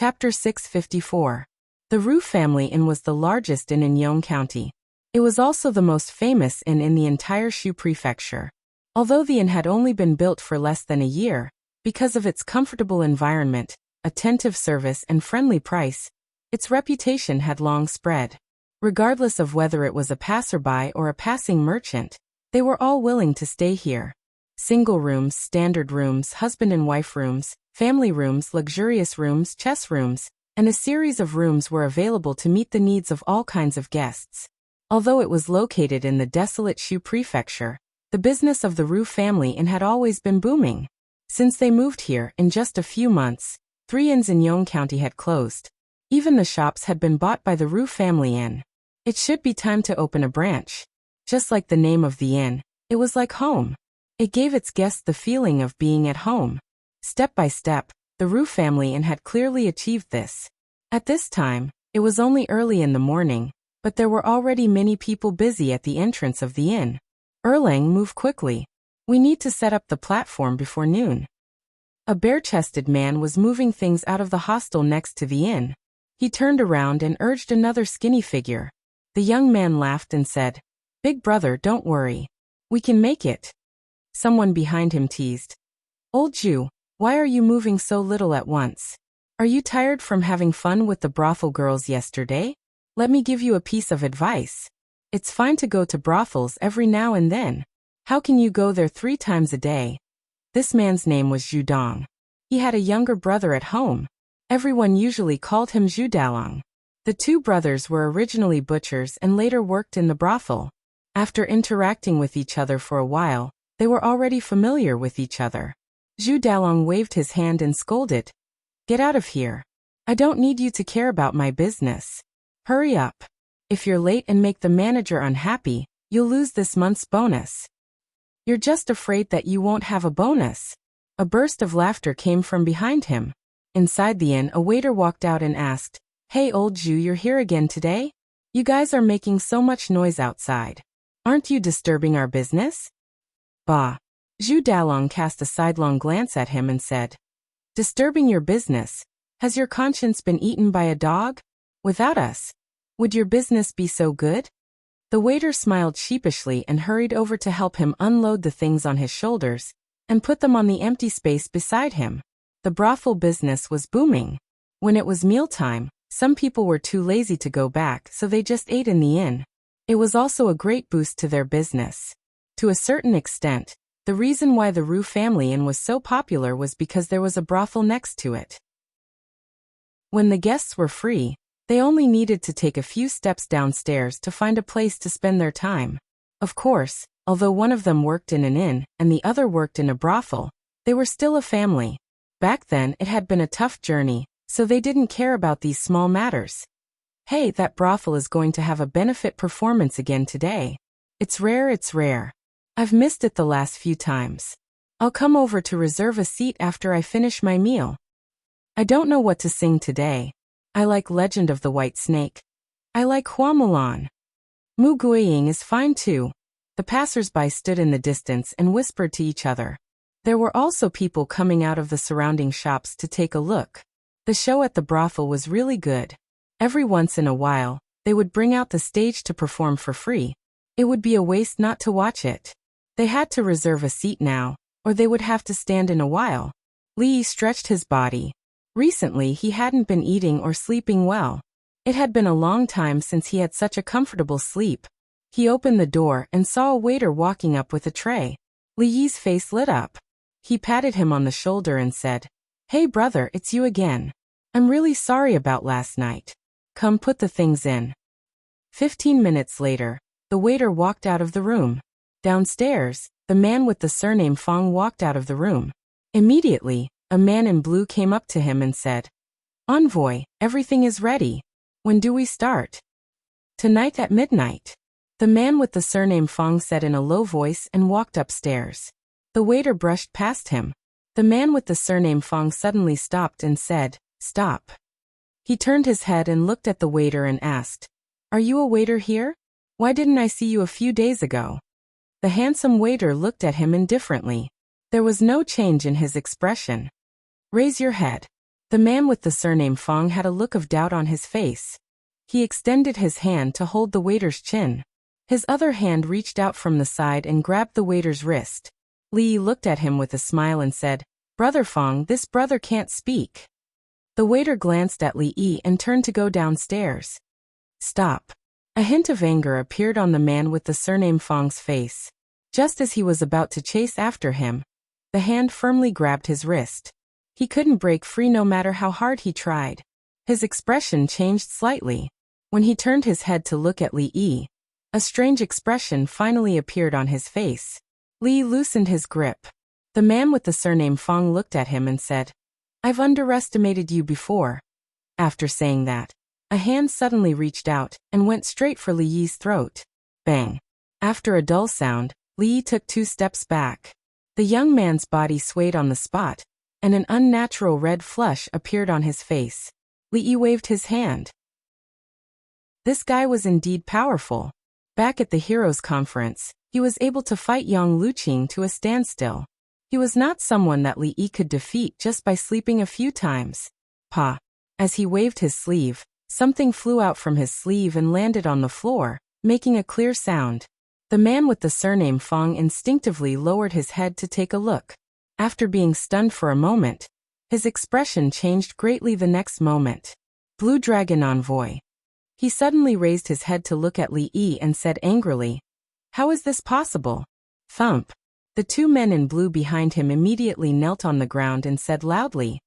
Chapter 654. The Ru family inn was the largest inn in Yong County. It was also the most famous inn in the entire Shu prefecture. Although the inn had only been built for less than a year, because of its comfortable environment, attentive service and friendly price, its reputation had long spread. Regardless of whether it was a passerby or a passing merchant, they were all willing to stay here. Single rooms, standard rooms, husband and wife rooms, family rooms, luxurious rooms, chess rooms, and a series of rooms were available to meet the needs of all kinds of guests. Although it was located in the desolate Shu prefecture, the business of the Ru family inn had always been booming. Since they moved here, in just a few months, 3 inns in Yong County had closed. Even the shops had been bought by the Ru family inn. It should be time to open a branch. Just like the name of the inn, it was like home. It gave its guests the feeling of being at home. Step by step, the Ru family inn had clearly achieved this. At this time, it was only early in the morning, but there were already many people busy at the entrance of the inn. Erlang, move quickly. We need to set up the platform before noon. A bare-chested man was moving things out of the hostel next to the inn. He turned around and urged another skinny figure. The young man laughed and said, "Big brother, don't worry. We can make it." Someone behind him teased, "Old Jew, why are you moving so little at once? Are you tired from having fun with the brothel girls yesterday? Let me give you a piece of advice. It's fine to go to brothels every now and then. How can you go there 3 times a day?" This man's name was Zhu Dong. He had a younger brother at home. Everyone usually called him Zhu Dalong. The 2 brothers were originally butchers and later worked in the brothel. After interacting with each other for a while, they were already familiar with each other. Zhu Dalong waved his hand and scolded, "Get out of here. I don't need you to care about my business. Hurry up. If you're late and make the manager unhappy, you'll lose this month's bonus." "You're just afraid that you won't have a bonus." A burst of laughter came from behind him. Inside the inn, a waiter walked out and asked, "Hey old Jew, you're here again today? You guys are making so much noise outside. Aren't you disturbing our business?" "Bah." Zhu Dalong cast a sidelong glance at him and said, "Disturbing your business? Has your conscience been eaten by a dog? Without us, would your business be so good?" The waiter smiled sheepishly and hurried over to help him unload the things on his shoulders and put them on the empty space beside him. The brothel business was booming. When it was mealtime, some people were too lazy to go back, so they just ate in the inn. It was also a great boost to their business. To a certain extent, the reason why the Ru family inn was so popular was because there was a brothel next to it. When the guests were free, they only needed to take a few steps downstairs to find a place to spend their time. Of course, although one of them worked in an inn and the other worked in a brothel, they were still a family. Back then it had been a tough journey, so they didn't care about these small matters. "Hey, that brothel is going to have a benefit performance again today. It's rare. I've missed it the last few times. I'll come over to reserve a seat after I finish my meal. I don't know what to sing today. I like Legend of the White Snake. I like Hua Mulan. Mu Guiying is fine too." The passers-by stood in the distance and whispered to each other. There were also people coming out of the surrounding shops to take a look. The show at the brothel was really good. Every once in a while, they would bring out the stage to perform for free. It would be a waste not to watch it. They had to reserve a seat now, or they would have to stand in a while. Li stretched his body. Recently he hadn't been eating or sleeping well. It had been a long time since he had such a comfortable sleep. He opened the door and saw a waiter walking up with a tray. Li Yi's face lit up. He patted him on the shoulder and said, "Hey brother, it's you again. I'm really sorry about last night. Come put the things in." 15 minutes later, the waiter walked out of the room. Downstairs, the man with the surname Fong walked out of the room. Immediately, a man in blue came up to him and said, "Envoy, everything is ready. When do we start?" "Tonight at midnight." The man with the surname Fong said in a low voice and walked upstairs. The waiter brushed past him. The man with the surname Fong suddenly stopped and said, "Stop." He turned his head and looked at the waiter and asked, "Are you a waiter here? Why didn't I see you a few days ago?" The handsome waiter looked at him indifferently. There was no change in his expression. "Raise your head." The man with the surname Fong had a look of doubt on his face. He extended his hand to hold the waiter's chin. His other hand reached out from the side and grabbed the waiter's wrist. Li Yi looked at him with a smile and said, "Brother Fong, this brother can't speak." The waiter glanced at Li Yi and turned to go downstairs. "Stop." A hint of anger appeared on the man with the surname Fong's face. Just as he was about to chase after him, the hand firmly grabbed his wrist. He couldn't break free no matter how hard he tried. His expression changed slightly. When he turned his head to look at Li Yi, a strange expression finally appeared on his face. Li Yi loosened his grip. The man with the surname Fong looked at him and said, "I've underestimated you before." After saying that, a hand suddenly reached out and went straight for Li Yi's throat. Bang! After a dull sound, Li Yi took 2 steps back. The young man's body swayed on the spot, and an unnatural red flush appeared on his face. Li Yi waved his hand. This guy was indeed powerful. Back at the Heroes Conference, he was able to fight Yang Luqing to a standstill. He was not someone that Li Yi could defeat just by sleeping a few times. Pa! As he waved his sleeve, something flew out from his sleeve and landed on the floor, making a clear sound. The man with the surname Fong instinctively lowered his head to take a look. After being stunned for a moment, his expression changed greatly the next moment. Blue Dragon Envoy. He suddenly raised his head to look at Li Yi and said angrily, "How is this possible?" Thump. The 2 men in blue behind him immediately knelt on the ground and said loudly,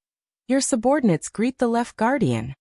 "Your subordinates greet the left guardian."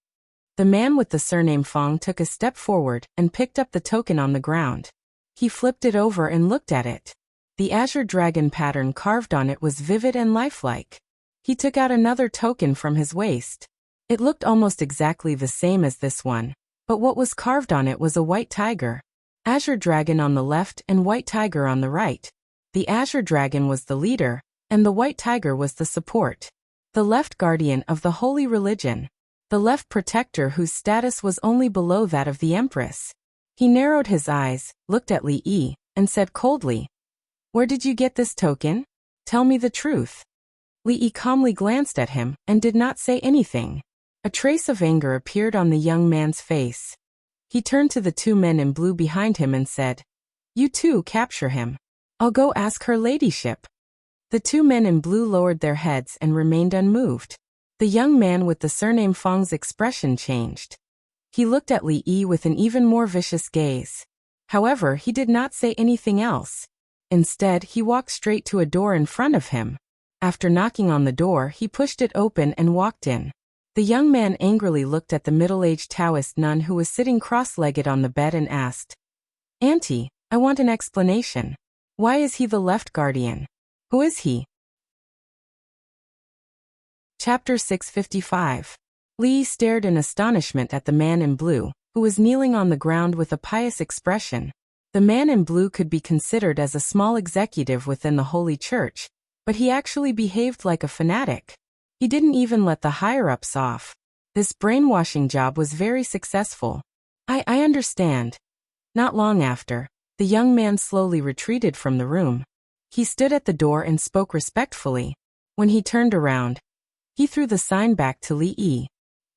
The man with the surname Fong took a step forward and picked up the token on the ground. He flipped it over and looked at it. The azure dragon pattern carved on it was vivid and lifelike. He took out another token from his waist. It looked almost exactly the same as this one, but what was carved on it was a white tiger. Azure dragon on the left and white tiger on the right. The azure dragon was the leader, and the white tiger was the support. The left guardian of the holy religion. The left protector whose status was only below that of the empress. He narrowed his eyes, looked at Li Yi, and said coldly, "Where did you get this token? Tell me the truth." Li Yi calmly glanced at him and did not say anything. A trace of anger appeared on the young man's face. He turned to the 2 men in blue behind him and said, "You 2 capture him. I'll go ask her ladyship." The 2 men in blue lowered their heads and remained unmoved. The young man with the surname Fong's expression changed. He looked at Li Yi with an even more vicious gaze. However, he did not say anything else. Instead, he walked straight to a door in front of him. After knocking on the door, he pushed it open and walked in. The young man angrily looked at the middle-aged Taoist nun who was sitting cross-legged on the bed and asked, "Auntie, I want an explanation. Why is he the left guardian? Who is he?" Chapter 655. Li Yi stared in astonishment at the man in blue, who was kneeling on the ground with a pious expression. The man in blue could be considered as a small executive within the Holy Church, but he actually behaved like a fanatic. He didn't even let the higher-ups off. This brainwashing job was very successful. I understand." Not long after, the young man slowly retreated from the room. He stood at the door and spoke respectfully. When he turned around, he threw the sign back to Li Yi.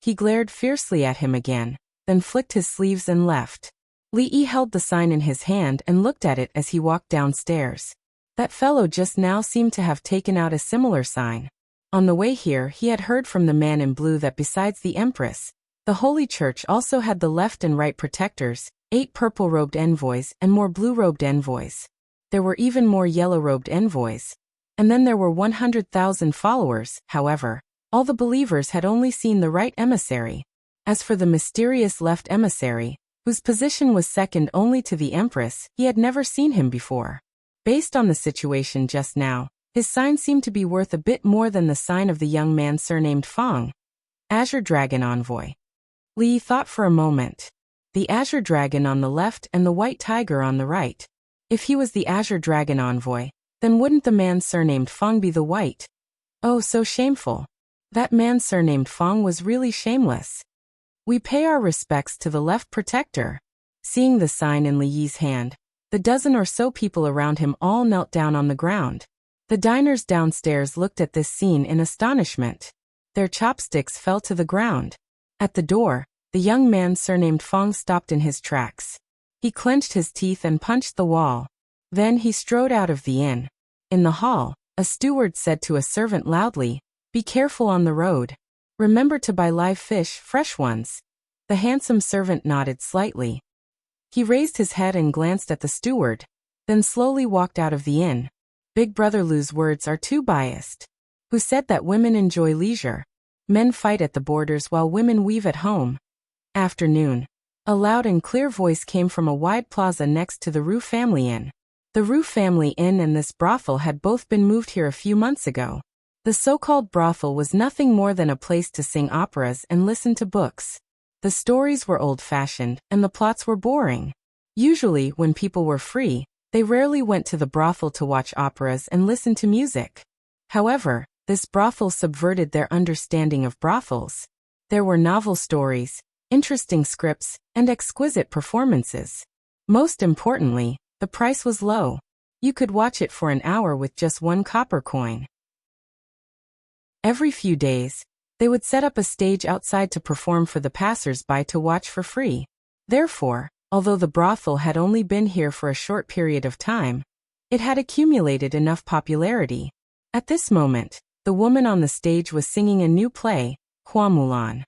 He glared fiercely at him again, then flicked his sleeves and left. Li Yi held the sign in his hand and looked at it as he walked downstairs. That fellow just now seemed to have taken out a similar sign. On the way here, he had heard from the man in blue that besides the Empress, the Holy Church also had the left and right protectors, 8 purple-robed envoys and more blue-robed envoys. There were even more yellow-robed envoys. And then there were 100,000 followers. However, all the believers had only seen the right emissary. As for the mysterious left emissary, whose position was second only to the Empress, he had never seen him before. Based on the situation just now, his sign seemed to be worth a bit more than the sign of the young man surnamed Fong. Azure Dragon Envoy. Li Yi thought for a moment. The Azure Dragon on the left and the White Tiger on the right. If he was the Azure Dragon Envoy, then wouldn't the man surnamed Fong be the White? Oh, so shameful. That man surnamed Fong was really shameless. We pay our respects to the left protector. Seeing the sign in Li Yi's hand, the dozen or so people around him all knelt down on the ground. The diners downstairs looked at this scene in astonishment. Their chopsticks fell to the ground. At the door, the young man surnamed Fong stopped in his tracks. He clenched his teeth and punched the wall. Then he strode out of the inn. In the hall, a steward said to a servant loudly, "Be careful on the road. Remember to buy live fish, fresh ones." The handsome servant nodded slightly. He raised his head and glanced at the steward, then slowly walked out of the inn. Big Brother Lu's words are too biased. Who said that women enjoy leisure? Men fight at the borders while women weave at home. Afternoon. A loud and clear voice came from a wide plaza next to the Rue Family Inn. The Rue Family Inn and this brothel had both been moved here a few months ago. The so-called brothel was nothing more than a place to sing operas and listen to books. The stories were old-fashioned, and the plots were boring. Usually, when people were free, they rarely went to the brothel to watch operas and listen to music. However, this brothel subverted their understanding of brothels. There were novel stories, interesting scripts, and exquisite performances. Most importantly, the price was low. You could watch it for an hour with just 1 copper coin. Every few days, they would set up a stage outside to perform for the passers-by to watch for free. Therefore, although the brothel had only been here for a short period of time, it had accumulated enough popularity. At this moment, the woman on the stage was singing a new play, Hua Mulan.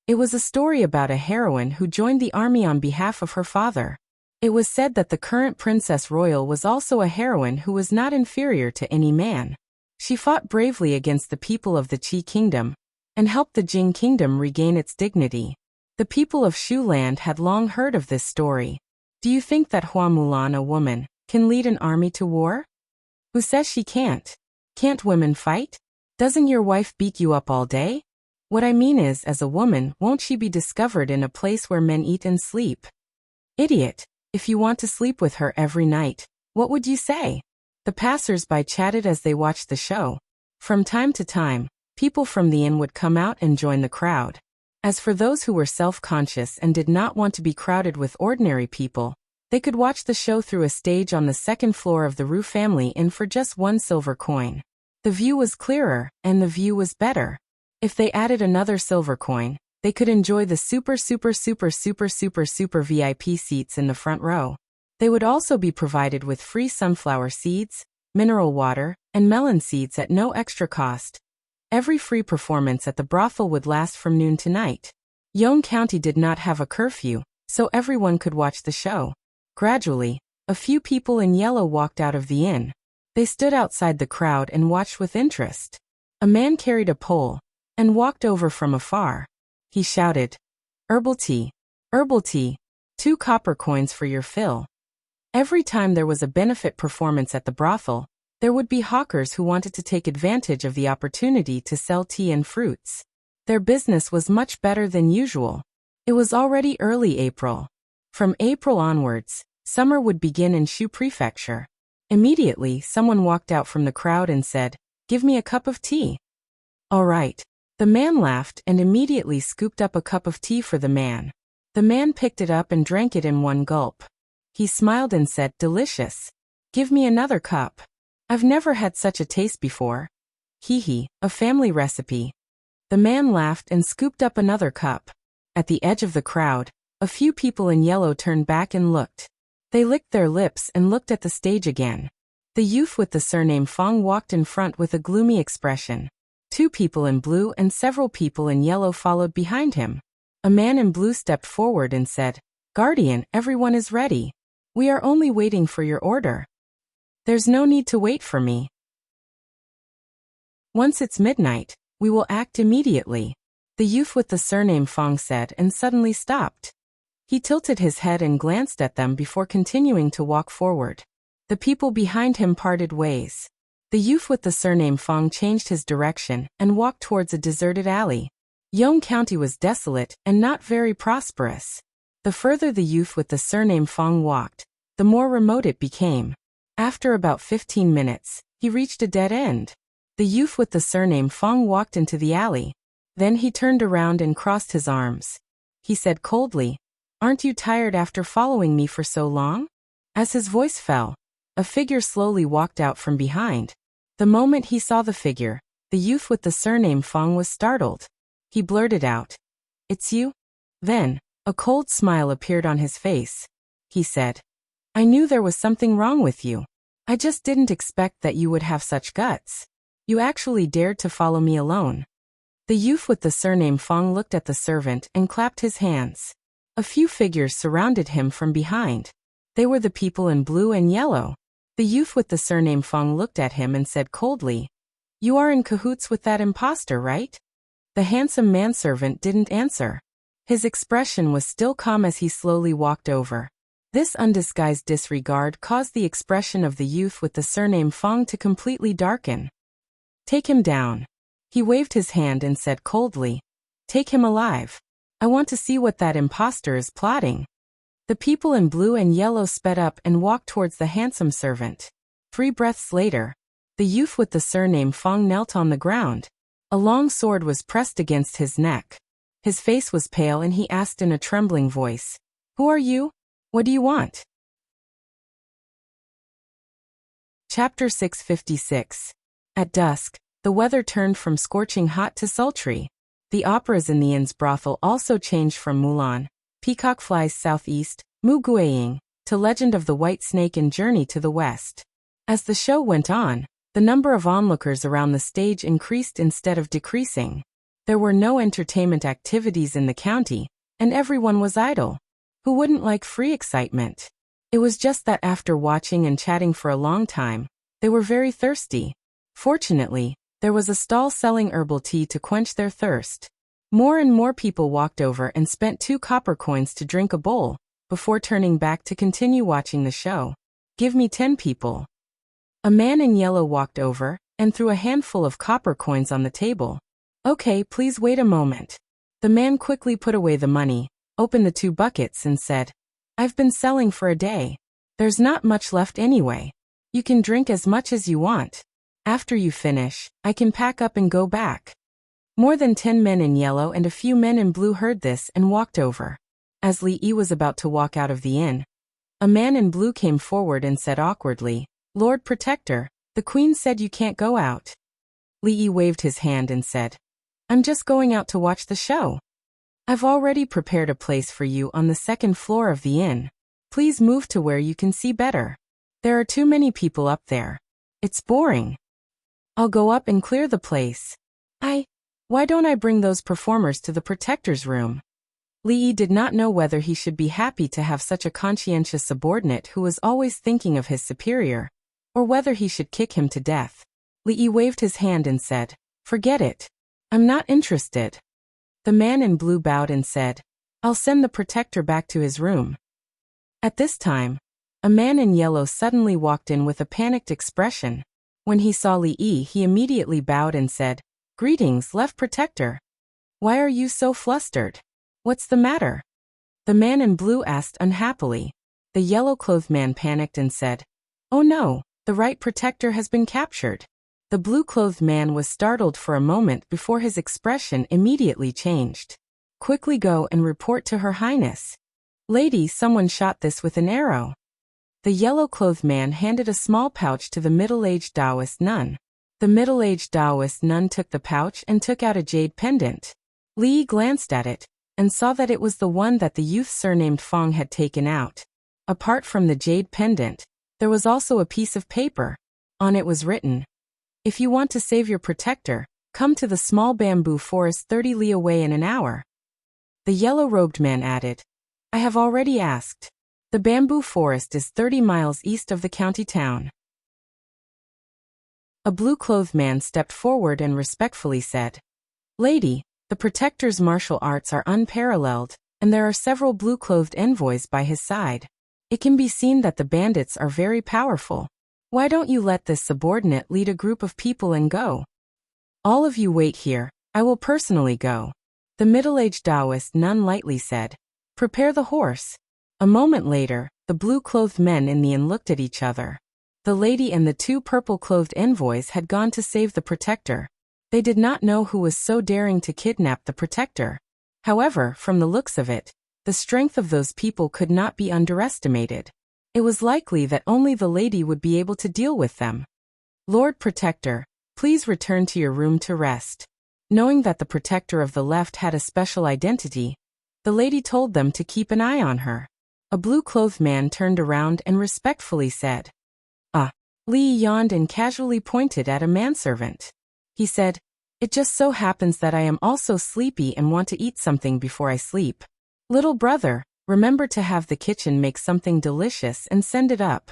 It was a story about a heroine who joined the army on behalf of her father. It was said that the current Princess Royal was also a heroine who was not inferior to any man. She fought bravely against the people of the Qi Kingdom, and helped the Jing Kingdom regain its dignity. The people of Shu Land had long heard of this story. Do you think that Hua Mulan, a woman, can lead an army to war? Who says she can't? Can't women fight? Doesn't your wife beat you up all day? What I mean is, as a woman, won't she be discovered in a place where men eat and sleep? Idiot! If you want to sleep with her every night, what would you say? The passers-by chatted as they watched the show. From time to time, people from the inn would come out and join the crowd. As for those who were self-conscious and did not want to be crowded with ordinary people, they could watch the show through a stage on the second floor of the Rue Family Inn for just 1 silver coin. The view was clearer, and the view was better. If they added another silver coin, they could enjoy the super VIP seats in the front row. They would also be provided with free sunflower seeds, mineral water, and melon seeds at no extra cost. Every free performance at the brothel would last from noon to night. Yong County did not have a curfew, so everyone could watch the show. Gradually, a few people in yellow walked out of the inn. They stood outside the crowd and watched with interest. A man carried a pole and walked over from afar. He shouted, "Herbal tea! Herbal tea! 2 copper coins for your fill." Every time there was a benefit performance at the brothel, there would be hawkers who wanted to take advantage of the opportunity to sell tea and fruits. Their business was much better than usual. It was already early April. From April onwards, summer would begin in Shu Prefecture. Immediately, someone walked out from the crowd and said, "Give me a cup of tea." "All right." The man laughed and immediately scooped up a cup of tea for the man. The man picked it up and drank it in 1 gulp. He smiled and said, "Delicious. Give me another cup. I've never had such a taste before. Hee, a family recipe." The man laughed and scooped up another cup. At the edge of the crowd, a few people in yellow turned back and looked. They licked their lips and looked at the stage again. The youth with the surname Fong walked in front with a gloomy expression. 2 people in blue and several people in yellow followed behind him. A man in blue stepped forward and said, "Guardian, everyone is ready. We are only waiting for your order." "There's no need to wait for me. Once it's midnight, we will act immediately," the youth with the surname Fong said and suddenly stopped. He tilted his head and glanced at them before continuing to walk forward. The people behind him parted ways. The youth with the surname Fong changed his direction and walked towards a deserted alley. Yong County was desolate and not very prosperous. The further the youth with the surname Fong walked, the more remote it became. After about 15 minutes, he reached a dead end. The youth with the surname Fong walked into the alley. Then he turned around and crossed his arms. He said coldly, "Aren't you tired after following me for so long?" As his voice fell, a figure slowly walked out from behind. The moment he saw the figure, The youth with the surname Fong was startled. He blurted out, "It's you?" Then, a cold smile appeared on his face. He said, "I knew there was something wrong with you. I just didn't expect that you would have such guts. You actually dared to follow me alone." The youth with the surname Fong looked at the servant and clapped his hands. A few figures surrounded him from behind. They were the people in blue and yellow. The youth with the surname Fong looked at him and said coldly, "You are in cahoots with that imposter, right?" The handsome manservant didn't answer. His expression was still calm as he slowly walked over. This undisguised disregard caused the expression of the youth with the surname Fong to completely darken. "Take him down." He waved his hand and said coldly, "Take him alive. I want to see what that imposter is plotting." The people in blue and yellow sped up and walked towards the handsome servant. 3 breaths later, the youth with the surname Fong knelt on the ground. A long sword was pressed against his neck. His face was pale and he asked in a trembling voice, "Who are you? What do you want?" Chapter 656. At dusk, the weather turned from scorching hot to sultry. The operas in the inn's brothel also changed from Mulan, Peacock Flies Southeast, Mu Guiying, to Legend of the White Snake and Journey to the West. As the show went on, the number of onlookers around the stage increased instead of decreasing. There were no entertainment activities in the county, and everyone was idle. Who wouldn't like free excitement? It was just that after watching and chatting for a long time, they were very thirsty. Fortunately, there was a stall selling herbal tea to quench their thirst. More and more people walked over and spent 2 copper coins to drink a bowl, before turning back to continue watching the show. "Give me 10 people." A man in yellow walked over and threw a handful of copper coins on the table. "Okay, please wait a moment." The man quickly put away the money, opened the 2 buckets and said, "I've been selling for a day. There's not much left anyway. You can drink as much as you want. After you finish, I can pack up and go back." More than 10 men in yellow and a few men in blue heard this and walked over. As Li Yi was about to walk out of the inn, a man in blue came forward and said awkwardly, "Lord Protector, the Queen said you can't go out." Li Yi waved his hand and said, "I'm just going out to watch the show. I've already prepared a place for you on the 2nd floor of the inn. Please move to where you can see better. There are too many people up there. It's boring. I'll go up and clear the place. Why don't I bring those performers to the Protector's room?" Li Yi did not know whether he should be happy to have such a conscientious subordinate who was always thinking of his superior, or whether he should kick him to death. Li Yi waved his hand and said, "Forget it. I'm not interested." The man in blue bowed and said, "I'll send the Protector back to his room." At this time, a man in yellow suddenly walked in with a panicked expression. When he saw Li Yi, he immediately bowed and said, "Greetings, Left Protector. Why are you so flustered? What's the matter?" The man in blue asked unhappily. The yellow-clothed man panicked and said, "Oh no, the right Protector has been captured." The blue-clothed man was startled for a moment before his expression immediately changed. "Quickly go and report to Her Highness. Lady, someone shot this with an arrow." The yellow-clothed man handed a small pouch to the middle-aged Taoist nun. The middle-aged Taoist nun took the pouch and took out a jade pendant. Li Yi glanced at it, and saw that it was the one that the youth surnamed Fong had taken out. Apart from the jade pendant, there was also a piece of paper. On it was written, "If you want to save your Protector, come to the small bamboo forest 30 li away in an hour." The yellow-robed man added, "I have already asked. The bamboo forest is 30 miles east of the county town." A blue-clothed man stepped forward and respectfully said, "Lady, the Protector's martial arts are unparalleled, and there are several blue-clothed envoys by his side. It can be seen that the bandits are very powerful. Why don't you let this subordinate lead a group of people and go? All of you wait here, I will personally go." The middle-aged Taoist nun lightly said, "Prepare the horse." A moment later, the blue-clothed men in the inn looked at each other. The lady and the 2 purple-clothed envoys had gone to save the Protector. They did not know who was so daring to kidnap the Protector. However, from the looks of it, the strength of those people could not be underestimated. It was likely that only the lady would be able to deal with them. "Lord Protector, Please return to your room to rest. Knowing that the protector of the left had a special identity, the lady told them to keep an eye on her. A blue-clothed man turned around and respectfully said, "Ah." Lee yawned and casually pointed at a manservant. He said, "It just so happens that I am also sleepy and want to eat something before I sleep. Little brother, remember to have the kitchen make something delicious and send it up."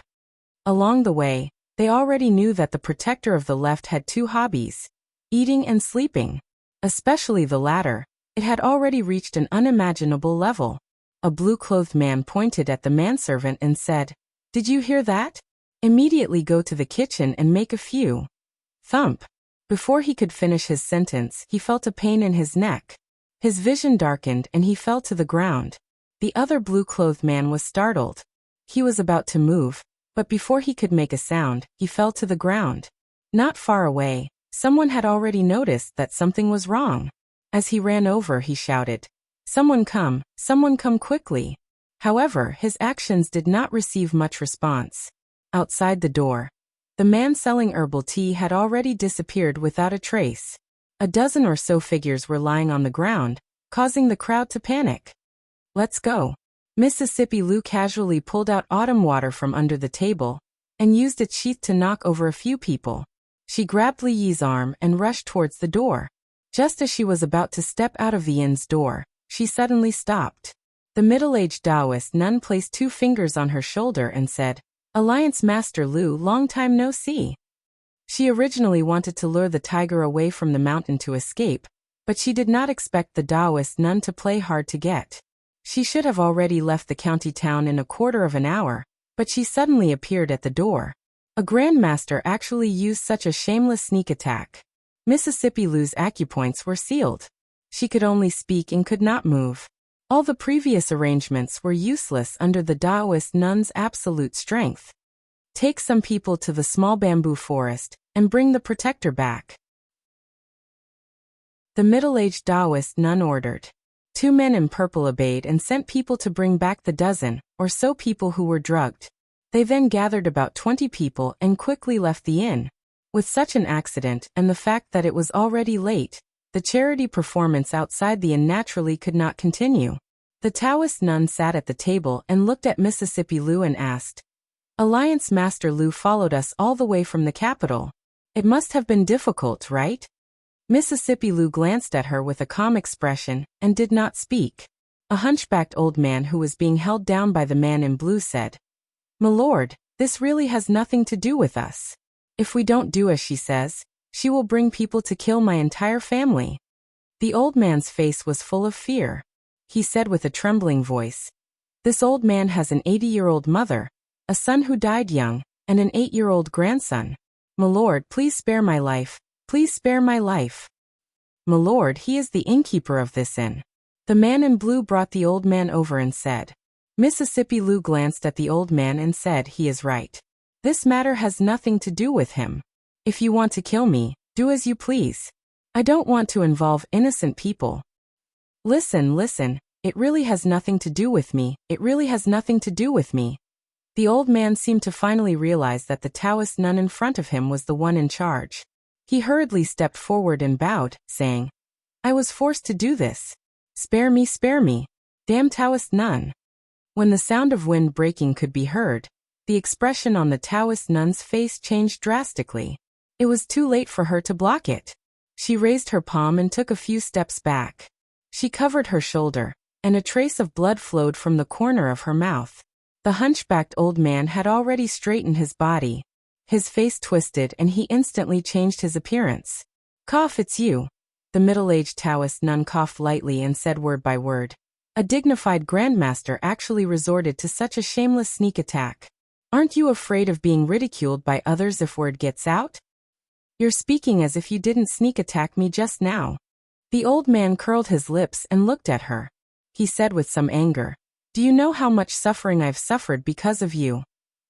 Along the way, they already knew that the protector of the left had two hobbies: eating and sleeping. Especially the latter, it had already reached an unimaginable level. A blue-clothed man pointed at the manservant and said, "Did you hear that? Immediately go to the kitchen and make a few." Thump. Before he could finish his sentence, he felt a pain in his neck. His vision darkened and he fell to the ground. The other blue-clothed man was startled. He was about to move, but before he could make a sound, he fell to the ground. Not far away, someone had already noticed that something was wrong. As he ran over, he shouted, someone come quickly." However, his actions did not receive much response. Outside the door, the man selling herbal tea had already disappeared without a trace. A dozen or so figures were lying on the ground, causing the crowd to panic. "Let's go." Mississippi Lou casually pulled out autumn water from under the table and used its sheath to knock over a few people. She grabbed Li Yi's arm and rushed towards the door. Just as she was about to step out of the inn's door, she suddenly stopped. The middle-aged Taoist nun placed two fingers on her shoulder and said, "Alliance Master Lu, long time no see." She originally wanted to lure the tiger away from the mountain to escape, but she did not expect the Taoist nun to play hard to get. She should have already left the county town in a quarter of an hour, but she suddenly appeared at the door. A grandmaster actually used such a shameless sneak attack. Mississippi Lou's acupoints were sealed. She could only speak and could not move. All the previous arrangements were useless under the Taoist nun's absolute strength. Take some people to the small bamboo forest and bring the protector back. The middle-aged Taoist nun ordered. Two men in purple obeyed and sent people to bring back the dozen or so people who were drugged. They then gathered about 20 people and quickly left the inn. With such an accident and the fact that it was already late, the charity performance outside the inn naturally could not continue. The Taoist nun sat at the table and looked at Mississippi Lou and asked, "Alliance Master Lu followed us all the way from the capital. It must have been difficult, right?" Mississippi Lou glanced at her with a calm expression and did not speak. A hunchbacked old man who was being held down by the man in blue said, "My lord, this really has nothing to do with us. If we don't do as she says, she will bring people to kill my entire family." The old man's face was full of fear. He said with a trembling voice, "This old man has an 80-year-old mother, a son who died young, and an 8-year-old grandson. My lord, please spare my life. Please spare my life." "My lord, he is the innkeeper of this inn." The man in blue brought the old man over and said. Mississippi Lou glanced at the old man and said, "He is right. This matter has nothing to do with him. If you want to kill me, do as you please. I don't want to involve innocent people." Listen, it really has nothing to do with me. It really has nothing to do with me." The old man seemed to finally realize that the Taoist nun in front of him was the one in charge. He hurriedly stepped forward and bowed, saying, "I was forced to do this. Spare me, damn Taoist nun." When the sound of wind breaking could be heard, the expression on the Taoist nun's face changed drastically. It was too late for her to block it. She raised her palm and took a few steps back. She covered her shoulder, and a trace of blood flowed from the corner of her mouth. The hunchbacked old man had already straightened his body. His face twisted and he instantly changed his appearance. "Cough, it's you." The middle-aged Taoist nun coughed lightly and said word by word. A dignified grandmaster actually resorted to such a shameless sneak attack. "Aren't you afraid of being ridiculed by others if word gets out? You're speaking as if you didn't sneak attack me just now." The old man curled his lips and looked at her. He said with some anger, "Do you know how much suffering I've suffered because of you?"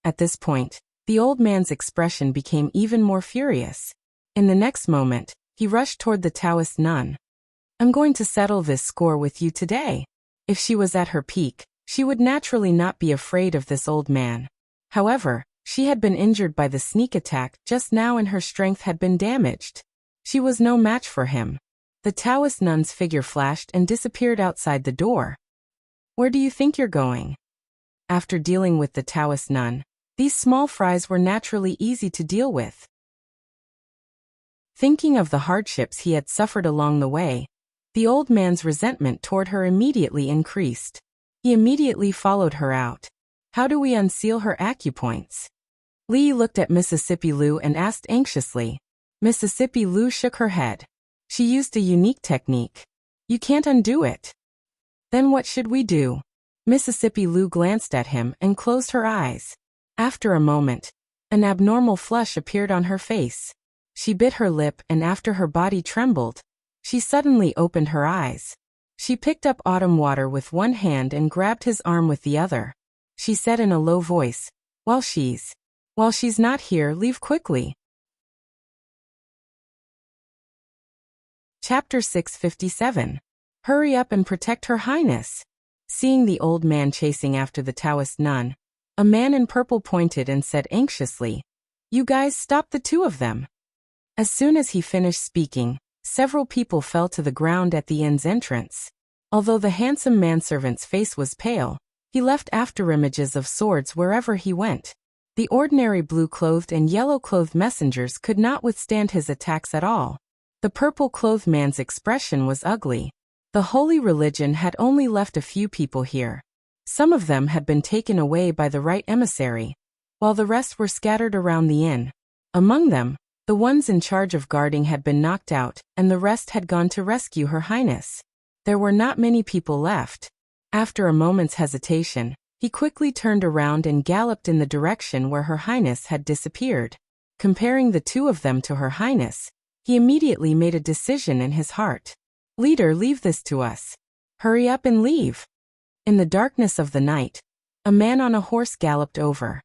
At this point, the old man's expression became even more furious. In the next moment, he rushed toward the Taoist nun. "I'm going to settle this score with you today." If she was at her peak, she would naturally not be afraid of this old man. However, She had been injured by the sneak attack just now and her strength had been damaged. She was no match for him. The Taoist nun's figure flashed and disappeared outside the door. Where do you think you're going? After dealing with the Taoist nun, these small fries were naturally easy to deal with. Thinking of the hardships he had suffered along the way, the old man's resentment toward her immediately increased. He immediately followed her out. How do we unseal her acupoints? Li looked at Mississippi Lu and asked anxiously. Mississippi Lu shook her head. She used a unique technique. You can't undo it. Then what should we do? Mississippi Lu glanced at him and closed her eyes. After a moment, an abnormal flush appeared on her face. She bit her lip and after her body trembled, she suddenly opened her eyes. She picked up Autumn Water with one hand and grabbed his arm with the other. She said in a low voice, While she's not here, leave quickly. Chapter 657. Hurry up and protect Her Highness. Seeing the old man chasing after the Taoist nun, a man in purple pointed and said anxiously, You guys stop the two of them. As soon as he finished speaking, several people fell to the ground at the inn's entrance. Although the handsome manservant's face was pale, he left afterimages of swords wherever he went. The ordinary blue-clothed and yellow-clothed messengers could not withstand his attacks at all. The purple-clothed man's expression was ugly. The holy religion had only left a few people here. Some of them had been taken away by the right emissary, while the rest were scattered around the inn. Among them, the ones in charge of guarding had been knocked out, and the rest had gone to rescue Her Highness. There were not many people left. After a moment's hesitation, he quickly turned around and galloped in the direction where Her Highness had disappeared. Comparing the two of them to Her Highness, he immediately made a decision in his heart. Leader, leave this to us. Hurry up and leave. In the darkness of the night, a man on a horse galloped over.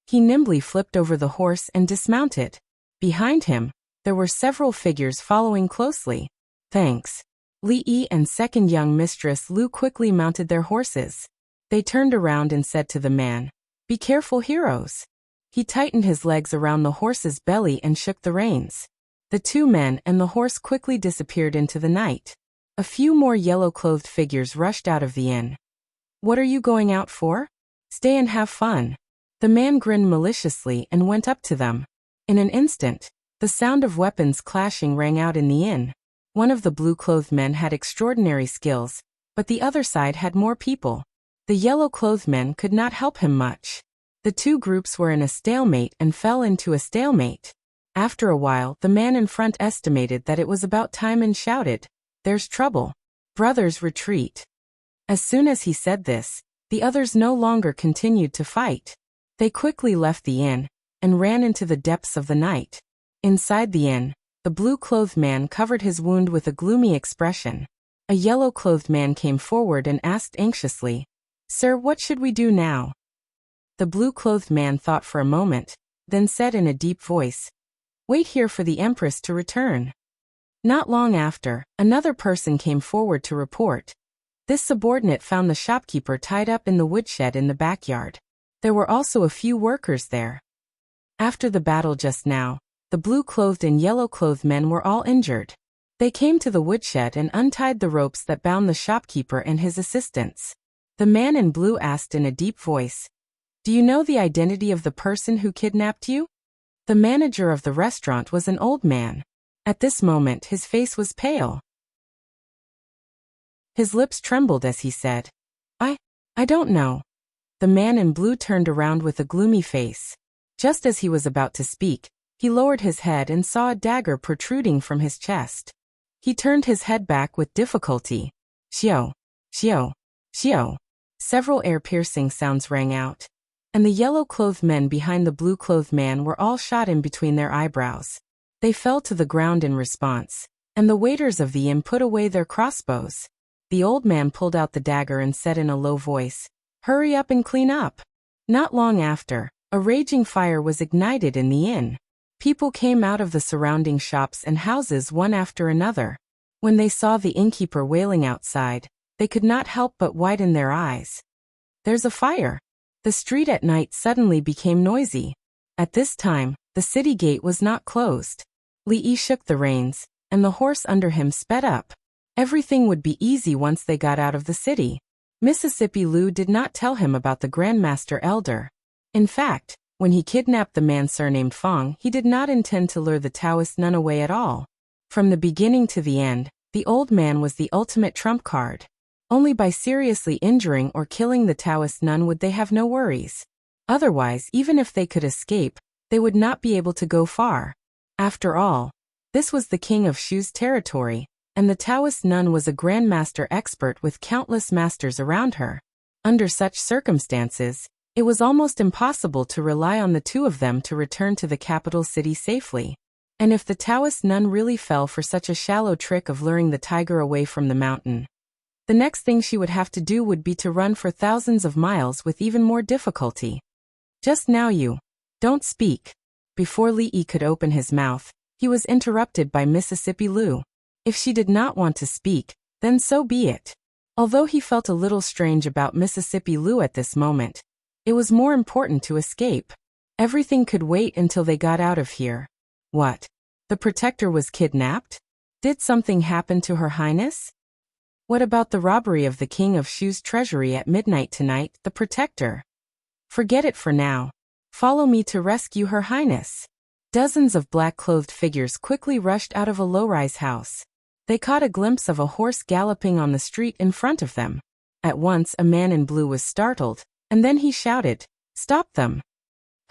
He nimbly flipped over the horse and dismounted. Behind him, there were several figures following closely. Thanks. Li Yi and second young mistress Lu quickly mounted their horses. They turned around and said to the man, Be careful, heroes. He tightened his legs around the horse's belly and shook the reins. The two men and the horse quickly disappeared into the night. A few more yellow-clothed figures rushed out of the inn. What are you going out for? Stay and have fun. The man grinned maliciously and went up to them. In an instant, the sound of weapons clashing rang out in the inn. One of the blue-clothed men had extraordinary skills, but the other side had more people. The yellow-clothed men could not help him much. The two groups were in a stalemate and fell into a stalemate. After a while, the man in front estimated that it was about time and shouted, There's trouble. Brothers, retreat. As soon as he said this, the others no longer continued to fight. They quickly left the inn and ran into the depths of the night. Inside the inn, the blue-clothed man covered his wound with a gloomy expression. A yellow-clothed man came forward and asked anxiously, Sir, what should we do now? The blue-clothed man thought for a moment, then said in a deep voice, Wait here for the Empress to return. Not long after, another person came forward to report. This subordinate found the shopkeeper tied up in the woodshed in the backyard. There were also a few workers there. After the battle just now, the blue-clothed and yellow-clothed men were all injured. They came to the woodshed and untied the ropes that bound the shopkeeper and his assistants. The man in blue asked in a deep voice, Do you know the identity of the person who kidnapped you? The manager of the restaurant was an old man. At this moment his face was pale. His lips trembled as he said, I don't know. The man in blue turned around with a gloomy face. Just as he was about to speak, he lowered his head and saw a dagger protruding from his chest. He turned his head back with difficulty. Xiao, xiao, xiao. Several ear-piercing sounds rang out, and the yellow-clothed men behind the blue-clothed man were all shot in between their eyebrows. They fell to the ground in response, and the waiters of the inn put away their crossbows. The old man pulled out the dagger and said in a low voice, Hurry up and clean up. Not long after, a raging fire was ignited in the inn. People came out of the surrounding shops and houses one after another. When they saw the innkeeper wailing outside, they could not help but widen their eyes. There's a fire. The street at night suddenly became noisy. At this time, the city gate was not closed. Li Yi shook the reins, and the horse under him sped up. Everything would be easy once they got out of the city. Mississippi Lu did not tell him about the Grandmaster Elder. In fact, when he kidnapped the man surnamed Fong, he did not intend to lure the Taoist nun away at all. From the beginning to the end, the old man was the ultimate trump card. Only by seriously injuring or killing the Taoist nun would they have no worries. Otherwise, even if they could escape, they would not be able to go far. After all, this was the king of Shu's territory, and the Taoist nun was a grandmaster expert with countless masters around her. Under such circumstances, it was almost impossible to rely on the two of them to return to the capital city safely. And if the Taoist nun really fell for such a shallow trick of luring the tiger away from the mountain, the next thing she would have to do would be to run for thousands of miles with even more difficulty. Just now you don't speak. Before Li Yi could open his mouth, he was interrupted by Mississippi Lu. If she did not want to speak, then so be it. Although he felt a little strange about Mississippi Lu at this moment, it was more important to escape. Everything could wait until they got out of here. What? The protector was kidnapped? Did something happen to Her Highness? What about the robbery of the king of Shu's treasury at midnight tonight, the protector? Forget it for now. Follow me to rescue Her Highness. Dozens of black-clothed figures quickly rushed out of a low-rise house. They caught a glimpse of a horse galloping on the street in front of them. At once a man in blue was startled, and then he shouted, "Stop them!"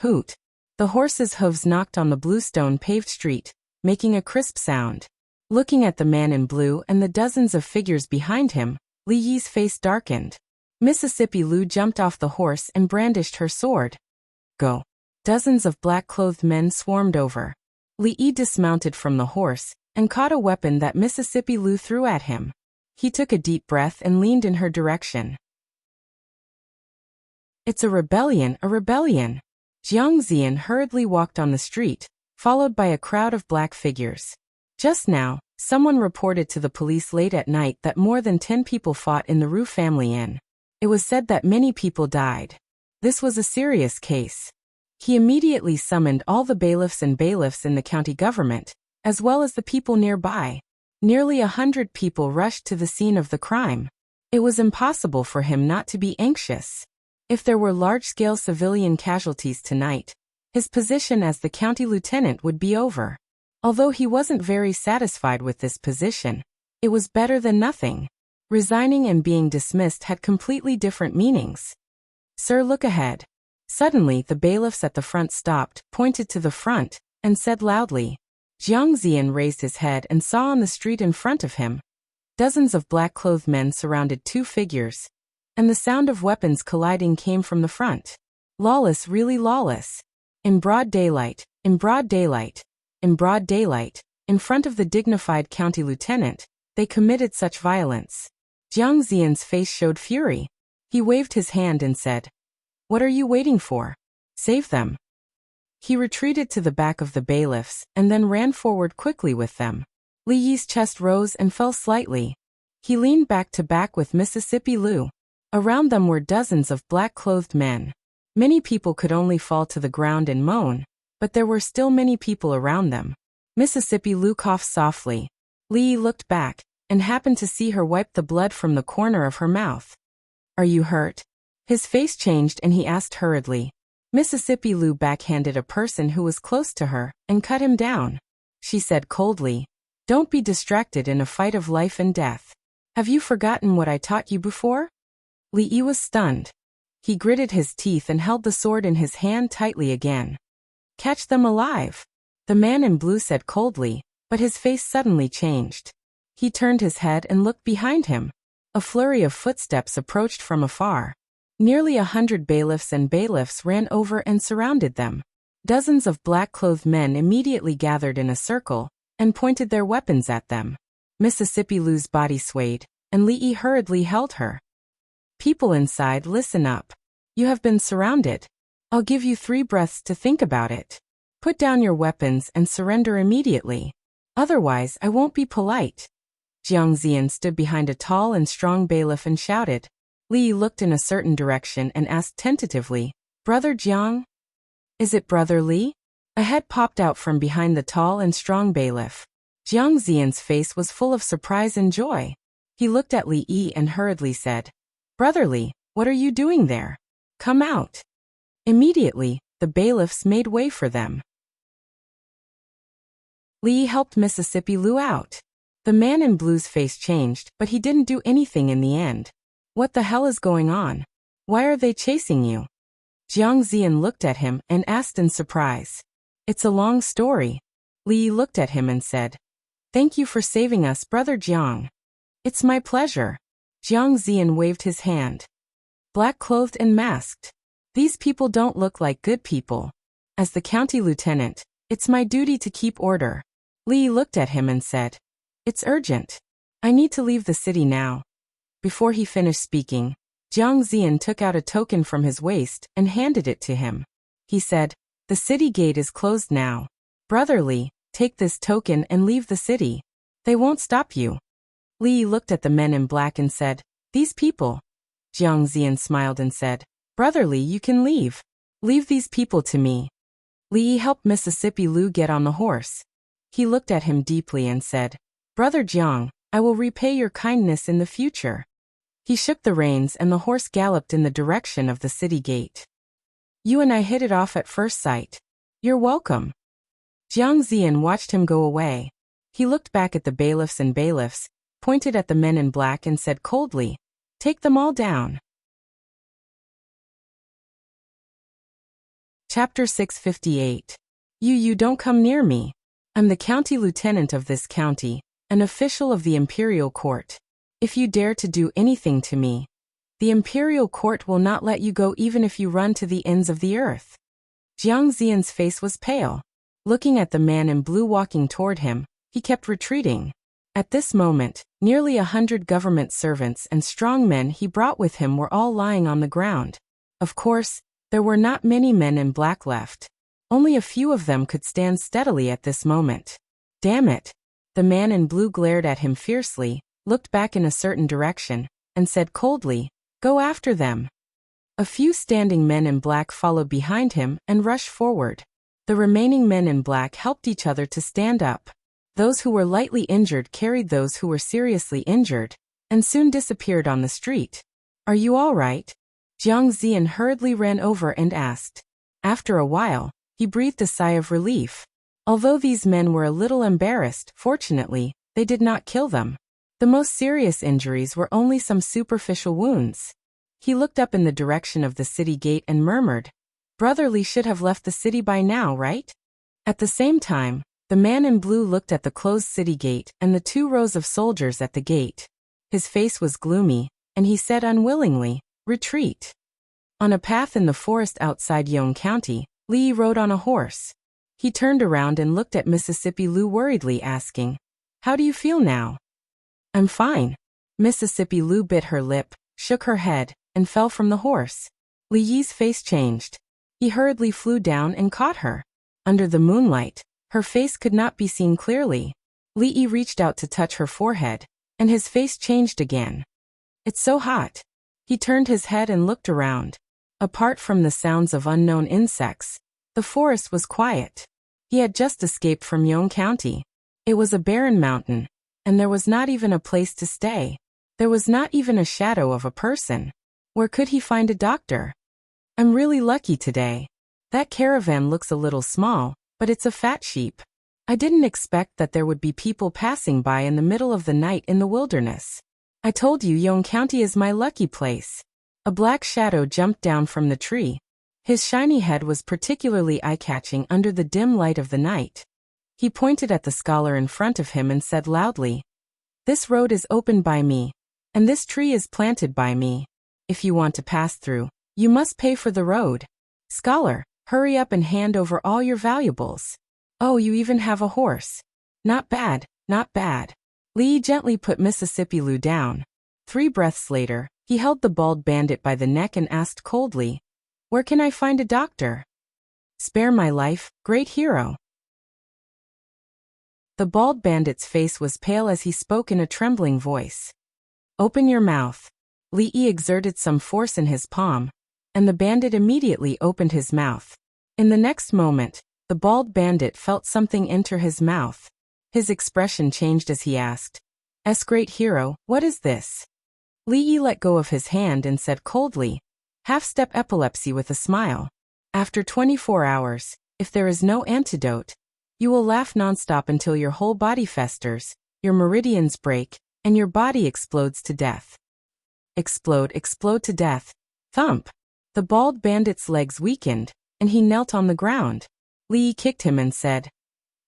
Hoot! The horse's hooves knocked on the bluestone-paved street, making a crisp sound. Looking at the man in blue and the dozens of figures behind him, Li Yi's face darkened. Mississippi Lu jumped off the horse and brandished her sword. Go! Dozens of black-clothed men swarmed over. Li Yi dismounted from the horse and caught a weapon that Mississippi Lu threw at him. He took a deep breath and leaned in her direction. It's a rebellion, a rebellion! Jiang Ziyan hurriedly walked on the street, followed by a crowd of black figures. Just now, someone reported to the police late at night that more than 10 people fought in the Ru family inn. It was said that many people died. This was a serious case. He immediately summoned all the bailiffs and bailiffs in the county government, as well as the people nearby. Nearly 100 people rushed to the scene of the crime. It was impossible for him not to be anxious. If there were large-scale civilian casualties tonight, his position as the county lieutenant would be over. Although he wasn't very satisfied with this position, it was better than nothing. Resigning and being dismissed had completely different meanings. Sir, look ahead. Suddenly, the bailiffs at the front stopped, pointed to the front, and said loudly. Jiang Ziyan raised his head and saw on the street in front of him. Dozens of black-clothed men surrounded two figures, and the sound of weapons colliding came from the front. Lawless, really lawless. In broad daylight, in broad daylight, in broad daylight, in front of the dignified county lieutenant, they committed such violence. Jiang Ziyan's face showed fury. He waved his hand and said, "What are you waiting for? Save them." He retreated to the back of the bailiffs and then ran forward quickly with them. Li Yi's chest rose and fell slightly. He leaned back to back with Mississippi Lu. Around them were dozens of black-clothed men. Many people could only fall to the ground and moan, but there were still many people around them. Mississippi Lu coughed softly. Li Yi looked back and happened to see her wipe the blood from the corner of her mouth. "Are you hurt?" His face changed and he asked hurriedly. Mississippi Lu backhanded a person who was close to her and cut him down. She said coldly, "Don't be distracted in a fight of life and death. Have you forgotten what I taught you before?" Li Yi was stunned. He gritted his teeth and held the sword in his hand tightly again. "Catch them alive," the man in blue said coldly, but his face suddenly changed. He turned his head and looked behind him. A flurry of footsteps approached from afar. Nearly 100 bailiffs and bailiffs ran over and surrounded them. Dozens of black-clothed men immediately gathered in a circle and pointed their weapons at them. Mississippi Lu's body swayed, and Li Yi hurriedly held her. "People inside, listen up. You have been surrounded. I'll give you 3 breaths to think about it. Put down your weapons and surrender immediately. Otherwise, I won't be polite." Jiang Ziyan stood behind a tall and strong bailiff and shouted, Li looked in a certain direction and asked tentatively, Brother Jiang? Is it Brother Li? A head popped out from behind the tall and strong bailiff. Jiang Ziyan's face was full of surprise and joy. He looked at Li Yi and hurriedly said, Brother Li, what are you doing there? Come out. Immediately, the bailiffs made way for them. Li helped Mississippi Lu out. The man in blue's face changed, but he didn't do anything in the end. What the hell is going on? Why are they chasing you? Jiang Ziyan looked at him and asked in surprise. It's a long story. Li looked at him and said, Thank you for saving us, Brother Jiang. It's my pleasure. Jiang Ziyan waved his hand. Black-clothed and masked. These people don't look like good people. As the county lieutenant, it's my duty to keep order. Li looked at him and said, It's urgent. I need to leave the city now. Before he finished speaking, Jiang Ziyan took out a token from his waist and handed it to him. He said, The city gate is closed now. Brother Li, take this token and leave the city. They won't stop you. Li looked at the men in black and said, These people. Jiang Ziyan smiled and said, Brother Li, you can leave. Leave these people to me. Li helped Mississippi Lu get on the horse. He looked at him deeply and said, Brother Jiang, I will repay your kindness in the future. He shook the reins and the horse galloped in the direction of the city gate. You and I hit it off at first sight. You're welcome. Jiang Ziyan watched him go away. He looked back at the bailiffs and bailiffs, pointed at the men in black and said coldly, Take them all down. Chapter 658. You don't come near me. I'm the county lieutenant of this county, an official of the imperial court. If you dare to do anything to me, the imperial court will not let you go even if you run to the ends of the earth. Jiang Ziyan's face was pale. Looking at the man in blue walking toward him, he kept retreating. At this moment, nearly 100 government servants and strong men he brought with him were all lying on the ground. Of course, there were not many men in black left. Only a few of them could stand steadily at this moment. Damn it! The man in blue glared at him fiercely, looked back in a certain direction, and said coldly, Go after them. A few standing men in black followed behind him and rushed forward. The remaining men in black helped each other to stand up. Those who were lightly injured carried those who were seriously injured, and soon disappeared on the street. Are you all right? Jiang Ziyan hurriedly ran over and asked. After a while, he breathed a sigh of relief. Although these men were a little embarrassed, fortunately, they did not kill them. The most serious injuries were only some superficial wounds. He looked up in the direction of the city gate and murmured, Brother Li should have left the city by now, right? At the same time, the man in blue looked at the closed city gate and the 2 rows of soldiers at the gate. His face was gloomy, and he said unwillingly, Retreat. On a path in the forest outside Yong County, Li rode on a horse. He turned around and looked at Mississippi Lu worriedly asking, How do you feel now? I'm fine. Mississippi Lu bit her lip, shook her head, and fell from the horse. Li Yi's face changed. He hurriedly flew down and caught her. Under the moonlight, her face could not be seen clearly. Li Yi reached out to touch her forehead, and his face changed again. It's so hot. He turned his head and looked around. Apart from the sounds of unknown insects, the forest was quiet. He had just escaped from Yong County. It was a barren mountain, and there was not even a place to stay. There was not even a shadow of a person. Where could he find a doctor? I'm really lucky today. That caravan looks a little small, but it's a fat sheep. I didn't expect that there would be people passing by in the middle of the night in the wilderness. I told you Yong County is my lucky place. A black shadow jumped down from the tree. His shiny head was particularly eye-catching under the dim light of the night. He pointed at the scholar in front of him and said loudly, This road is opened by me, and this tree is planted by me. If you want to pass through, you must pay for the road. Scholar, hurry up and hand over all your valuables. Oh, you even have a horse. Not bad, not bad. Li gently put Mississippi Lu down. 3 breaths later, he held the bald bandit by the neck and asked coldly, Where can I find a doctor? Spare my life, great hero. The bald bandit's face was pale as he spoke in a trembling voice. Open your mouth. Li Yi exerted some force in his palm, and the bandit immediately opened his mouth. In the next moment, the bald bandit felt something enter his mouth. His expression changed as he asked, "Great hero, what is this?" Li Yi let go of his hand and said coldly, "Half-step epilepsy," with a smile. "After 24 hours, if there is no antidote, you will laugh nonstop until your whole body festers, your meridians break, and your body explodes to death." Explode to death. Thump! The bald bandit's legs weakened, and he knelt on the ground. Li Yi kicked him and said,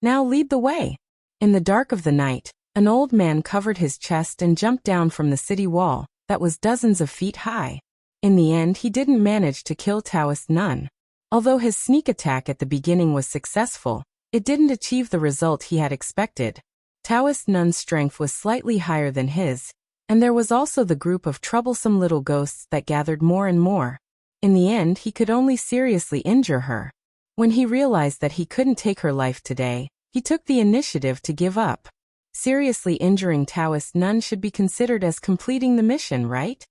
"Now lead the way." In the dark of the night, an old man covered his chest and jumped down from the city wall, that was dozens of feet high. In the end, he didn't manage to kill Taoist Nun. Although his sneak attack at the beginning was successful, it didn't achieve the result he had expected. Taoist Nun's strength was slightly higher than his, and there was also the group of troublesome little ghosts that gathered more and more. In the end, he could only seriously injure her. When he realized that he couldn't take her life today, he took the initiative to give up. Seriously injuring Taoist Nun should be considered as completing the mission, right?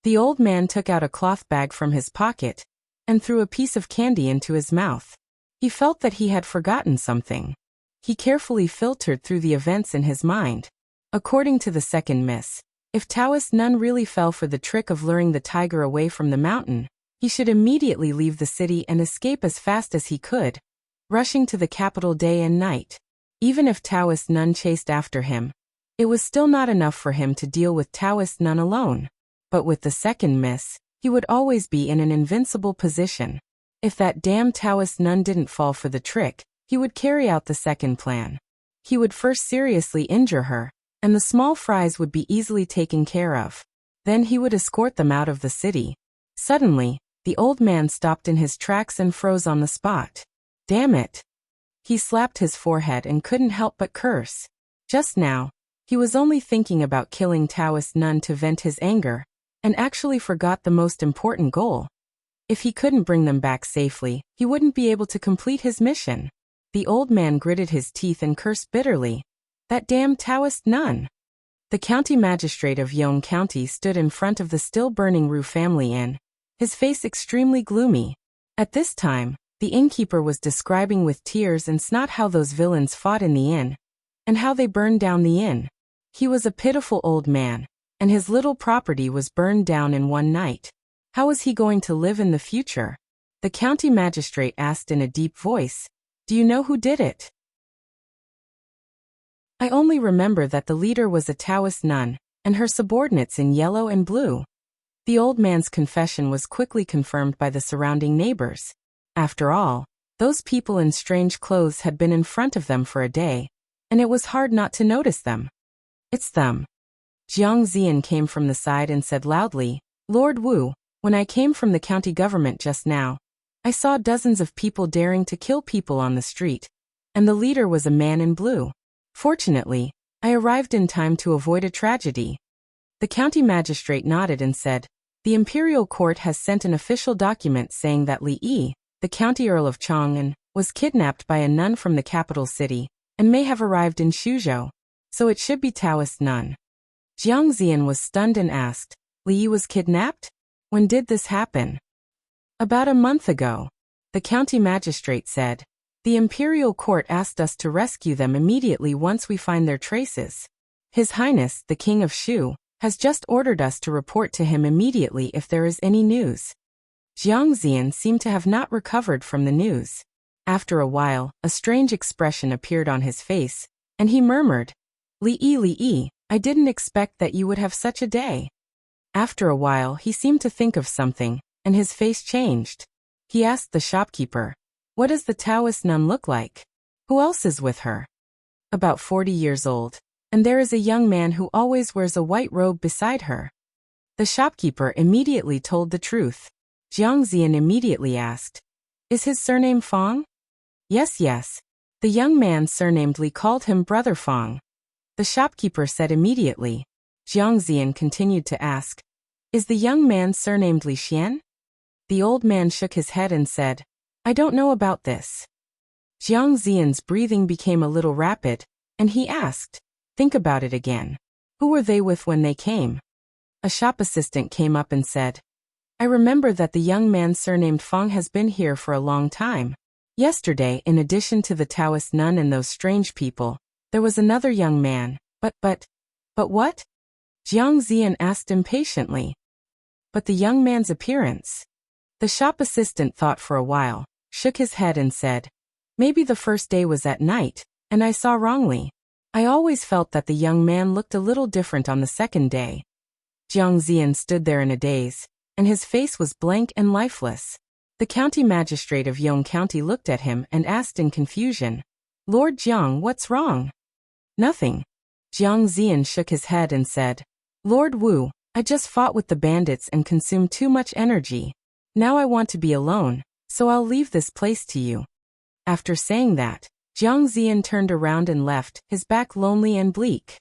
The old man took out a cloth bag from his pocket and threw a piece of candy into his mouth. He felt that he had forgotten something. He carefully filtered through the events in his mind. According to the second miss, if Taoist Nun really fell for the trick of luring the tiger away from the mountain, he should immediately leave the city and escape as fast as he could, rushing to the capital day and night. Even if Taoist Nun chased after him, it was still not enough for him to deal with Taoist Nun alone. But with the second miss, he would always be in an invincible position. If that damn Taoist Nun didn't fall for the trick, he would carry out the second plan. He would first seriously injure her, and the small fries would be easily taken care of. Then he would escort them out of the city. Suddenly, the old man stopped in his tracks and froze on the spot. Damn it! He slapped his forehead and couldn't help but curse. Just now, he was only thinking about killing Taoist Nun to vent his anger, and actually forgot the most important goal. If he couldn't bring them back safely, he wouldn't be able to complete his mission. The old man gritted his teeth and cursed bitterly. That damn Taoist Nun! The county magistrate of Yong County stood in front of the still-burning Ru family inn, his face extremely gloomy. At this time, the innkeeper was describing with tears and snot how those villains fought in the inn, and how they burned down the inn. He was a pitiful old man, and his little property was burned down in one night. How was he going to live in the future? The county magistrate asked in a deep voice, "Do you know who did it?" "I only remember that the leader was a Taoist nun, and her subordinates in yellow and blue." The old man's confession was quickly confirmed by the surrounding neighbors. After all, those people in strange clothes had been in front of them for a day, and it was hard not to notice them. "It's them." Jiang Zian came from the side and said loudly, "Lord Wu, when I came from the county government just now, I saw dozens of people daring to kill people on the street, and the leader was a man in blue. Fortunately, I arrived in time to avoid a tragedy." The county magistrate nodded and said, "The imperial court has sent an official document saying that Li Yi, the county earl of Chang'an, was kidnapped by a nun from the capital city, and may have arrived in Suzhou, so it should be Taoist Nun." Jiang Zian was stunned and asked, "Li Yi was kidnapped? When did this happen?" "About a month ago," the county magistrate said. "The imperial court asked us to rescue them immediately once we find their traces. His Highness, the King of Shu, has just ordered us to report to him immediately if there is any news." Jiang Zian seemed to have not recovered from the news. After a while, a strange expression appeared on his face, and he murmured, Li Yi, I didn't expect that you would have such a day." After a while, he seemed to think of something, and his face changed. He asked the shopkeeper, "What does the Taoist nun look like? Who else is with her?" "About 40 years old, and there is a young man who always wears a white robe beside her." The shopkeeper immediately told the truth. Jiang Zian immediately asked, "Is his surname Fong?" Yes. The young man surnamed Li called him Brother Fong. The shopkeeper said immediately. Jiang Zian continued to ask, "Is the young man surnamed Li Xian?" The old man shook his head and said, "I don't know about this." Jiang Zian's breathing became a little rapid, and he asked, "Think about it again. Who were they with when they came?" A shop assistant came up and said, I remember that the young man surnamed Fong has been here for a long time. Yesterday, in addition to the Taoist nun and those strange people, there was another young man. But what? Jiang Zian asked impatiently. But the young man's appearance. The shop assistant thought for a while, shook his head and said, maybe the first day was at night, and I saw wrongly. I always felt that the young man looked a little different on the second day. Jiang Zian stood there in a daze, and his face was blank and lifeless. The county magistrate of Yong County looked at him and asked in confusion, Lord Jiang, what's wrong? Nothing. Jiang Zian shook his head and said, Lord Wu, I just fought with the bandits and consumed too much energy. Now I want to be alone, so I'll leave this place to you. After saying that, Jiang Zian turned around and left, his back lonely and bleak.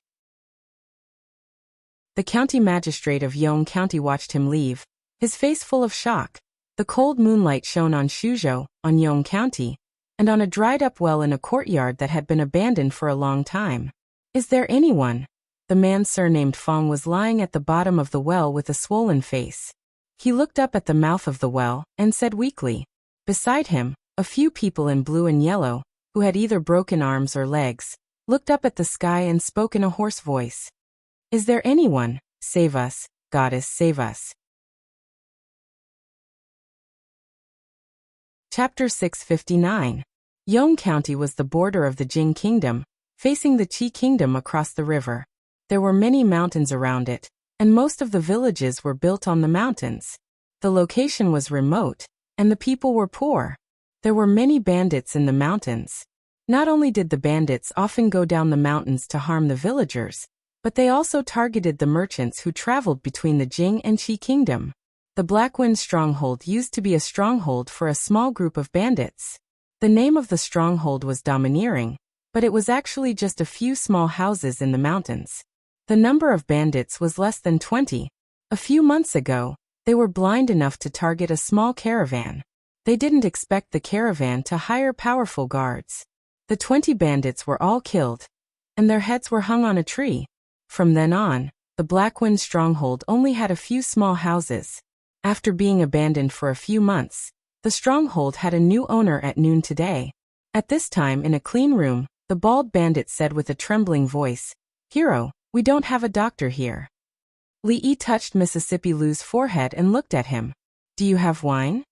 The county magistrate of Yong County watched him leave, his face full of shock. The cold moonlight shone on Shuzhou, on Yong County, and on a dried-up well in a courtyard that had been abandoned for a long time. Is there anyone? The man surnamed Fong was lying at the bottom of the well with a swollen face. He looked up at the mouth of the well and said weakly. Beside him, a few people in blue and yellow, who had either broken arms or legs, looked up at the sky and spoke in a hoarse voice. Is there anyone? Save us, goddess, save us. Chapter 659. Yong County was the border of the Jing Kingdom, facing the Qi Kingdom across the river. There were many mountains around it, and most of the villages were built on the mountains. The location was remote, and the people were poor. There were many bandits in the mountains. Not only did the bandits often go down the mountains to harm the villagers, but they also targeted the merchants who traveled between the Jing and Qi Kingdom. The Blackwind Stronghold used to be a stronghold for a small group of bandits. The name of the stronghold was Domineering, but it was actually just a few small houses in the mountains. The number of bandits was less than 20. A few months ago, they were blind enough to target a small caravan. They didn't expect the caravan to hire powerful guards. The 20 bandits were all killed, and their heads were hung on a tree. From then on, the Blackwind Stronghold only had a few small houses. After being abandoned for a few months, the stronghold had a new owner at noon today. At this time in a clean room, the bald bandit said with a trembling voice, Hero, we don't have a doctor here. Li Yi touched Mississippi Lu's forehead and looked at him. Do you have wine?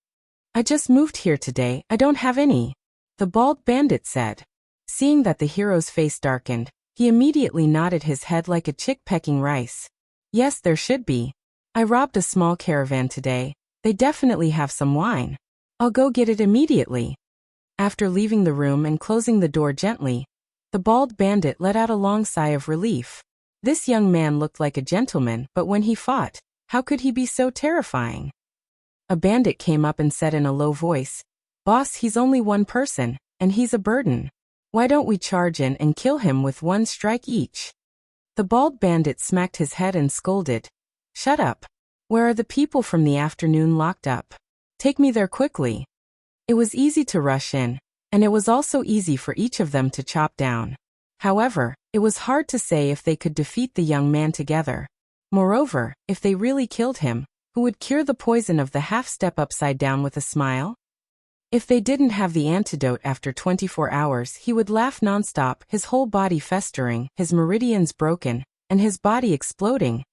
I just moved here today, I don't have any. The bald bandit said. Seeing that the hero's face darkened, he immediately nodded his head like a chick pecking rice. Yes, there should be. I robbed a small caravan today. They definitely have some wine. I'll go get it immediately. After leaving the room and closing the door gently, the bald bandit let out a long sigh of relief. This young man looked like a gentleman, but when he fought, how could he be so terrifying? A bandit came up and said in a low voice, Boss, he's only one person, and he's a burden. Why don't we charge in and kill him with one strike each? The bald bandit smacked his head and scolded, Shut up. Where are the people from the afternoon locked up? Take me there quickly. It was easy to rush in, and it was also easy for each of them to chop down. However, it was hard to say if they could defeat the young man together. Moreover, if they really killed him, who would cure the poison of the half-step upside down with a smile? If they didn't have the antidote after 24 hours, he would laugh nonstop, his whole body festering, his meridians broken, and his body exploding.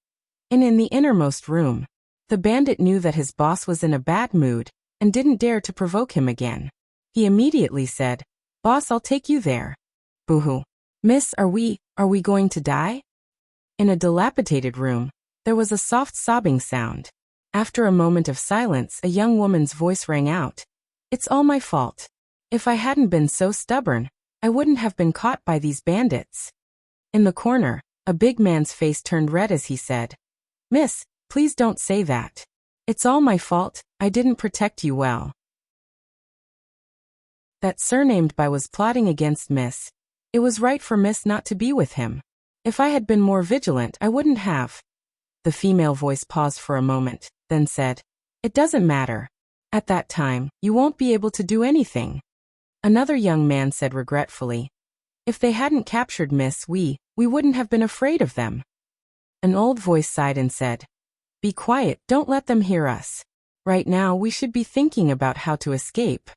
And in the innermost room, the bandit knew that his boss was in a bad mood, and didn't dare to provoke him again. He immediately said, Boss, I'll take you there. Boo-hoo. Miss, are we going to die? In a dilapidated room, there was a soft sobbing sound. After a moment of silence, a young woman's voice rang out. It's all my fault. If I hadn't been so stubborn, I wouldn't have been caught by these bandits. In the corner, a big man's face turned red as he said, Miss, please don't say that. It's all my fault, I didn't protect you well. That surnamed Bai was plotting against Miss. It was right for Miss not to be with him. If I had been more vigilant, I wouldn't have. The female voice paused for a moment, then said, It doesn't matter. At that time, you won't be able to do anything. Another young man said regretfully, If they hadn't captured Miss, we wouldn't have been afraid of them. An old voice sighed and said, Be quiet, don't let them hear us. Right now we should be thinking about how to escape.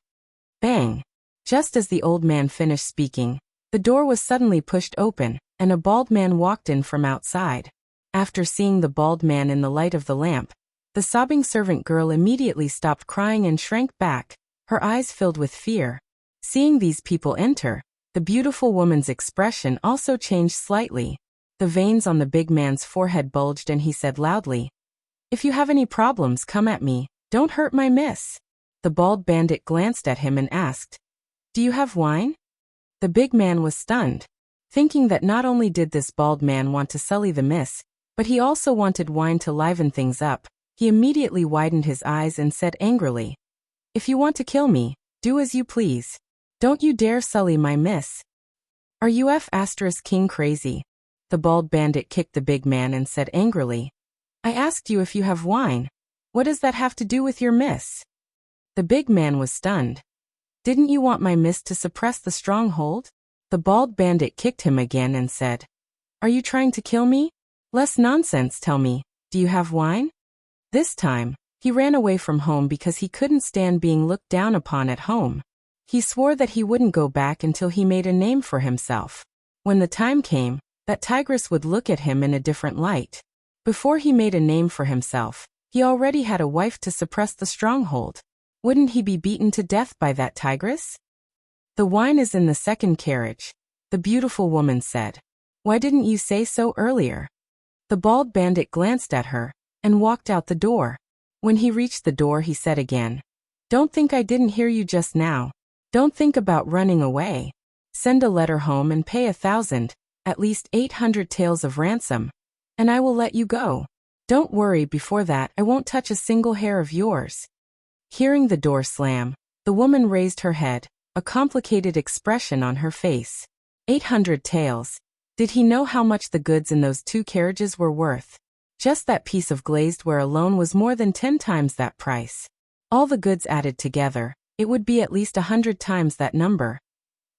Bang! Just as the old man finished speaking, the door was suddenly pushed open, and a bald man walked in from outside. After seeing the bald man in the light of the lamp, the sobbing servant girl immediately stopped crying and shrank back, her eyes filled with fear. Seeing these people enter, the beautiful woman's expression also changed slightly. The veins on the big man's forehead bulged and he said loudly, "If you have any problems, come at me, don't hurt my miss." The bald bandit glanced at him and asked, "Do you have wine?" The big man was stunned, thinking that not only did this bald man want to sully the miss, but he also wanted wine to liven things up. He immediately widened his eyes and said angrily, "If you want to kill me, do as you please. Don't you dare sully my miss. Are you *king crazy?" The bald bandit kicked the big man and said angrily, "I asked you if you have wine. What does that have to do with your miss?" The big man was stunned. "Didn't you want my miss to suppress the stronghold?" The bald bandit kicked him again and said, "Are you trying to kill me? Less nonsense, tell me, do you have wine?" This time, he ran away from home because he couldn't stand being looked down upon at home. He swore that he wouldn't go back until he made a name for himself. When the time came, that tigress would look at him in a different light. Before he made a name for himself, he already had a wife to suppress the stronghold. Wouldn't he be beaten to death by that tigress? "The wine is in the second carriage," the beautiful woman said. "Why didn't you say so earlier?" The bald bandit glanced at her and walked out the door. When he reached the door, he said again, "Don't think I didn't hear you just now. Don't think about running away. Send a letter home and pay 1,000, at least 800 taels of ransom, and I will let you go. Don't worry, before that I won't touch a single hair of yours." Hearing the door slam, the woman raised her head, a complicated expression on her face. 800 taels. Did he know how much the goods in those 2 carriages were worth? Just that piece of glazed ware alone was more than 10 times that price. All the goods added together, it would be at least 100 times that number.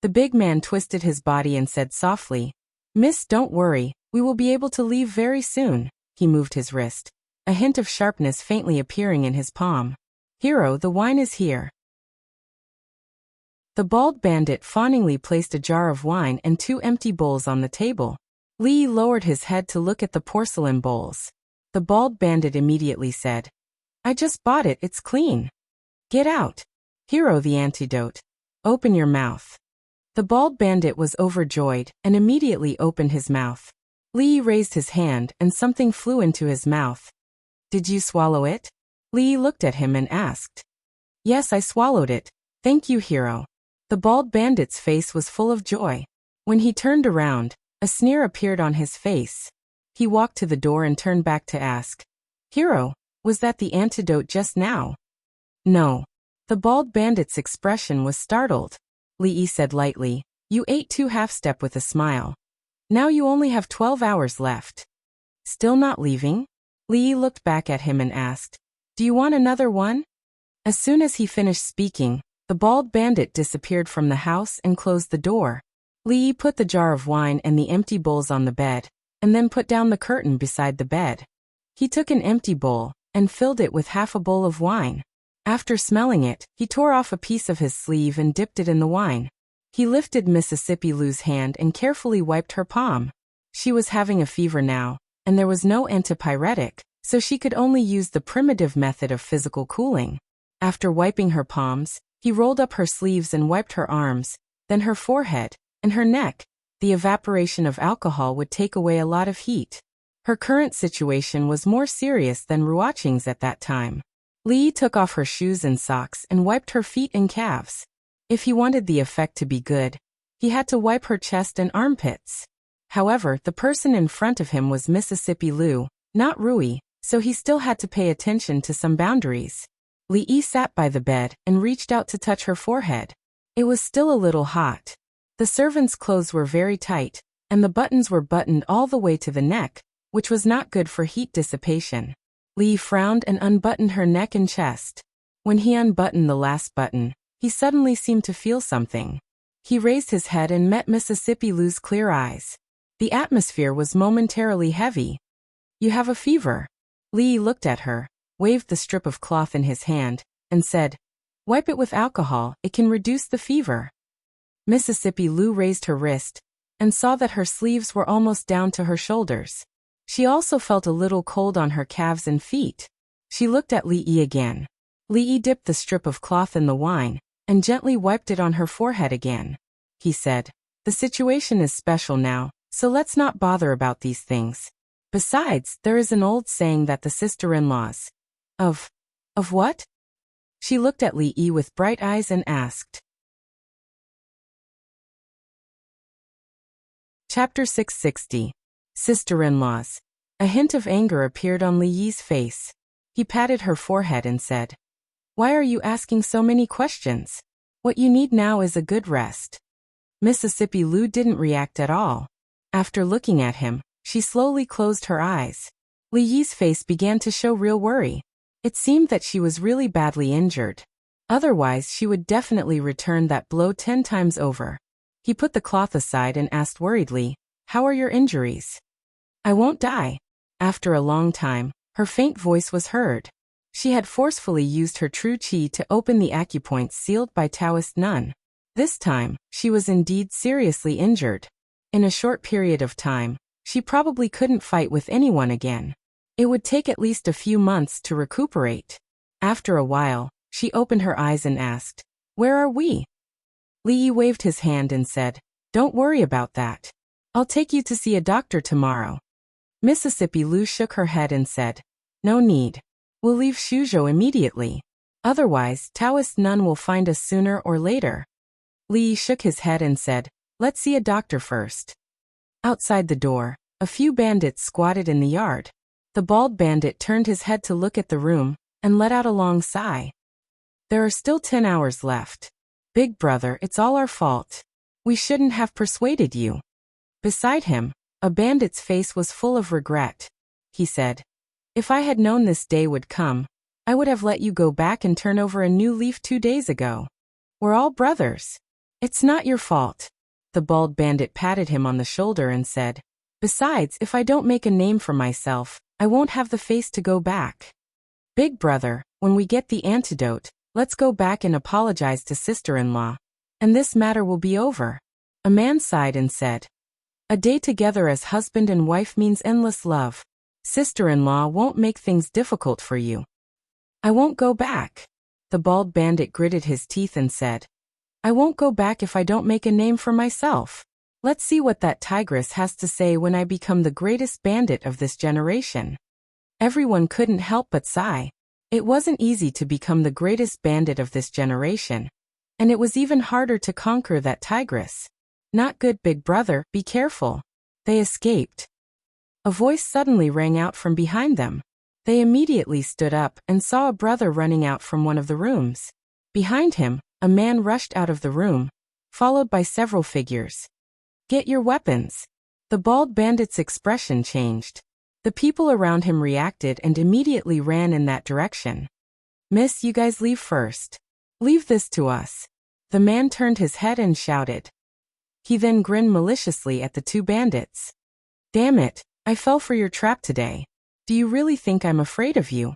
The big man twisted his body and said softly, "Miss, don't worry, we will be able to leave very soon." He moved his wrist, a hint of sharpness faintly appearing in his palm. "Hero, the wine is here." The bald bandit fawningly placed a jar of wine and 2 empty bowls on the table. Lee lowered his head to look at the porcelain bowls. The bald bandit immediately said, "I just bought it, it's clean. Get out. Hero, the antidote. Open your mouth." The bald bandit was overjoyed and immediately opened his mouth. Lee raised his hand and something flew into his mouth. "Did you swallow it?" Lee looked at him and asked. "Yes, I swallowed it. Thank you, Hero." The bald bandit's face was full of joy. When he turned around, a sneer appeared on his face. He walked to the door and turned back to ask, "Hero, was that the antidote just now?" "No." The bald bandit's expression was startled. Lee said lightly, "You ate 2 half-step with a smile. Now you only have 12 hours left. Still not leaving?" Lee looked back at him and asked, "Do you want another one?" As soon as he finished speaking, the bald bandit disappeared from the house and closed the door. Lee put the jar of wine and the empty bowls on the bed, and then put down the curtain beside the bed. He took an empty bowl and filled it with half a bowl of wine. After smelling it, he tore off a piece of his sleeve and dipped it in the wine. He lifted Mississippi Lou's hand and carefully wiped her palm. She was having a fever now, and there was no antipyretic, so she could only use the primitive method of physical cooling. After wiping her palms, he rolled up her sleeves and wiped her arms, then her forehead, and her neck. The evaporation of alcohol would take away a lot of heat. Her current situation was more serious than Ruoqing's at that time. Lee took off her shoes and socks and wiped her feet and calves. If he wanted the effect to be good, he had to wipe her chest and armpits. However, the person in front of him was Mississippi Lou, not Rui, so he still had to pay attention to some boundaries. Lee sat by the bed and reached out to touch her forehead. It was still a little hot. The servant's clothes were very tight, and the buttons were buttoned all the way to the neck, which was not good for heat dissipation. Lee frowned and unbuttoned her neck and chest. When he unbuttoned the last button, he suddenly seemed to feel something. He raised his head and met Mississippi Lou's clear eyes. The atmosphere was momentarily heavy. "You have a fever." Li Yi looked at her, waved the strip of cloth in his hand, and said, "Wipe it with alcohol, it can reduce the fever." Mississippi Lu raised her wrist, and saw that her sleeves were almost down to her shoulders. She also felt a little cold on her calves and feet. She looked at Li Yi again. Li Yi dipped the strip of cloth in the wine, and gently wiped it on her forehead again. He said, "The situation is special now, so let's not bother about these things. Besides, there is an old saying that the sister-in-laws of what?" She looked at Li Yi with bright eyes and asked. Chapter 660. Sister-in-laws. A hint of anger appeared on Li Yi's face. He patted her forehead and said, "Why are you asking so many questions? What you need now is a good rest." Mississippi Lu didn't react at all. After looking at him, she slowly closed her eyes. Li Yi's face began to show real worry. It seemed that she was really badly injured. Otherwise, she would definitely return that blow 10 times over. He put the cloth aside and asked worriedly, "How are your injuries?" "I won't die." After a long time, her faint voice was heard. She had forcefully used her true qi to open the acupoints sealed by Taoist nun. This time, she was indeed seriously injured. In a short period of time, she probably couldn't fight with anyone again. It would take at least a few months to recuperate. After a while, she opened her eyes and asked, "Where are we?" Li Yi waved his hand and said, "Don't worry about that. I'll take you to see a doctor tomorrow." Mississippi Lu shook her head and said, "No need. We'll leave Shuzhou immediately. Otherwise, Taoist nun will find us sooner or later." Li Yi shook his head and said, "Let's see a doctor first." Outside the door, a few bandits squatted in the yard. The bald bandit turned his head to look at the room, and let out a long sigh. "There are still 10 hours left. Big brother, it's all our fault. We shouldn't have persuaded you." Beside him, a bandit's face was full of regret. He said, "If I had known this day would come, I would have let you go back and turn over a new leaf 2 days ago. We're all brothers. It's not your fault." The bald bandit patted him on the shoulder and said, "Besides, if I don't make a name for myself, I won't have the face to go back. Big brother, when we get the antidote, let's go back and apologize to sister-in-law, and this matter will be over." A man sighed and said, "A day together as husband and wife means endless love. Sister-in-law won't make things difficult for you." "I won't go back." The bald bandit gritted his teeth and said, "I won't go back if I don't make a name for myself. Let's see what that tigress has to say when I become the greatest bandit of this generation." Everyone couldn't help but sigh. It wasn't easy to become the greatest bandit of this generation, and it was even harder to conquer that tigress. "Not good, big brother, be careful." They escaped. A voice suddenly rang out from behind them. They immediately stood up and saw a brother running out from one of the rooms. Behind him, a man rushed out of the room, followed by several figures. "Get your weapons." The bald bandit's expression changed. The people around him reacted and immediately ran in that direction. "Miss, you guys leave first. Leave this to us." The man turned his head and shouted. He then grinned maliciously at the 2 bandits. "Damn it, I fell for your trap today. Do you really think I'm afraid of you?"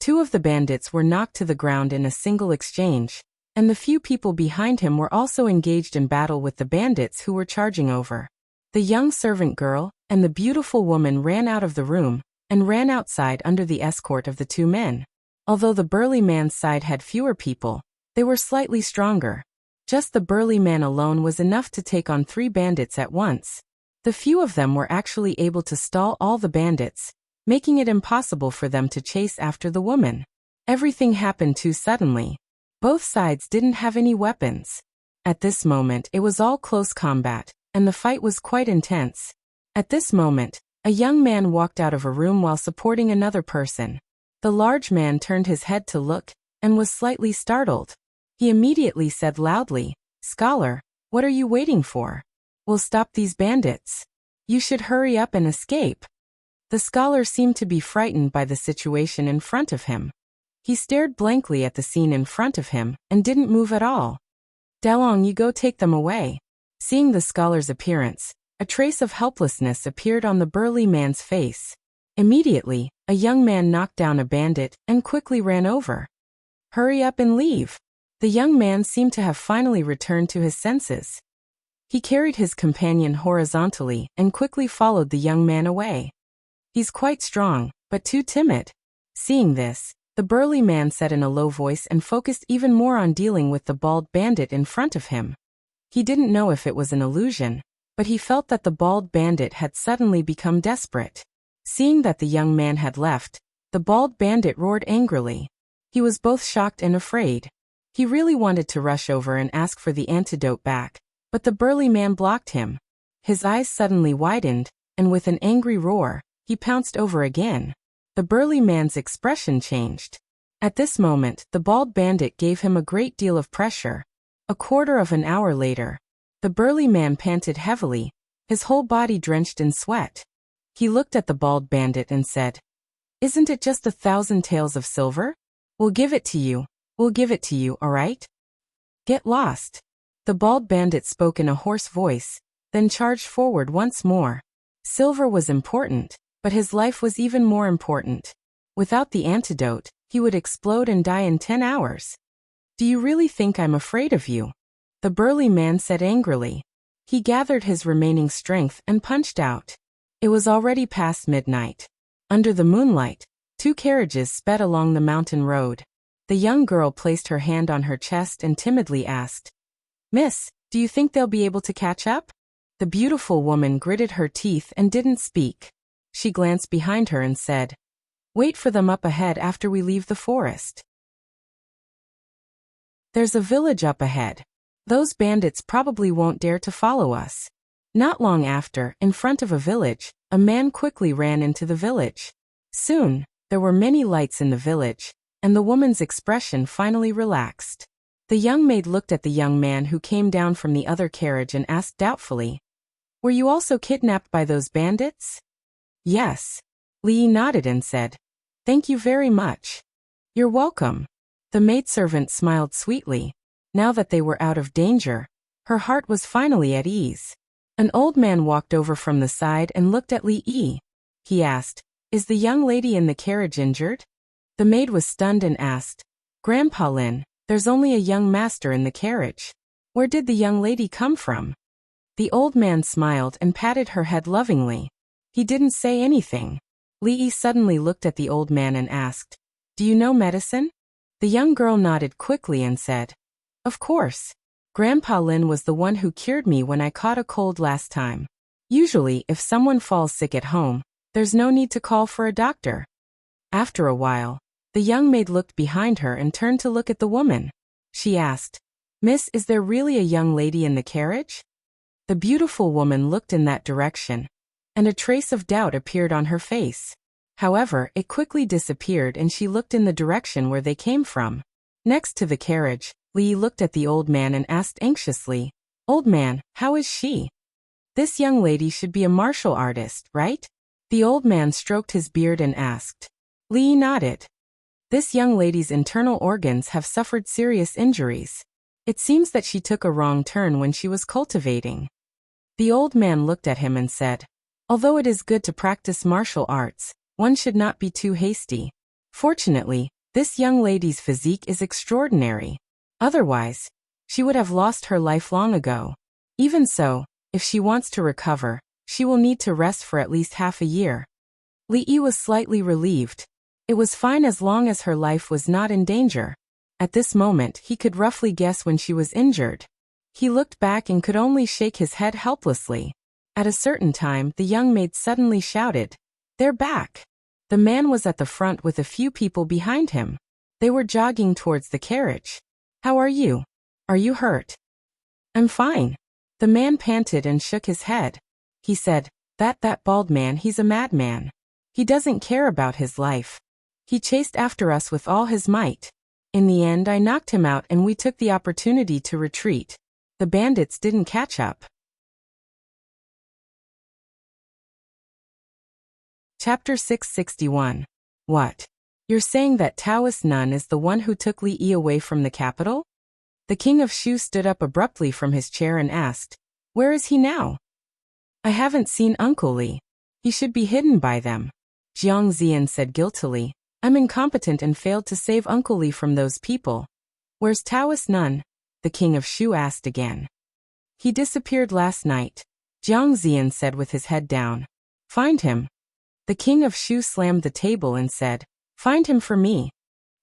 2 of the bandits were knocked to the ground in a single exchange, and the few people behind him were also engaged in battle with the bandits who were charging over. The young servant girl and the beautiful woman ran out of the room and ran outside under the escort of the 2 men. Although the burly man's side had fewer people, they were slightly stronger. Just the burly man alone was enough to take on 3 bandits at once. The few of them were actually able to stall all the bandits, making it impossible for them to chase after the woman. Everything happened too suddenly. Both sides didn't have any weapons. At this moment, it was all close combat, and the fight was quite intense. At this moment, a young man walked out of a room while supporting another person. The large man turned his head to look, and was slightly startled. He immediately said loudly, "Scholar, what are you waiting for? We'll stop these bandits. You should hurry up and escape." The scholar seemed to be frightened by the situation in front of him. He stared blankly at the scene in front of him, and didn't move at all. "Dalong, you go take them away." Seeing the scholar's appearance, a trace of helplessness appeared on the burly man's face. Immediately, a young man knocked down a bandit and quickly ran over. Hurry up and leave. The young man seemed to have finally returned to his senses. He carried his companion horizontally and quickly followed the young man away. He's quite strong, but too timid. Seeing this, the burly man said in a low voice and focused even more on dealing with the bald bandit in front of him. He didn't know if it was an illusion, but he felt that the bald bandit had suddenly become desperate. Seeing that the young man had left, the bald bandit roared angrily. He was both shocked and afraid. He really wanted to rush over and ask for the antidote back, but the burly man blocked him. His eyes suddenly widened, and with an angry roar, he pounced over again. The burly man's expression changed. At this moment, the bald bandit gave him a great deal of pressure. A quarter of an hour later, the burly man panted heavily, his whole body drenched in sweat. He looked at the bald bandit and said, "Isn't it just 1,000 taels of silver? We'll give it to you. We'll give it to you, all right? Get lost." The bald bandit spoke in a hoarse voice, then charged forward once more. Silver was important, but his life was even more important. Without the antidote, he would explode and die in 10 hours. "Do you really think I'm afraid of you?" the burly man said angrily. He gathered his remaining strength and punched out. It was already past midnight. Under the moonlight, 2 carriages sped along the mountain road. The young girl placed her hand on her chest and timidly asked, "Miss, do you think they'll be able to catch up?" The beautiful woman gritted her teeth and didn't speak. She glanced behind her and said, "Wait for them up ahead after we leave the forest. There's a village up ahead. Those bandits probably won't dare to follow us." Not long after, in front of a village, a man quickly ran into the village. Soon, there were many lights in the village, and the woman's expression finally relaxed. The young maid looked at the young man who came down from the other carriage and asked doubtfully, "Were you also kidnapped by those bandits?" "Yes." Lee nodded and said, "Thank you very much." "You're welcome." The maidservant smiled sweetly. Now that they were out of danger, her heart was finally at ease. An old man walked over from the side and looked at Li Yi. He asked, "Is the young lady in the carriage injured?" The maid was stunned and asked, "Grandpa Lin, there's only a young master in the carriage. Where did the young lady come from?" The old man smiled and patted her head lovingly. He didn't say anything. Li Yi suddenly looked at the old man and asked, "Do you know medicine?" The young girl nodded quickly and said, "Of course. Grandpa Lin was the one who cured me when I caught a cold last time. Usually, if someone falls sick at home, there's no need to call for a doctor." After a while, the young maid looked behind her and turned to look at the woman. She asked, "Miss, is there really a young lady in the carriage?" The beautiful woman looked in that direction, and a trace of doubt appeared on her face. However, it quickly disappeared and she looked in the direction where they came from. Next to the carriage, Lee looked at the old man and asked anxiously, "Old man, how is she? This young lady should be a martial artist, right?" The old man stroked his beard and asked. Lee nodded. "This young lady's internal organs have suffered serious injuries. It seems that she took a wrong turn when she was cultivating." The old man looked at him and said, "Although it is good to practice martial arts, one should not be too hasty. Fortunately, this young lady's physique is extraordinary. Otherwise, she would have lost her life long ago. Even so, if she wants to recover, she will need to rest for at least half a year." Li Yi was slightly relieved. It was fine as long as her life was not in danger. At this moment, he could roughly guess when she was injured. He looked back and could only shake his head helplessly. At a certain time, the young maid suddenly shouted, "They're back!" The man was at the front with a few people behind him. They were jogging towards the carriage. "How are you? Are you hurt?" "I'm fine." The man panted and shook his head. He said, That bald man, he's a madman. He doesn't care about his life. He chased after us with all his might. In the end, I knocked him out and we took the opportunity to retreat. The bandits didn't catch up." Chapter 661. What? You're saying that Taoist Nun is the one who took Li Yi away from the capital? The king of Shu stood up abruptly from his chair and asked, "Where is he now?" "I haven't seen Uncle Li. He should be hidden by them." Jiang Ziyan said guiltily. I'm incompetent and failed to save Uncle Li from those people. Where's Taoist Nun? The king of Shu asked again. He disappeared last night, Jiang Ziyan said with his head down. Find him. The king of Shu slammed the table and said, Find him for me.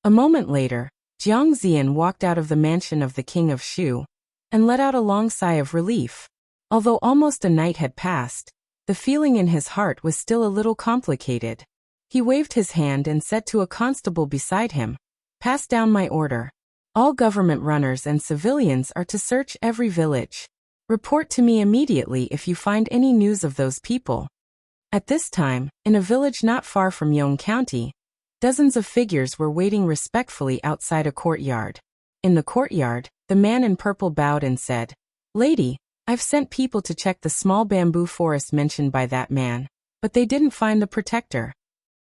A moment later, Jiang Ziyan walked out of the mansion of the king of Shu and let out a long sigh of relief. Although almost a night had passed, the feeling in his heart was still a little complicated. He waved his hand and said to a constable beside him, Pass down my order. All government runners and civilians are to search every village. Report to me immediately if you find any news of those people. At this time, in a village not far from Yong County, dozens of figures were waiting respectfully outside a courtyard. In the courtyard, the man in purple bowed and said, Lady, I've sent people to check the small bamboo forest mentioned by that man, but they didn't find the protector.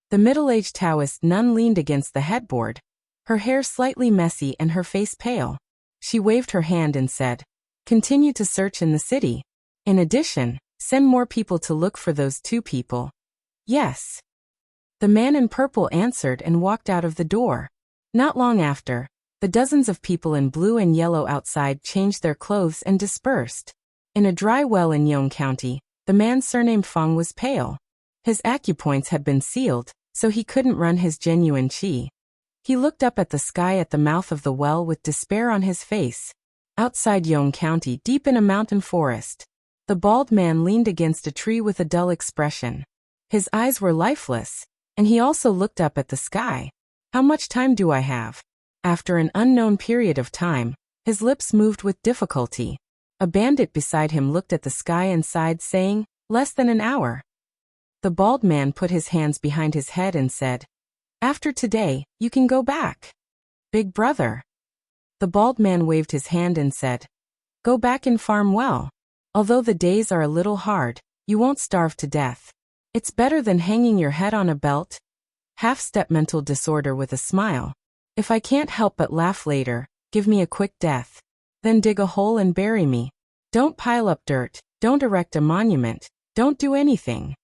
The middle-aged Taoist nun leaned against the headboard, her hair slightly messy and her face pale. She waved her hand and said, Continue to search in the city. In addition, send more people to look for those two people. Yes. The man in purple answered and walked out of the door. Not long after, the dozens of people in blue and yellow outside changed their clothes and dispersed. In a dry well in Yong County, the man surnamed Feng was pale. His acupoints had been sealed, so he couldn't run his genuine qi. He looked up at the sky at the mouth of the well with despair on his face. Outside Yong County, deep in a mountain forest, the bald man leaned against a tree with a dull expression. His eyes were lifeless, and he also looked up at the sky. How much time do I have? After an unknown period of time, his lips moved with difficulty. A bandit beside him looked at the sky and sighed, saying, Less than an hour. The bald man put his hands behind his head and said, After today, you can go back. Big brother. The bald man waved his hand and said, Go back and farm well. Although the days are a little hard, you won't starve to death. It's better than hanging your head on a belt. Half-step mental disorder with a smile. If I can't help but laugh later, give me a quick death. Then dig a hole and bury me. Don't pile up dirt, don't erect a monument, don't do anything.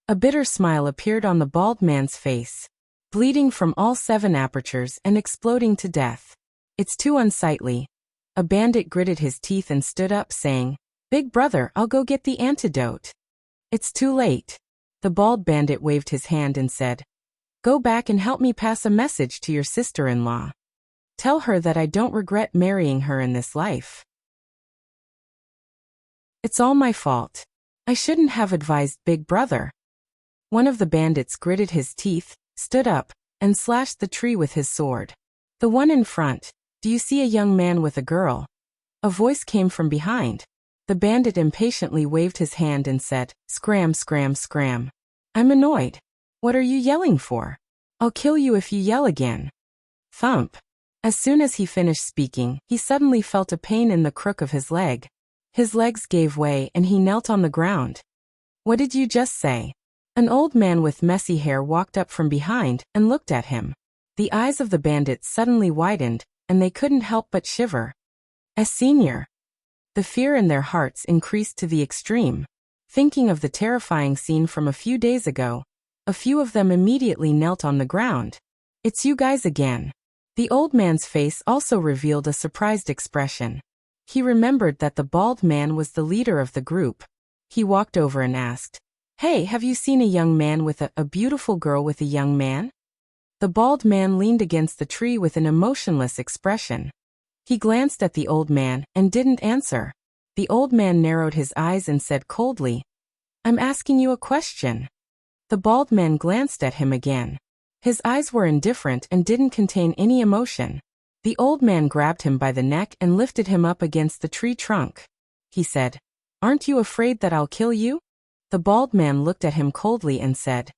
A bitter smile appeared on the bald man's face. Bleeding from all 7 apertures and exploding to death. It's too unsightly. A bandit gritted his teeth and stood up, saying, Big brother, I'll go get the antidote. It's too late. The bald bandit waved his hand and said, Go back and help me pass a message to your sister-in-law. Tell her that I don't regret marrying her in this life. It's all my fault. I shouldn't have advised Big Brother. One of the bandits gritted his teeth, stood up, and slashed the tree with his sword. The one in front, do you see a young man with a girl? A voice came from behind. The bandit impatiently waved his hand and said, Scram, scram, scram. I'm annoyed. What are you yelling for? I'll kill you if you yell again. Thump. As soon as he finished speaking, he suddenly felt a pain in the crook of his leg. His legs gave way and he knelt on the ground. What did you just say? An old man with messy hair walked up from behind and looked at him. The eyes of the bandits suddenly widened, and they couldn't help but shiver. As senior. The fear in their hearts increased to the extreme. Thinking of the terrifying scene from a few days ago, a few of them immediately knelt on the ground. It's you guys again. The old man's face also revealed a surprised expression. He remembered that the bald man was the leader of the group. He walked over and asked, Hey, have you seen a young man with a beautiful girl with a young man? The bald man leaned against the tree with an emotionless expression. He glanced at the old man and didn't answer. The old man narrowed his eyes and said coldly, I'm asking you a question. The bald man glanced at him again. His eyes were indifferent and didn't contain any emotion. The old man grabbed him by the neck and lifted him up against the tree trunk. He said, Aren't you afraid that I'll kill you? The bald man looked at him coldly and said,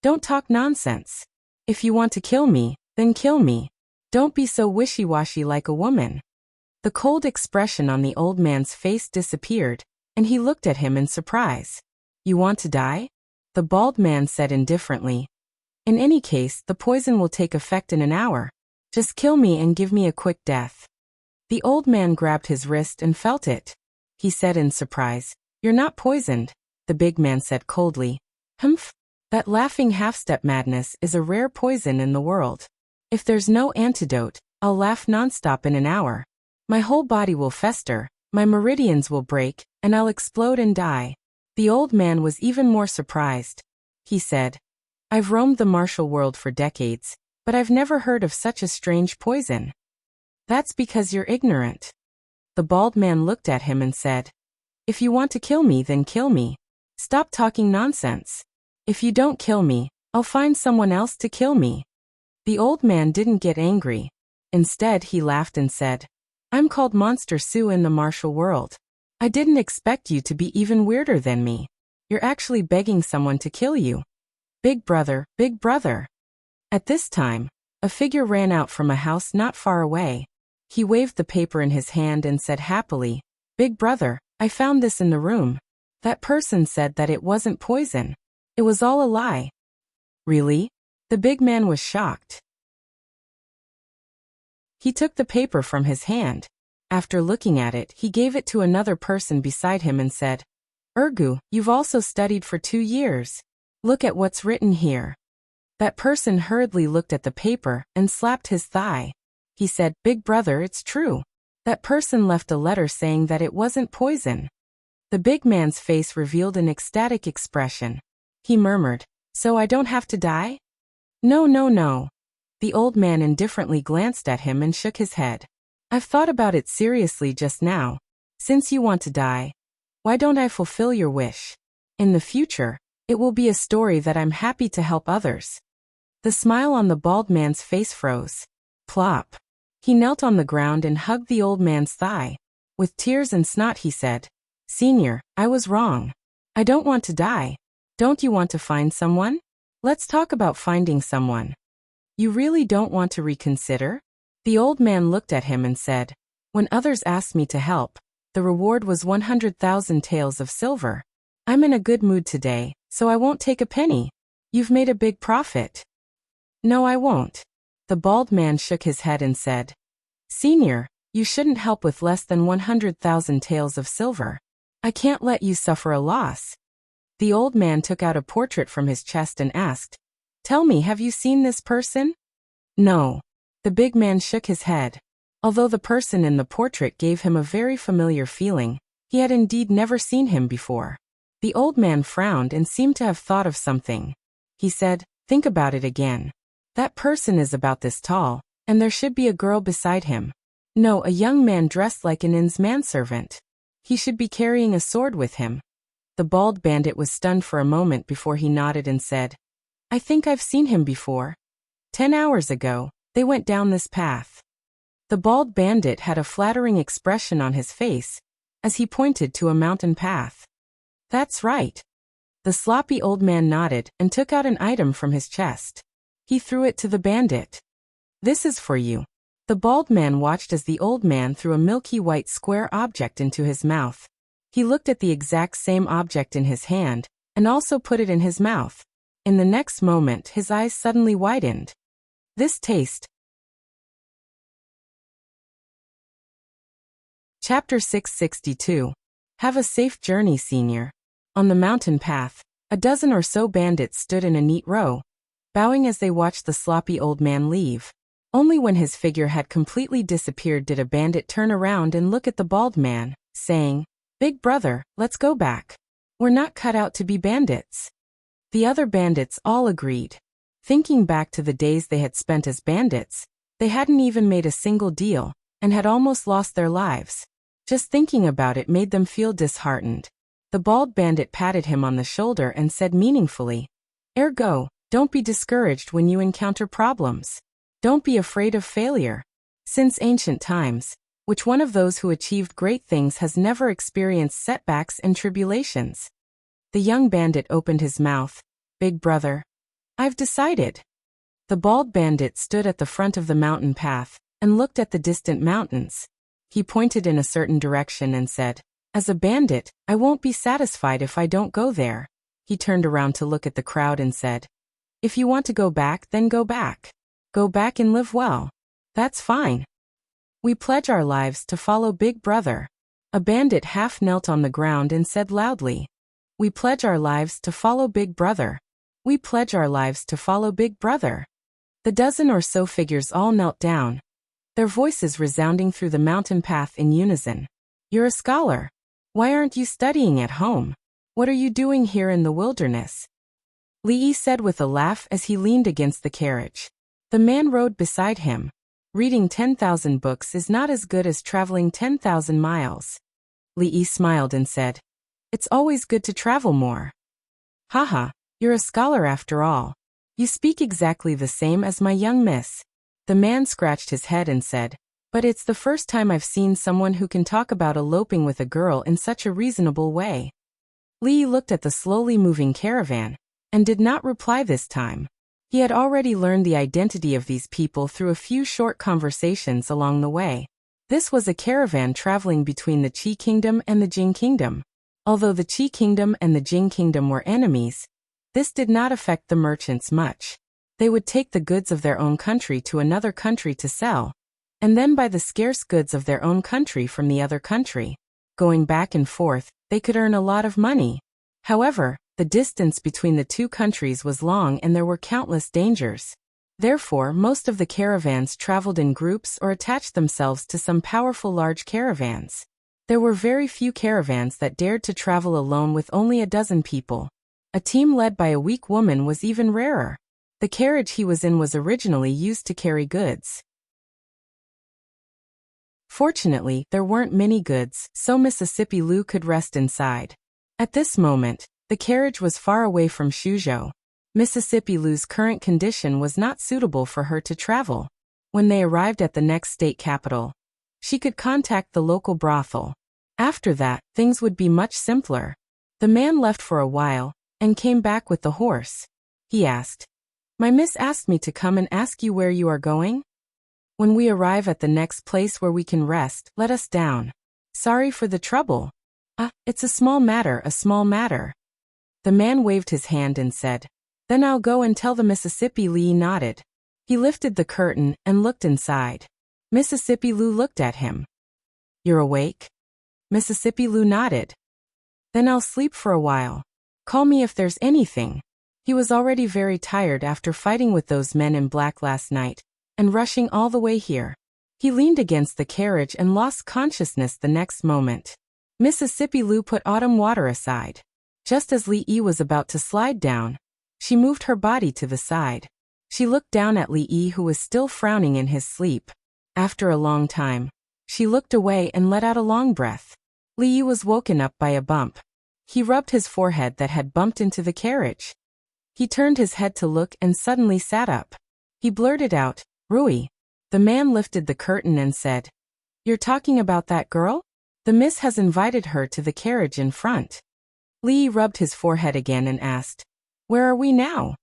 Don't talk nonsense. If you want to kill me, then kill me. Don't be so wishy-washy like a woman. The cold expression on the old man's face disappeared, and he looked at him in surprise. You want to die? The bald man said indifferently. In any case, the poison will take effect in an hour. Just kill me and give me a quick death. The old man grabbed his wrist and felt it. He said in surprise, You're not poisoned. The big man said coldly, Humph. That laughing half-step madness is a rare poison in the world. If there's no antidote, I'll laugh nonstop in an hour. My whole body will fester, my meridians will break, and I'll explode and die. The old man was even more surprised. He said, I've roamed the martial world for decades, but I've never heard of such a strange poison. That's because you're ignorant. The bald man looked at him and said, If you want to kill me, then kill me. Stop talking nonsense. If you don't kill me, I'll find someone else to kill me. The old man didn't get angry. Instead, he laughed and said, I'm called Monster Sue in the martial world. I didn't expect you to be even weirder than me. You're actually begging someone to kill you. Big brother, big brother. At this time, a figure ran out from a house not far away. He waved the paper in his hand and said happily, Big brother, I found this in the room. That person said that it wasn't poison. It was all a lie. Really? The big man was shocked. He took the paper from his hand. After looking at it, he gave it to another person beside him and said, Ergu, you've also studied for 2 years. Look at what's written here. That person hurriedly looked at the paper and slapped his thigh. He said, Big brother, it's true. That person left a letter saying that it wasn't poison. The big man's face revealed an ecstatic expression. He murmured, So I don't have to die? No, no, no. The old man indifferently glanced at him and shook his head. I've thought about it seriously just now. Since you want to die, why don't I fulfill your wish? In the future, it will be a story that I'm happy to help others. The smile on the bald man's face froze. Plop. He knelt on the ground and hugged the old man's thigh. With tears and snot he said, Senior, I was wrong. I don't want to die. Don't you want to find someone? Let's talk about finding someone. You really don't want to reconsider? The old man looked at him and said, When others asked me to help, the reward was 100,000 taels of silver. I'm in a good mood today, so I won't take a penny. You've made a big profit. No, I won't. The bald man shook his head and said, Senior, you shouldn't help with less than 100,000 taels of silver. I can't let you suffer a loss. The old man took out a portrait from his chest and asked, Tell me, have you seen this person? No. The big man shook his head. Although the person in the portrait gave him a very familiar feeling, he had indeed never seen him before. The old man frowned and seemed to have thought of something. He said, Think about it again. That person is about this tall, and there should be a girl beside him. No, a young man dressed like an inn's manservant. He should be carrying a sword with him. The bald bandit was stunned for a moment before he nodded and said, I think I've seen him before. 10 hours ago, they went down this path. The bald bandit had a flattering expression on his face, as he pointed to a mountain path. That's right. The sloppy old man nodded and took out an item from his chest. He threw it to the bandit. This is for you. The bald man watched as the old man threw a milky white square object into his mouth. He looked at the exact same object in his hand, and also put it in his mouth. In the next moment, his eyes suddenly widened. This taste. Chapter 662. Have a safe journey, Senior. On the mountain path, a dozen or so bandits stood in a neat row, bowing as they watched the sloppy old man leave. Only when his figure had completely disappeared did a bandit turn around and look at the bald man, saying, Big brother, let's go back. We're not cut out to be bandits. The other bandits all agreed. Thinking back to the days they had spent as bandits, they hadn't even made a single deal, and had almost lost their lives. Just thinking about it made them feel disheartened. The bald bandit patted him on the shoulder and said meaningfully, Ergo, don't be discouraged when you encounter problems. Don't be afraid of failure. Since ancient times, which one of those who achieved great things has never experienced setbacks and tribulations? The young bandit opened his mouth. Big brother, I've decided. The bald bandit stood at the front of the mountain path and looked at the distant mountains. He pointed in a certain direction and said, As a bandit, I won't be satisfied if I don't go there. He turned around to look at the crowd and said, If you want to go back, then go back. Go back and live well. That's fine. We pledge our lives to follow Big Brother. A bandit half knelt on the ground and said loudly, We pledge our lives to follow Big Brother. We pledge our lives to follow Big Brother. The dozen or so figures all knelt down, their voices resounding through the mountain path in unison. You're a scholar. Why aren't you studying at home? What are you doing here in the wilderness? Li Yi said with a laugh as he leaned against the carriage. The man rode beside him. Reading 10,000 books is not as good as traveling 10,000 miles. Li Yi smiled and said, It's always good to travel more. Haha, you're a scholar after all. You speak exactly the same as my young miss. The man scratched his head and said, But it's the first time I've seen someone who can talk about eloping with a girl in such a reasonable way. Li Yi looked at the slowly moving caravan, and did not reply this time. He had already learned the identity of these people through a few short conversations along the way. This was a caravan traveling between the Qi Kingdom and the Jing Kingdom. Although the Qi Kingdom and the Jing Kingdom were enemies, this did not affect the merchants much. They would take the goods of their own country to another country to sell, and then buy the scarce goods of their own country from the other country. Going back and forth, they could earn a lot of money. However, the distance between the two countries was long and there were countless dangers. Therefore, most of the caravans traveled in groups or attached themselves to some powerful large caravans. There were very few caravans that dared to travel alone with only a dozen people. A team led by a weak woman was even rarer. The carriage he was in was originally used to carry goods. Fortunately, there weren't many goods, so Mississippi Lu could rest inside. At this moment, the carriage was far away from Shuzhou. Mississippi Lu's current condition was not suitable for her to travel. When they arrived at the next state capital, she could contact the local brothel. After that, things would be much simpler. The man left for a while, and came back with the horse. He asked, My miss asked me to come and ask you where you are going? When we arrive at the next place where we can rest, let us down. Sorry for the trouble. It's a small matter, a small matter. The man waved his hand and said, Then I'll go and tell the Mississippi. Li Yi nodded. He lifted the curtain and looked inside. Mississippi Lu looked at him. You're awake? Mississippi Lu nodded. Then I'll sleep for a while. Call me if there's anything. He was already very tired after fighting with those men in black last night, and rushing all the way here. He leaned against the carriage and lost consciousness the next moment. Mississippi Lu put autumn water aside. Just as Li Yi was about to slide down, she moved her body to the side. She looked down at Li Yi, who was still frowning in his sleep. After a long time, she looked away and let out a long breath. Li Yi was woken up by a bump. He rubbed his forehead that had bumped into the carriage. He turned his head to look and suddenly sat up. He blurted out, Rui. The man lifted the curtain and said, You're talking about that girl? The miss has invited her to the carriage in front. Li Yi rubbed his forehead again and asked, Where are we now?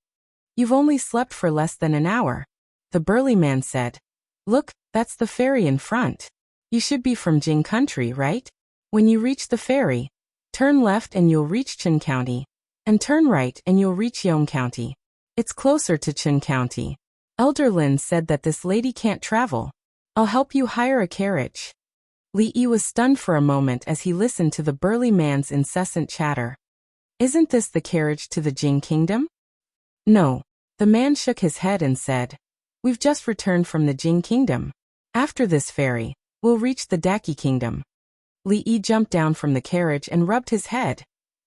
You've only slept for less than an hour. The burly man said, Look, that's the ferry in front. You should be from Jing country, right? When you reach the ferry, turn left and you'll reach Qin County, and turn right and you'll reach Yong County. It's closer to Qin County. Elder Lin said that this lady can't travel. I'll help you hire a carriage. Li Yi was stunned for a moment as he listened to the burly man's incessant chatter. Isn't this the carriage to the Jing Kingdom? No. The man shook his head and said, We've just returned from the Jing Kingdom. After this ferry, we'll reach the Daqi Kingdom. Li Yi jumped down from the carriage and rubbed his head.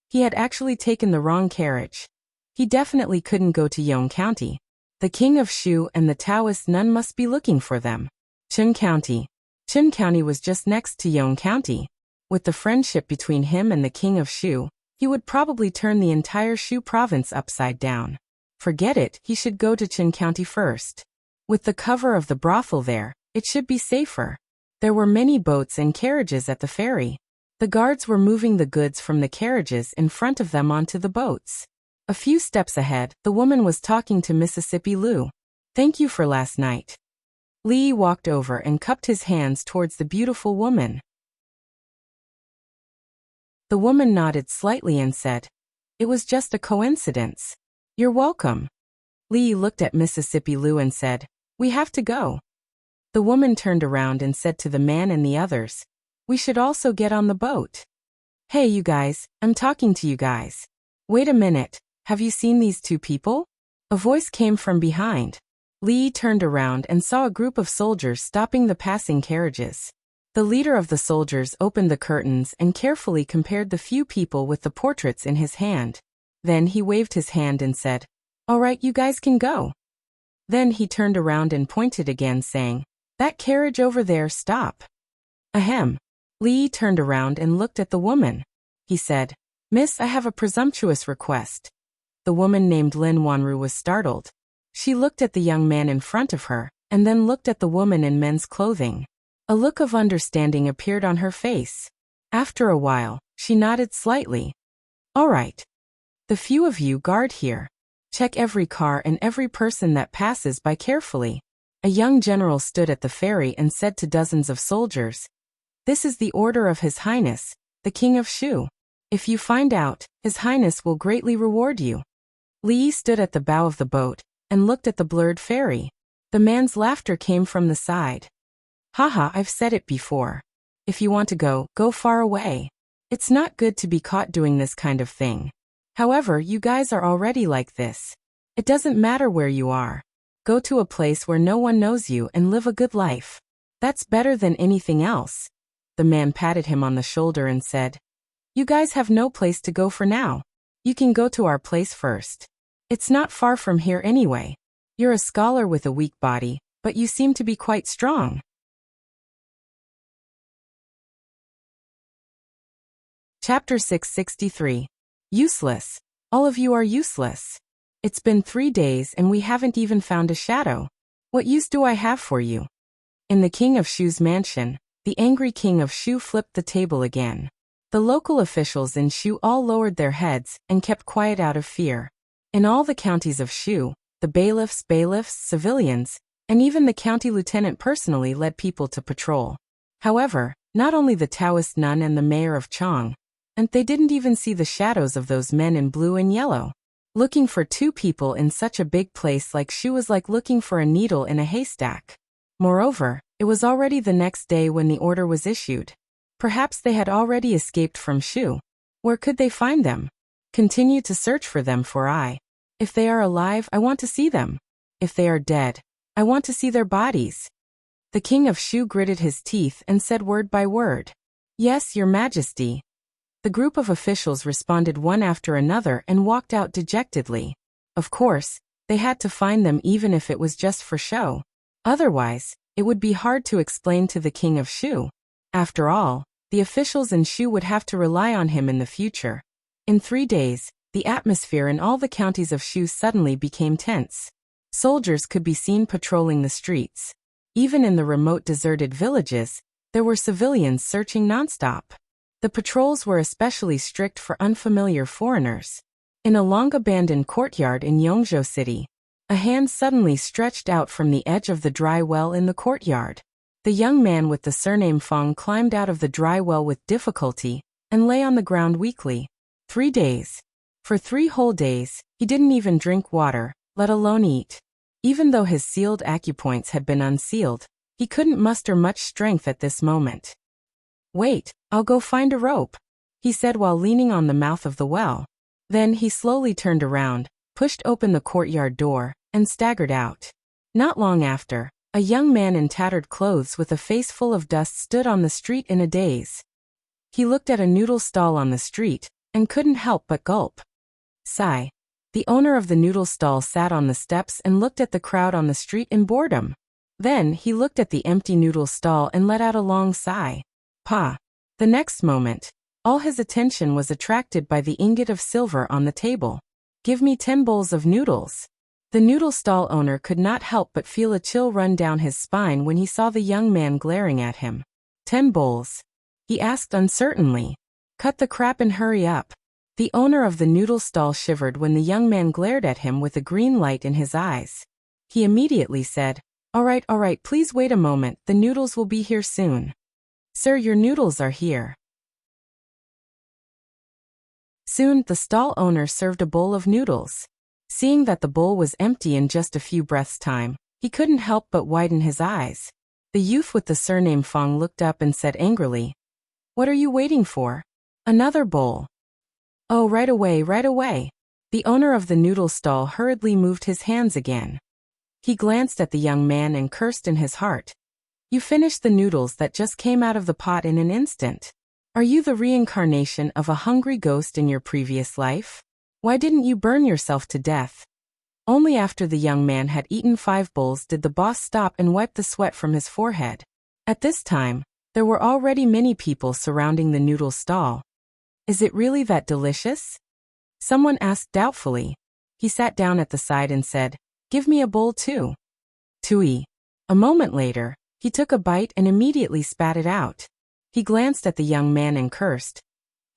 He had actually taken the wrong carriage. He definitely couldn't go to Yong County. The king of Shu and the Taoist nun must be looking for them. Qin County. Qin County was just next to Yong County. With the friendship between him and the king of Shu, he would probably turn the entire Shu province upside down. Forget it, he should go to Qin County first. With the cover of the brothel there, it should be safer. There were many boats and carriages at the ferry. The guards were moving the goods from the carriages in front of them onto the boats. A few steps ahead, the woman was talking to Mississippi Lu. Thank you for last night. Li Yi walked over and cupped his hands towards the beautiful woman. The woman nodded slightly and said, It was just a coincidence. You're welcome. Li Yi looked at Mississippi Lu and said, We have to go. The woman turned around and said to the man and the others, We should also get on the boat. Hey you guys, I'm talking to you guys. Wait a minute, have you seen these two people? A voice came from behind. Li turned around and saw a group of soldiers stopping the passing carriages. The leader of the soldiers opened the curtains and carefully compared the few people with the portraits in his hand. Then he waved his hand and said, "All right, you guys can go." Then he turned around and pointed again, saying, "That carriage over there, stop." Ahem. Li turned around and looked at the woman. He said, "Miss, I have a presumptuous request." The woman named Lin Wanru was startled. She looked at the young man in front of her, and then looked at the woman in men's clothing. A look of understanding appeared on her face. After a while, she nodded slightly. "All right. The few of you guard here. Check every car and every person that passes by carefully." A young general stood at the ferry and said to dozens of soldiers, "This is the order of His Highness, the King of Shu. If you find out, His Highness will greatly reward you." Li stood at the bow of the boat and looked at the blurred ferry. The man's laughter came from the side. "Haha, I've said it before. If you want to go, go far away. It's not good to be caught doing this kind of thing. However, you guys are already like this. It doesn't matter where you are. Go to a place where no one knows you and live a good life. That's better than anything else." The man patted him on the shoulder and said, "You guys have no place to go for now. You can go to our place first. It's not far from here anyway. You're a scholar with a weak body, but you seem to be quite strong." Chapter 663. Useless. All of you are useless. It's been 3 days and we haven't even found a shadow. What use do I have for you? In the King of Shu's mansion, the angry King of Shu flipped the table again. The local officials in Shu all lowered their heads and kept quiet out of fear. In all the counties of Shu, the bailiffs, civilians, and even the county lieutenant personally led people to patrol. However, not only the Taoist nun and the mayor of Chang, and they didn't even see the shadows of those men in blue and yellow. Looking for 2 people in such a big place like Shu was like looking for a needle in a haystack. Moreover, it was already the next day when the order was issued. Perhaps they had already escaped from Shu. Where could they find them? Continue to search for them, for if they are alive, I want to see them. If they are dead, I want to see their bodies. The King of Shu gritted his teeth and said word by word, "Yes, Your Majesty." The group of officials responded one after another and walked out dejectedly. Of course, they had to find them even if it was just for show. Otherwise, it would be hard to explain to the King of Shu. After all, the officials in Shu would have to rely on him in the future. In 3 days, the atmosphere in all the counties of Shu suddenly became tense. Soldiers could be seen patrolling the streets. Even in the remote deserted villages, there were civilians searching nonstop. The patrols were especially strict for unfamiliar foreigners. In a long-abandoned courtyard in Yongzhou City, a hand suddenly stretched out from the edge of the dry well in the courtyard. The young man with the surname Feng climbed out of the dry well with difficulty and lay on the ground weakly. 3 days. For 3 whole days, he didn't even drink water, let alone eat. Even though his sealed acupoints had been unsealed, he couldn't muster much strength at this moment. "Wait, I'll go find a rope," he said while leaning on the mouth of the well. Then he slowly turned around, pushed open the courtyard door, and staggered out. Not long after, a young man in tattered clothes with a face full of dust stood on the street in a daze. He looked at a noodle stall on the street, and couldn't help but gulp. Sigh. The owner of the noodle stall sat on the steps and looked at the crowd on the street in boredom. Then he looked at the empty noodle stall and let out a long sigh. Pa. The next moment, all his attention was attracted by the ingot of silver on the table. "Give me 10 bowls of noodles." The noodle stall owner could not help but feel a chill run down his spine when he saw the young man glaring at him. 10 bowls? He asked uncertainly. "Cut the crap and hurry up." The owner of the noodle stall shivered when the young man glared at him with a green light in his eyes. He immediately said, all right, please wait a moment, the noodles will be here soon." "Sir, your noodles are here." Soon, the stall owner served a bowl of noodles. Seeing that the bowl was empty in just a few breaths' time, he couldn't help but widen his eyes. The youth with the surname Feng looked up and said angrily, "What are you waiting for? Another bowl." "Oh, right away." The owner of the noodle stall hurriedly moved his hands again. He glanced at the young man and cursed in his heart. You finished the noodles that just came out of the pot in an instant. Are you the reincarnation of a hungry ghost in your previous life? Why didn't you burn yourself to death? Only after the young man had eaten 5 bowls did the boss stop and wipe the sweat from his forehead. At this time, there were already many people surrounding the noodle stall. Is it really that delicious? Someone asked doubtfully. He sat down at the side and said, Give me a bowl too. Tui. A moment later, he took a bite and immediately spat it out. He glanced at the young man and cursed.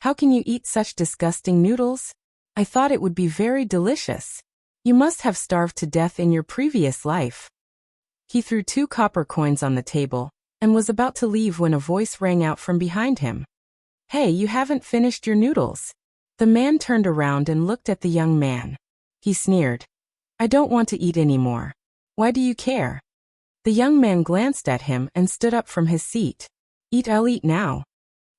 How can you eat such disgusting noodles? I thought it would be very delicious. You must have starved to death in your previous life. He threw 2 copper coins on the table and was about to leave when a voice rang out from behind him. Hey, you haven't finished your noodles. The man turned around and looked at the young man. He sneered. I don't want to eat anymore. Why do you care? The young man glanced at him and stood up from his seat. I'll eat now.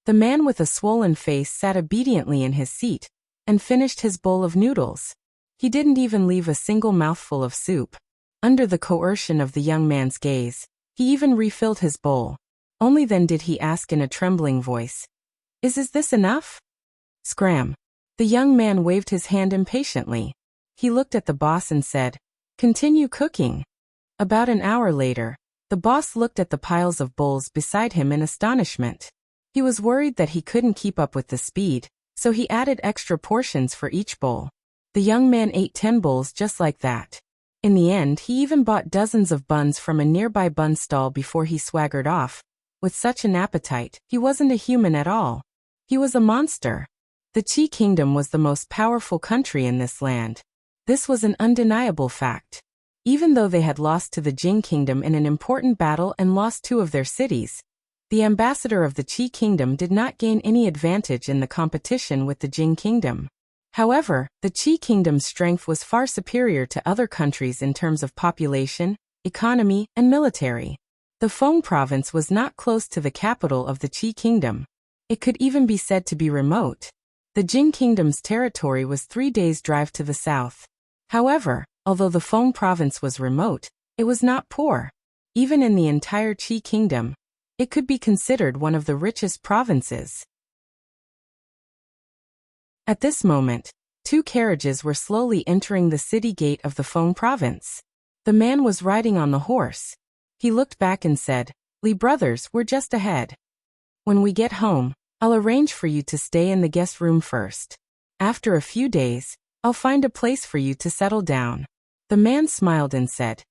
The man with a swollen face sat obediently in his seat and finished his bowl of noodles. He didn't even leave a single mouthful of soup. Under the coercion of the young man's gaze, he even refilled his bowl. Only then did he ask in a trembling voice, Is this enough? Scram. The young man waved his hand impatiently. He looked at the boss and said, Continue cooking. About an hour later, the boss looked at the piles of bowls beside him in astonishment. He was worried that he couldn't keep up with the speed, so he added extra portions for each bowl. The young man ate 10 bowls just like that. In the end, he even bought dozens of buns from a nearby bun stall before he swaggered off. With such an appetite, he wasn't a human at all. He was a monster. The Qi Kingdom was the most powerful country in this land. This was an undeniable fact. Even though they had lost to the Jing Kingdom in an important battle and lost 2 of their cities, the ambassador of the Qi Kingdom did not gain any advantage in the competition with the Jing Kingdom. However, the Qi Kingdom's strength was far superior to other countries in terms of population, economy, and military. The Feng province was not close to the capital of the Qi Kingdom. It could even be said to be remote. The Jing Kingdom's territory was 3 days' drive to the south. However, although the Feng province was remote, it was not poor. Even in the entire Qi Kingdom, it could be considered one of the richest provinces. At this moment, 2 carriages were slowly entering the city gate of the Feng province. The man was riding on the horse. He looked back and said, Li brothers, we're just ahead. When we get home, I'll arrange for you to stay in the guest room first. After a few days, I'll find a place for you to settle down. The man smiled and said,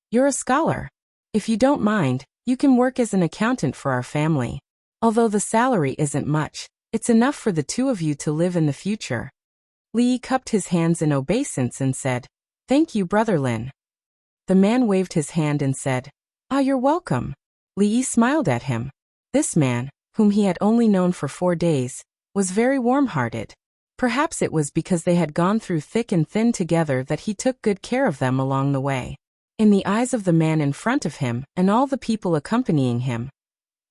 You're a scholar. If you don't mind, you can work as an accountant for our family. Although the salary isn't much, it's enough for the 2 of you to live in the future. Li cupped his hands in obeisance and said, Thank you, Brother Lin. The man waved his hand and said, You're welcome. Li smiled at him. This man, whom he had only known for 4 days, was very warm-hearted. Perhaps it was because they had gone through thick and thin together that he took good care of them along the way. In the eyes of the man in front of him and all the people accompanying him,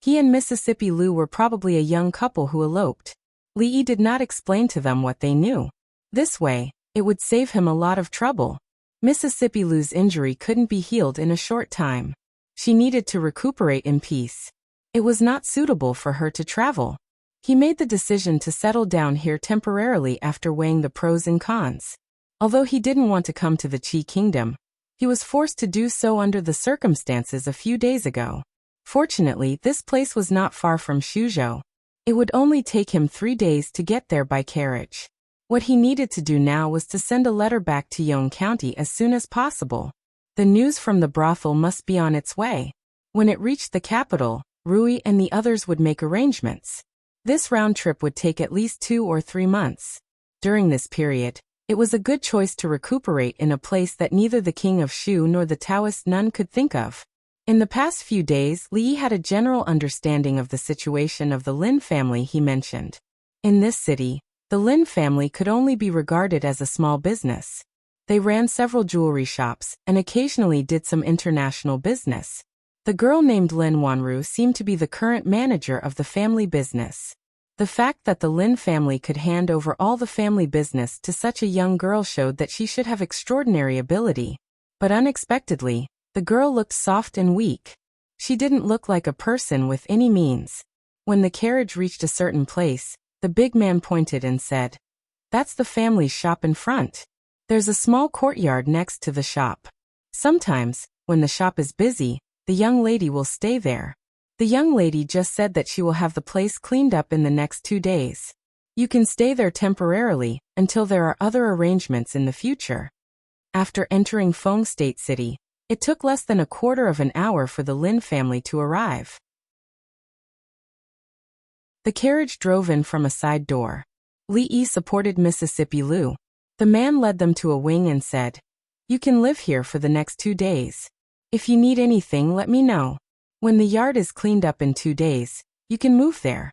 he and Mississippi Lu were probably a young couple who eloped. Li did not explain to them what they knew. This way, it would save him a lot of trouble. Mississippi Lu's injury couldn't be healed in a short time. She needed to recuperate in peace. It was not suitable for her to travel. He made the decision to settle down here temporarily after weighing the pros and cons. Although he didn't want to come to the Qi Kingdom, he was forced to do so under the circumstances a few days ago. Fortunately, this place was not far from Shuzhou. It would only take him 3 days to get there by carriage. What he needed to do now was to send a letter back to Yong County as soon as possible. The news from the brothel must be on its way. When it reached the capital, Rui and the others would make arrangements. This round trip would take at least 2 or 3 months. During this period, it was a good choice to recuperate in a place that neither the king of Shu nor the Taoist nun could think of. In the past few days, Li had a general understanding of the situation of the Lin family he mentioned. In this city, the Lin family could only be regarded as a small business. They ran several jewelry shops and occasionally did some international business. The girl named Lin Wanru seemed to be the current manager of the family business. The fact that the Lin family could hand over all the family business to such a young girl showed that she should have extraordinary ability. But unexpectedly, the girl looked soft and weak. She didn't look like a person with any means. When the carriage reached a certain place, the big man pointed and said, "That's the family's shop in front. There's a small courtyard next to the shop. Sometimes, when the shop is busy, the young lady will stay there. The young lady just said that she will have the place cleaned up in the next 2 days. You can stay there temporarily, until there are other arrangements in the future." After entering Feng State City, it took less than a quarter of an hour for the Lin family to arrive. The carriage drove in from a side door. Li Yi supported Mississippi Lu. The man led them to a wing and said, "You can live here for the next 2 days. If you need anything, let me know. When the yard is cleaned up in 2 days, you can move there."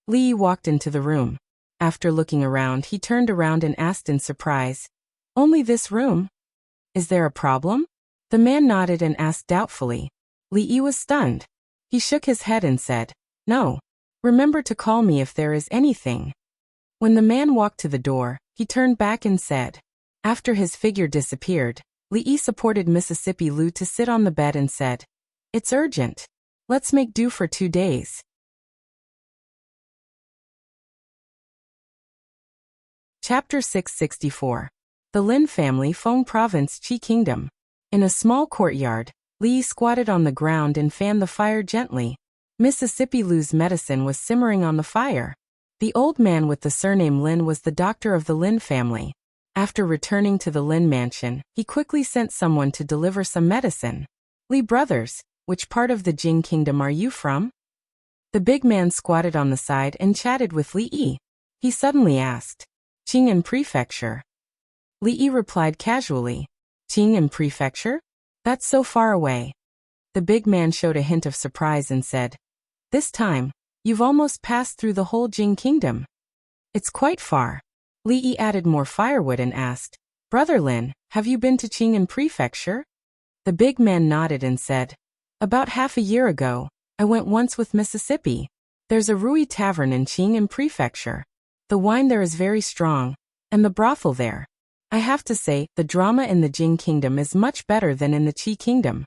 Li Yi walked into the room. After looking around, he turned around and asked in surprise, "Only this room? Is there a problem?" The man nodded and asked doubtfully. Li Yi was stunned. He shook his head and said, "No. Remember to call me if there is anything." When the man walked to the door, he turned back and said. After his figure disappeared, Li Yi supported Mississippi Lu to sit on the bed and said, "It's urgent. Let's make do for 2 days." Chapter 664. The Lin Family, Feng Province, Qi Kingdom. In a small courtyard, Li Yi squatted on the ground and fanned the fire gently. Mississippi Lu's medicine was simmering on the fire. The old man with the surname Lin was the doctor of the Lin family. After returning to the Lin mansion, he quickly sent someone to deliver some medicine. "Li brothers, which part of the Jing kingdom are you from?" The big man squatted on the side and chatted with Li Yi. He suddenly asked, "Qing'an Prefecture?" Li Yi replied casually, "Qing'an Prefecture? That's so far away." The big man showed a hint of surprise and said, "This time, you've almost passed through the whole Jing kingdom. It's quite far." Li Yi added more firewood and asked, "Brother Lin, have you been to Qing'an Prefecture?" The big man nodded and said, "About half a year ago, I went once with Mississippi. There's a Rui tavern in Qing'an Prefecture. The wine there is very strong, and the brothel there. I have to say, the drama in the Jing kingdom is much better than in the Qi kingdom."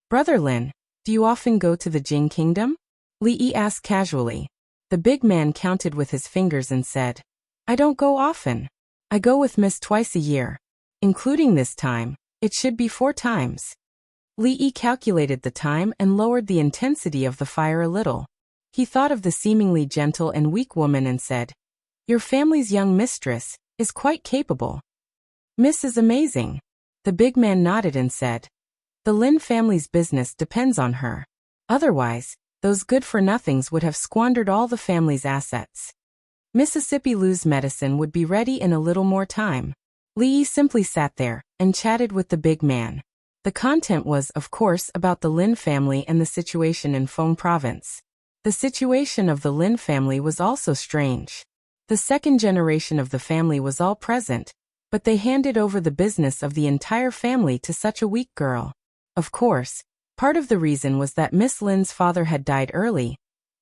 "Brother Lin, do you often go to the Jing kingdom?" Li Yi asked casually. The big man counted with his fingers and said, "I don't go often. I go with Miss twice a year. Including this time, it should be 4 times." Li Yi calculated the time and lowered the intensity of the fire a little. He thought of the seemingly gentle and weak woman and said, "Your family's young mistress is quite capable." "Miss is amazing." The big man nodded and said, "The Lin family's business depends on her. Otherwise, those good-for-nothings would have squandered all the family's assets." Mississippi Lu's medicine would be ready in a little more time. Li Yi simply sat there and chatted with the big man. The content was, of course, about the Lin family and the situation in Feng Province. The situation of the Lin family was also strange. The second generation of the family was all present, but they handed over the business of the entire family to such a weak girl. Of course, part of the reason was that Miss Lin's father had died early,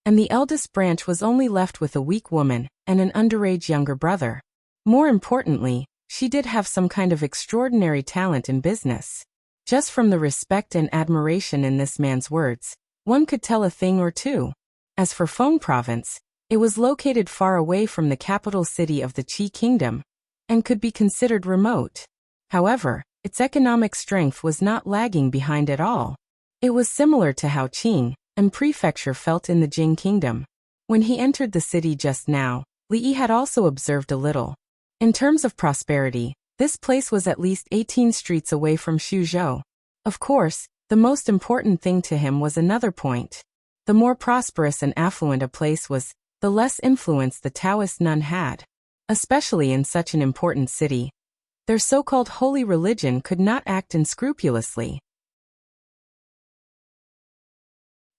and the eldest branch was only left with a weak woman and an underage younger brother. More importantly, she did have some kind of extraordinary talent in business. Just from the respect and admiration in this man's words, one could tell a thing or two. As for Feng Province, it was located far away from the capital city of the Qi Kingdom, and could be considered remote. However, its economic strength was not lagging behind at all. It was similar to how Qing'an Prefecture felt in the Jing Kingdom. When he entered the city just now, Li Yi had also observed a little. In terms of prosperity, this place was at least 18 streets away from Xuzhou. Of course, the most important thing to him was another point. The more prosperous and affluent a place was, the less influence the Taoist nun had. Especially in such an important city. Their so-called holy religion could not act unscrupulously.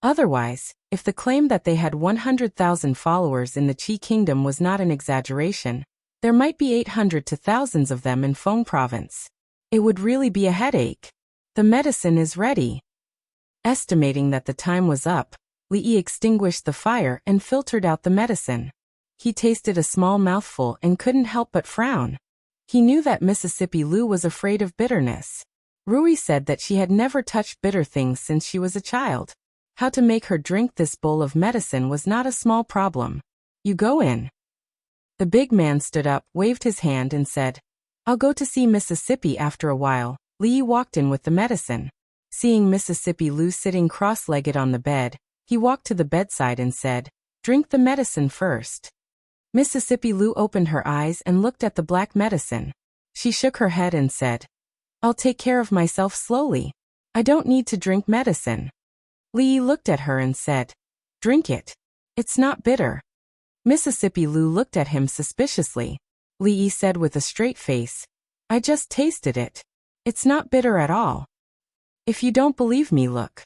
Otherwise, if the claim that they had 100,000 followers in the Qi Kingdom was not an exaggeration, there might be 800 to thousands of them in Feng Province. It would really be a headache. The medicine is ready. Estimating that the time was up, Li Yi extinguished the fire and filtered out the medicine. He tasted a small mouthful and couldn't help but frown. He knew that Mississippi Lou was afraid of bitterness. Rui said that she had never touched bitter things since she was a child. How to make her drink this bowl of medicine was not a small problem. You go in. The big man stood up, waved his hand and said, I'll go to see Mississippi after a while. Lee walked in with the medicine. Seeing Mississippi Lou sitting cross-legged on the bed, he walked to the bedside and said, Drink the medicine first. Mississippi Lou opened her eyes and looked at the black medicine. She shook her head and said, I'll take care of myself slowly. I don't need to drink medicine. Lee looked at her and said, Drink it. It's not bitter. Mississippi Lou looked at him suspiciously. Lee said with a straight face, I just tasted it. It's not bitter at all. If you don't believe me, look.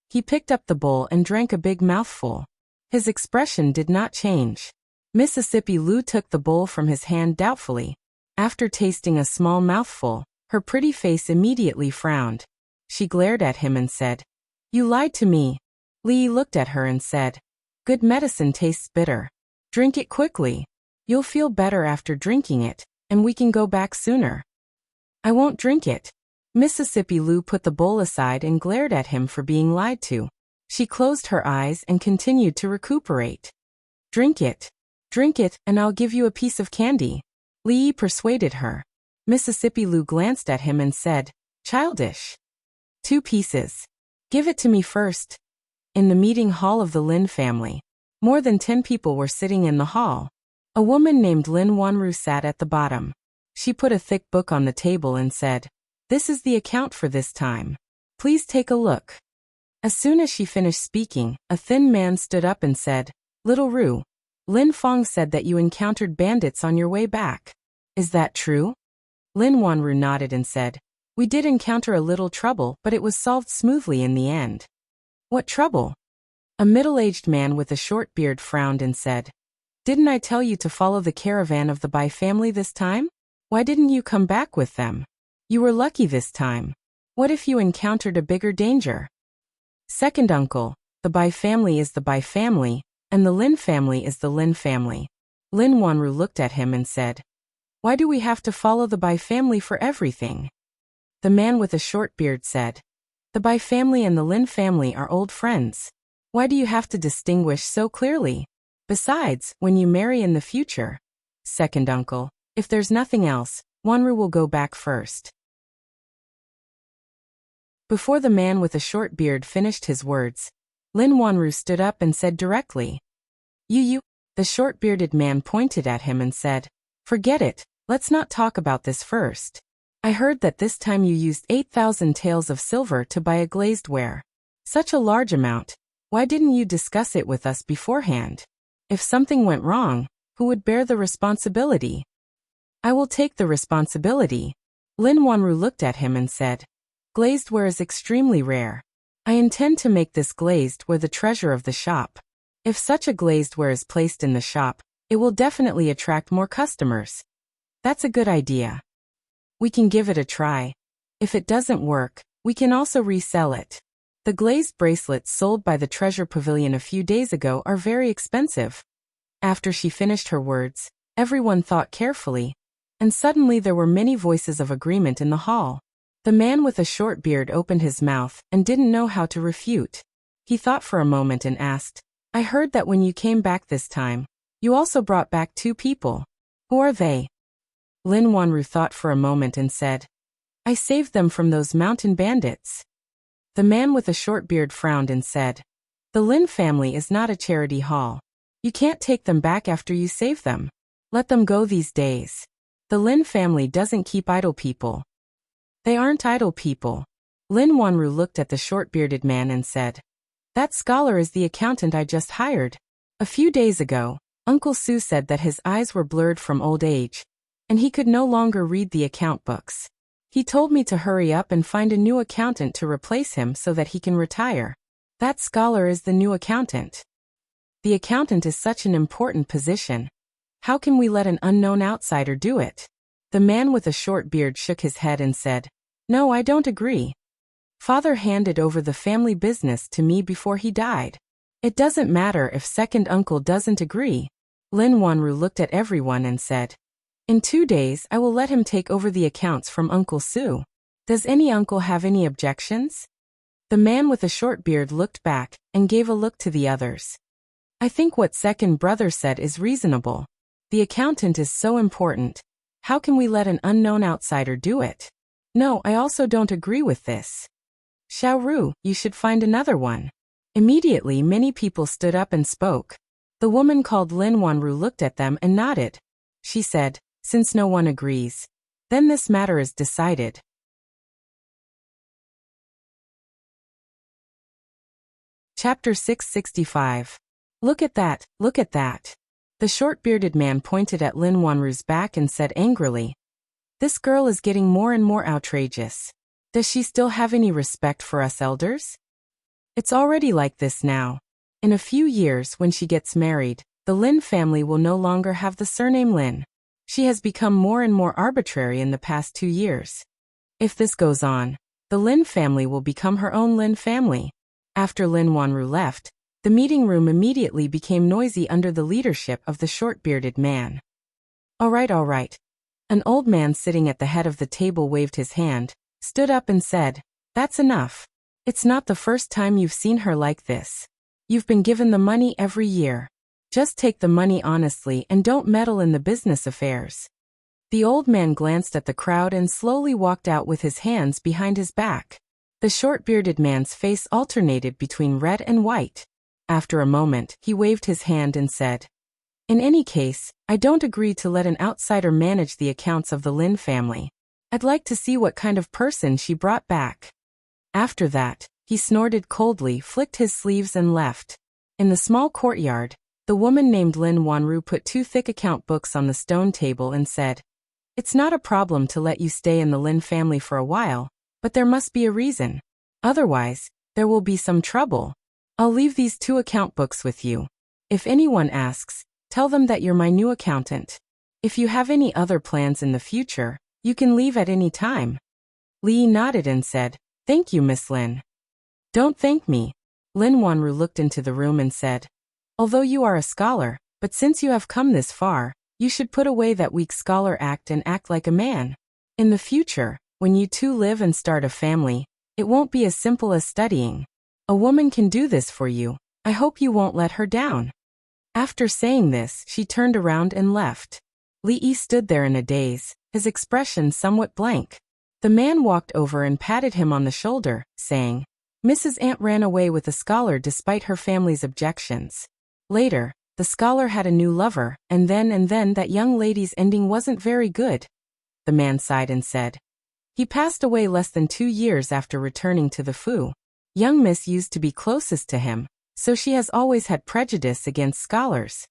He picked up the bowl and drank a big mouthful. His expression did not change. Mississippi Lou took the bowl from his hand doubtfully. After tasting a small mouthful, her pretty face immediately frowned. She glared at him and said, You lied to me. Lee looked at her and said, Good medicine tastes bitter. Drink it quickly. You'll feel better after drinking it, and we can go back sooner. I won't drink it. Mississippi Lou put the bowl aside and glared at him for being lied to. She closed her eyes and continued to recuperate. Drink it. Drink it, and I'll give you a piece of candy. Lee persuaded her. Mississippi Lou glanced at him and said, Childish. 2 pieces. Give it to me first. In the meeting hall of the Lin family, more than 10 people were sitting in the hall. A woman named Lin Wanru sat at the bottom. She put a thick book on the table and said, This is the account for this time. Please take a look. As soon as she finished speaking, a thin man stood up and said, Little Ru, Lin Fong said that you encountered bandits on your way back. Is that true? Lin Wanru nodded and said, We did encounter a little trouble, but it was solved smoothly in the end. What trouble? A middle-aged man with a short beard frowned and said, Didn't I tell you to follow the caravan of the Bai family this time? Why didn't you come back with them? You were lucky this time. What if you encountered a bigger danger? Second uncle, the Bai family is the Bai family, and the Lin family is the Lin family. Lin Wanru looked at him and said, Why do we have to follow the Bai family for everything? The man with a short beard said, The Bai family and the Lin family are old friends. Why do you have to distinguish so clearly? Besides, when you marry in the future, second uncle, if there's nothing else, Wanru will go back first. Before the man with a short beard finished his words, Lin Wanru stood up and said directly, You. The short-bearded man pointed at him and said, Forget it, let's not talk about this first. I heard that this time you used 8,000 taels of silver to buy a glazed ware. Such a large amount. Why didn't you discuss it with us beforehand? If something went wrong, who would bear the responsibility? I will take the responsibility. Lin Wanru looked at him and said, Glazed ware is extremely rare. I intend to make this glazed ware the treasure of the shop. If such a glazed ware is placed in the shop, it will definitely attract more customers. That's a good idea. We can give it a try. If it doesn't work, we can also resell it. The glazed bracelets sold by the Treasure Pavilion a few days ago are very expensive. After she finished her words, everyone thought carefully, and suddenly there were many voices of agreement in the hall. The man with a short beard opened his mouth and didn't know how to refute. He thought for a moment and asked, I heard that when you came back this time, you also brought back 2 people. Who are they? Lin Wanru thought for a moment and said, I saved them from those mountain bandits. The man with a short beard frowned and said, The Lin family is not a charity hall. You can't take them back after you save them. Let them go these days. The Lin family doesn't keep idle people. They aren't idle people. Lin Wanru looked at the short-bearded man and said, That scholar is the accountant I just hired. A few days ago, Uncle Su said that his eyes were blurred from old age, and he could no longer read the account books. He told me to hurry up and find a new accountant to replace him so that he can retire. That scholar is the new accountant. The accountant is such an important position. How can we let an unknown outsider do it? The man with a short beard shook his head and said, No, I don't agree. Father handed over the family business to me before he died. It doesn't matter if second uncle doesn't agree. Lin Wanru looked at everyone and said, "In 2 days I will let him take over the accounts from Uncle Su. Does any uncle have any objections?" The man with a short beard looked back and gave a look to the others. "I think what second brother said is reasonable. The accountant is so important. How can we let an unknown outsider do it? No, I also don't agree with this. Xiaoru, you should find another one." Immediately many people stood up and spoke. The woman called Lin Wanru looked at them and nodded. She said, "Since no one agrees, then this matter is decided." Chapter 665. Look at that, look at that. The short-bearded man pointed at Lin Wanru's back and said angrily, "This girl is getting more and more outrageous. Does she still have any respect for us elders? It's already like this now. In a few years when she gets married, the Lin family will no longer have the surname Lin. She has become more and more arbitrary in the past 2 years. If this goes on, the Lin family will become her own Lin family." After Lin Wanru left, the meeting room immediately became noisy under the leadership of the short-bearded man. All right. An old man sitting at the head of the table waved his hand, stood up and said, "That's enough. It's not the first time you've seen her like this. You've been given the money every year. Just take the money honestly and don't meddle in the business affairs." The old man glanced at the crowd and slowly walked out with his hands behind his back. The short-bearded man's face alternated between red and white. After a moment, he waved his hand and said, "In any case, I don't agree to let an outsider manage the accounts of the Lin family. I'd like to see what kind of person she brought back." After that, he snorted coldly, flicked his sleeves and left. In the small courtyard, the woman named Lin Wanru put 2 thick account books on the stone table and said, "It's not a problem to let you stay in the Lin family for a while, but there must be a reason. Otherwise, there will be some trouble. I'll leave these 2 account books with you. If anyone asks, tell them that you're my new accountant. If you have any other plans in the future, you can leave at any time." Li nodded and said, "Thank you, Miss Lin." "Don't thank me." Lin Wanru looked into the room and said, "Although you are a scholar, but since you have come this far, you should put away that weak scholar act and act like a man. In the future, when you two live and start a family, it won't be as simple as studying. A woman can do this for you. I hope you won't let her down." After saying this, she turned around and left. Li Yi stood there in a daze, his expression somewhat blank. The man walked over and patted him on the shoulder, saying, "Mrs. Ant ran away with a scholar despite her family's objections. Later, the scholar had a new lover, and then that young lady's ending wasn't very good." The man sighed and said, "He passed away less than 2 years after returning to the Fu. Young Miss used to be closest to him, so she has always had prejudice against scholars."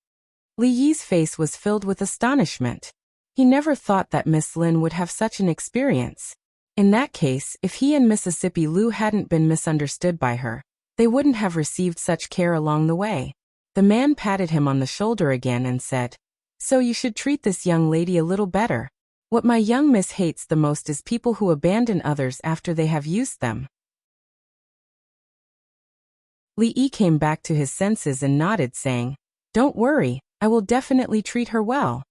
Li Yi's face was filled with astonishment. He never thought that Miss Lin would have such an experience. In that case, if he and Mississippi Lu hadn't been misunderstood by her, they wouldn't have received such care along the way. The man patted him on the shoulder again and said, "So you should treat this young lady a little better. What my young miss hates the most is people who abandon others after they have used them." Li Yi came back to his senses and nodded, saying, "Don't worry, I will definitely treat her well."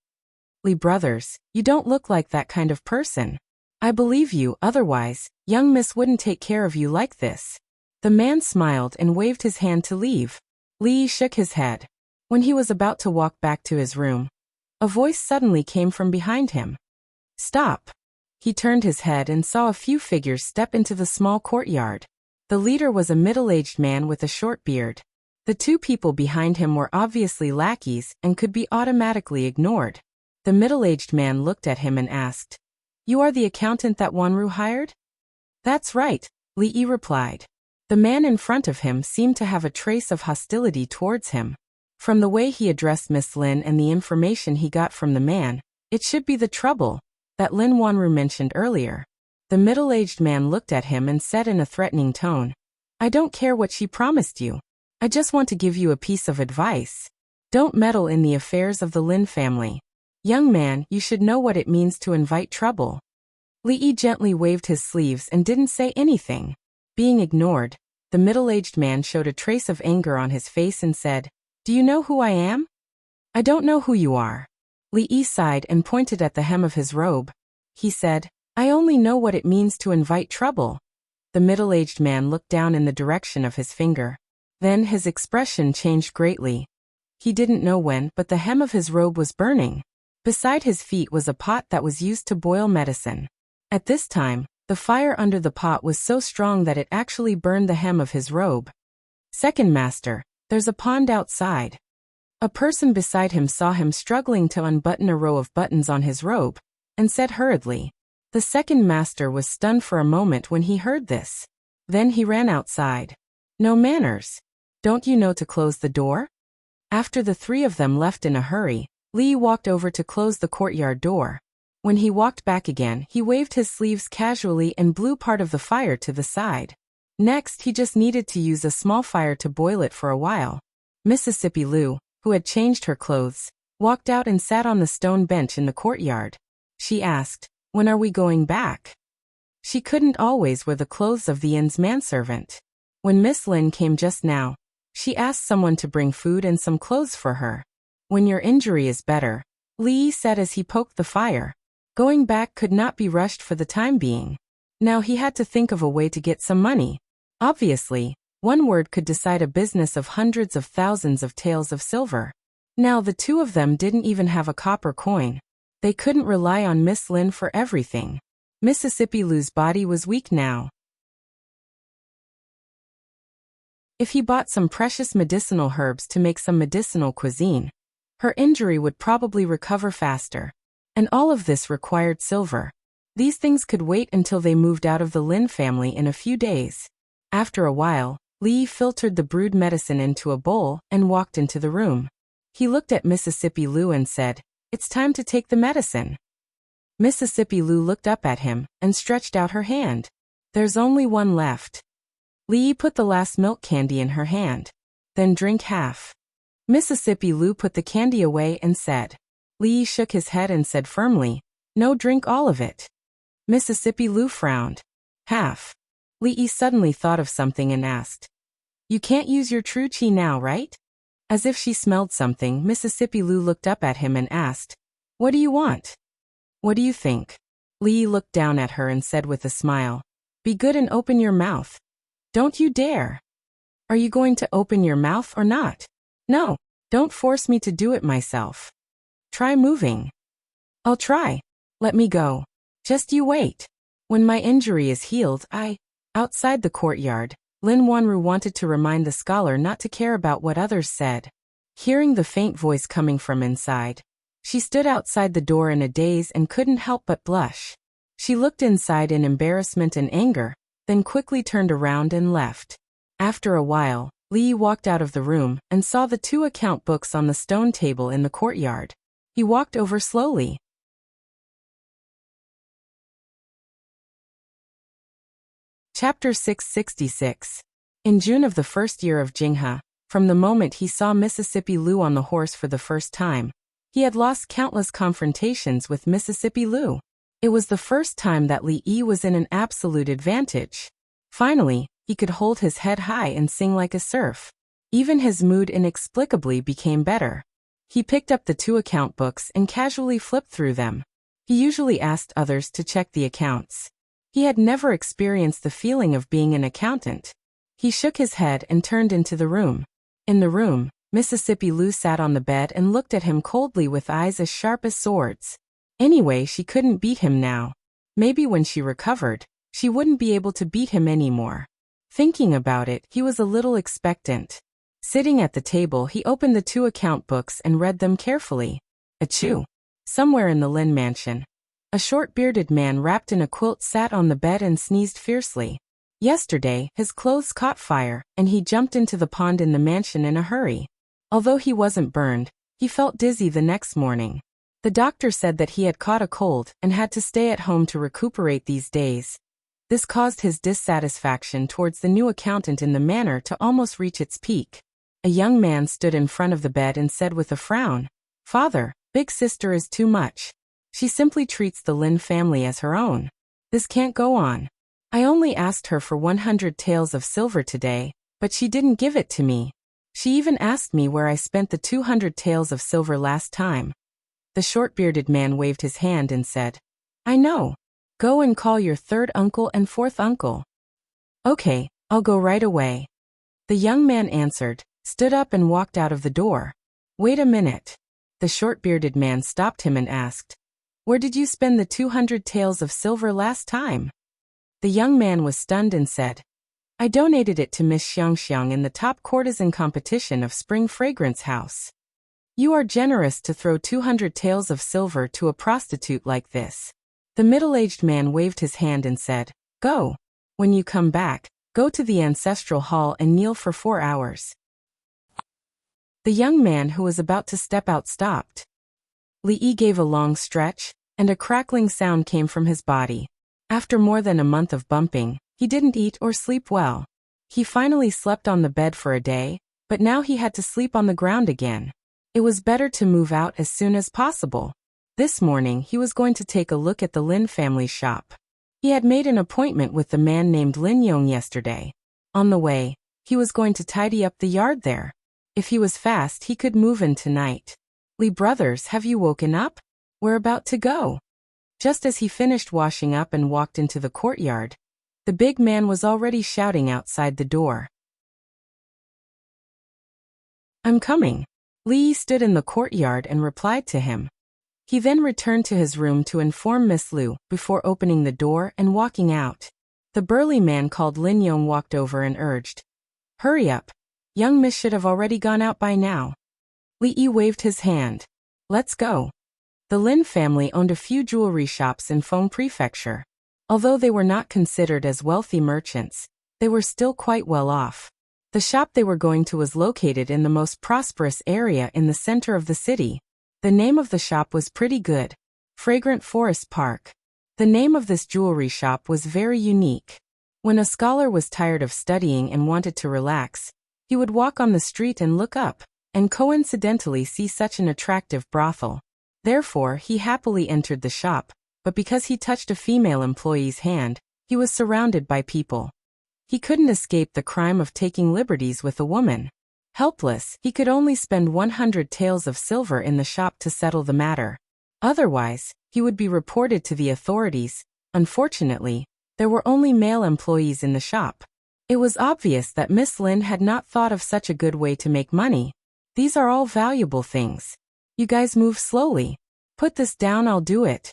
"Li brothers, you don't look like that kind of person. I believe you, otherwise, young miss wouldn't take care of you like this." The man smiled and waved his hand to leave. Li Yi shook his head. When he was about to walk back to his room, a voice suddenly came from behind him. "Stop." He turned his head and saw a few figures step into the small courtyard. The leader was a middle-aged man with a short beard. The 2 people behind him were obviously lackeys and could be automatically ignored. The middle-aged man looked at him and asked, "You are the accountant that Wanru hired?" "That's right," Li Yi replied. The man in front of him seemed to have a trace of hostility towards him. From the way he addressed Miss Lin and the information he got from the man, it should be the trouble that Lin Wanru mentioned earlier. The middle-aged man looked at him and said in a threatening tone, "I don't care what she promised you. I just want to give you a piece of advice. Don't meddle in the affairs of the Lin family. Young man, you should know what it means to invite trouble." Li Yi gently waved his sleeves and didn't say anything. Being ignored, the middle-aged man showed a trace of anger on his face and said, "Do you know who I am?" I don't know who you are. Li sighed and pointed at the hem of his robe. He said, I only know what it means to invite trouble. The middle-aged man looked down in the direction of his finger. Then his expression changed greatly. He didn't know when, but the hem of his robe was burning. Beside his feet was a pot that was used to boil medicine. At this time, the fire under the pot was so strong that it actually burned the hem of his robe. Second master, there's a pond outside. A person beside him saw him struggling to unbutton a row of buttons on his robe, and said hurriedly. The second master was stunned for a moment when he heard this. Then he ran outside. No manners. Don't you know to close the door? After the three of them left in a hurry, Li walked over to close the courtyard door. When he walked back again, he waved his sleeves casually and blew part of the fire to the side. Next, he just needed to use a small fire to boil it for a while. Mississippi Lu, who had changed her clothes, walked out and sat on the stone bench in the courtyard. She asked, when are we going back? She couldn't always wear the clothes of the inn's manservant. When Miss Lin came just now, she asked someone to bring food and some clothes for her. When your injury is better, Li said as he poked the fire. Going back could not be rushed for the time being. Now he had to think of a way to get some money. Obviously, one word could decide a business of hundreds of thousands of taels of silver. Now the two of them didn't even have a copper coin. They couldn't rely on Miss Lin for everything. Mississippi Lu's body was weak now. If he bought some precious medicinal herbs to make some medicinal cuisine, her injury would probably recover faster. And all of this required silver. These things could wait until they moved out of the Lin family in a few days. After a while, Li filtered the brewed medicine into a bowl and walked into the room. He looked at Mississippi Lu and said, It's time to take the medicine. Mississippi Lu looked up at him and stretched out her hand. There's only one left. Li put the last milk candy in her hand. Then drink half. Mississippi Lu put the candy away and said. Li shook his head and said firmly, No, drink all of it. Mississippi Lu frowned. Half. Li suddenly thought of something and asked. You can't use your true chi now, right? As if she smelled something, Mississippi Lu looked up at him and asked, What do you want? What do you think? Li looked down at her and said with a smile, Be good and open your mouth. Don't you dare. Are you going to open your mouth or not? No, don't force me to do it myself. Try moving. I'll try. Let me go. Just you wait. When my injury is healed, Outside the courtyard, Lin Wanru wanted to remind the scholar not to care about what others said. Hearing the faint voice coming from inside, she stood outside the door in a daze and couldn't help but blush. She looked inside in embarrassment and anger, then quickly turned around and left. After a while, Li walked out of the room and saw the two account books on the stone table in the courtyard. He walked over slowly. Chapter 666. In June of the first year of Jinghe, from the moment he saw Mississippi Lu on the horse for the first time, he had lost countless confrontations with Mississippi Lu. It was the first time that Li Yi was in an absolute advantage. Finally, he could hold his head high and sing like a surf. Even his mood inexplicably became better. He picked up the two account books and casually flipped through them. He usually asked others to check the accounts. He had never experienced the feeling of being an accountant. He shook his head and turned into the room. In the room, Mississippi Lu sat on the bed and looked at him coldly with eyes as sharp as swords. Anyway, she couldn't beat him now. Maybe when she recovered, she wouldn't be able to beat him anymore. Thinking about it, he was a little expectant. Sitting at the table, he opened the two account books and read them carefully. Achoo! Somewhere in the Lin mansion, a short bearded man wrapped in a quilt sat on the bed and sneezed fiercely. Yesterday, his clothes caught fire, and he jumped into the pond in the mansion in a hurry. Although he wasn't burned, he felt dizzy the next morning. The doctor said that he had caught a cold and had to stay at home to recuperate these days. This caused his dissatisfaction towards the new accountant in the manor to almost reach its peak. A young man stood in front of the bed and said with a frown, Father, big sister is too much. She simply treats the Lin family as her own. This can't go on. I only asked her for 100 taels of silver today, but she didn't give it to me. She even asked me where I spent the 200 taels of silver last time. The short-bearded man waved his hand and said, I know. Go and call your third uncle and fourth uncle. Okay, I'll go right away. The young man answered, stood up and walked out of the door. Wait a minute. The short-bearded man stopped him and asked, Where did you spend the 200 taels of silver last time? The young man was stunned and said, I donated it to Miss Xiangxiang in the top courtesan competition of Spring Fragrance House. You are generous to throw 200 taels of silver to a prostitute like this. The middle-aged man waved his hand and said, Go. When you come back, go to the ancestral hall and kneel for 4 hours. The young man who was about to step out stopped. Li Yi gave a long stretch, and a crackling sound came from his body. After more than a month of bumping, he didn't eat or sleep well. He finally slept on the bed for a day, but now he had to sleep on the ground again. It was better to move out as soon as possible. This morning he was going to take a look at the Lin family shop. He had made an appointment with the man named Lin Yong yesterday. On the way, he was going to tidy up the yard there. If he was fast, he could move in tonight. Li brothers, have you woken up? We're about to go. Just as he finished washing up and walked into the courtyard, the big man was already shouting outside the door. I'm coming. Li Yi stood in the courtyard and replied to him. He then returned to his room to inform Miss Lu before opening the door and walking out. The burly man called Lin Yong walked over and urged, Hurry up. Young Miss should have already gone out by now. Li Yi waved his hand. Let's go. The Lin family owned a few jewelry shops in Feng Prefecture. Although they were not considered as wealthy merchants, they were still quite well off. The shop they were going to was located in the most prosperous area in the center of the city. The name of the shop was pretty good. Fragrant Forest Park. The name of this jewelry shop was very unique. When a scholar was tired of studying and wanted to relax, he would walk on the street and look up, and coincidentally see such an attractive brothel. Therefore, he happily entered the shop, but because he touched a female employee's hand, he was surrounded by people. He couldn't escape the crime of taking liberties with a woman. Helpless, he could only spend 100 taels of silver in the shop to settle the matter. Otherwise, he would be reported to the authorities. Unfortunately, there were only male employees in the shop. It was obvious that Miss Lin had not thought of such a good way to make money. These are all valuable things. You guys move slowly. Put this down, I'll do it.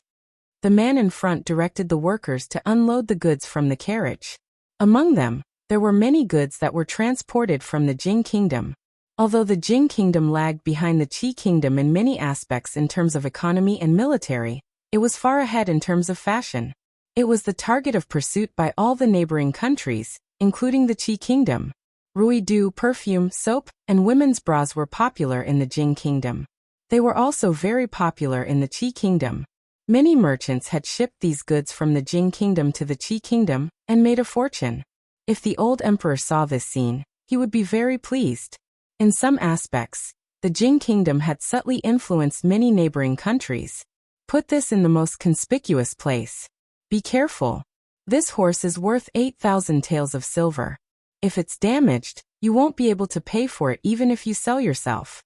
The man in front directed the workers to unload the goods from the carriage. Among them, there were many goods that were transported from the Jing Kingdom. Although the Jing Kingdom lagged behind the Qi Kingdom in many aspects in terms of economy and military, it was far ahead in terms of fashion. It was the target of pursuit by all the neighboring countries, including the Qi Kingdom. Ruidu, perfume, soap, and women's bras were popular in the Jing Kingdom. They were also very popular in the Qi Kingdom. Many merchants had shipped these goods from the Jing Kingdom to the Qi Kingdom and made a fortune. If the old emperor saw this scene, he would be very pleased. In some aspects, the Jing Kingdom had subtly influenced many neighboring countries. Put this in the most conspicuous place. Be careful. This horse is worth 8,000 taels of silver. If it's damaged, you won't be able to pay for it even if you sell yourself.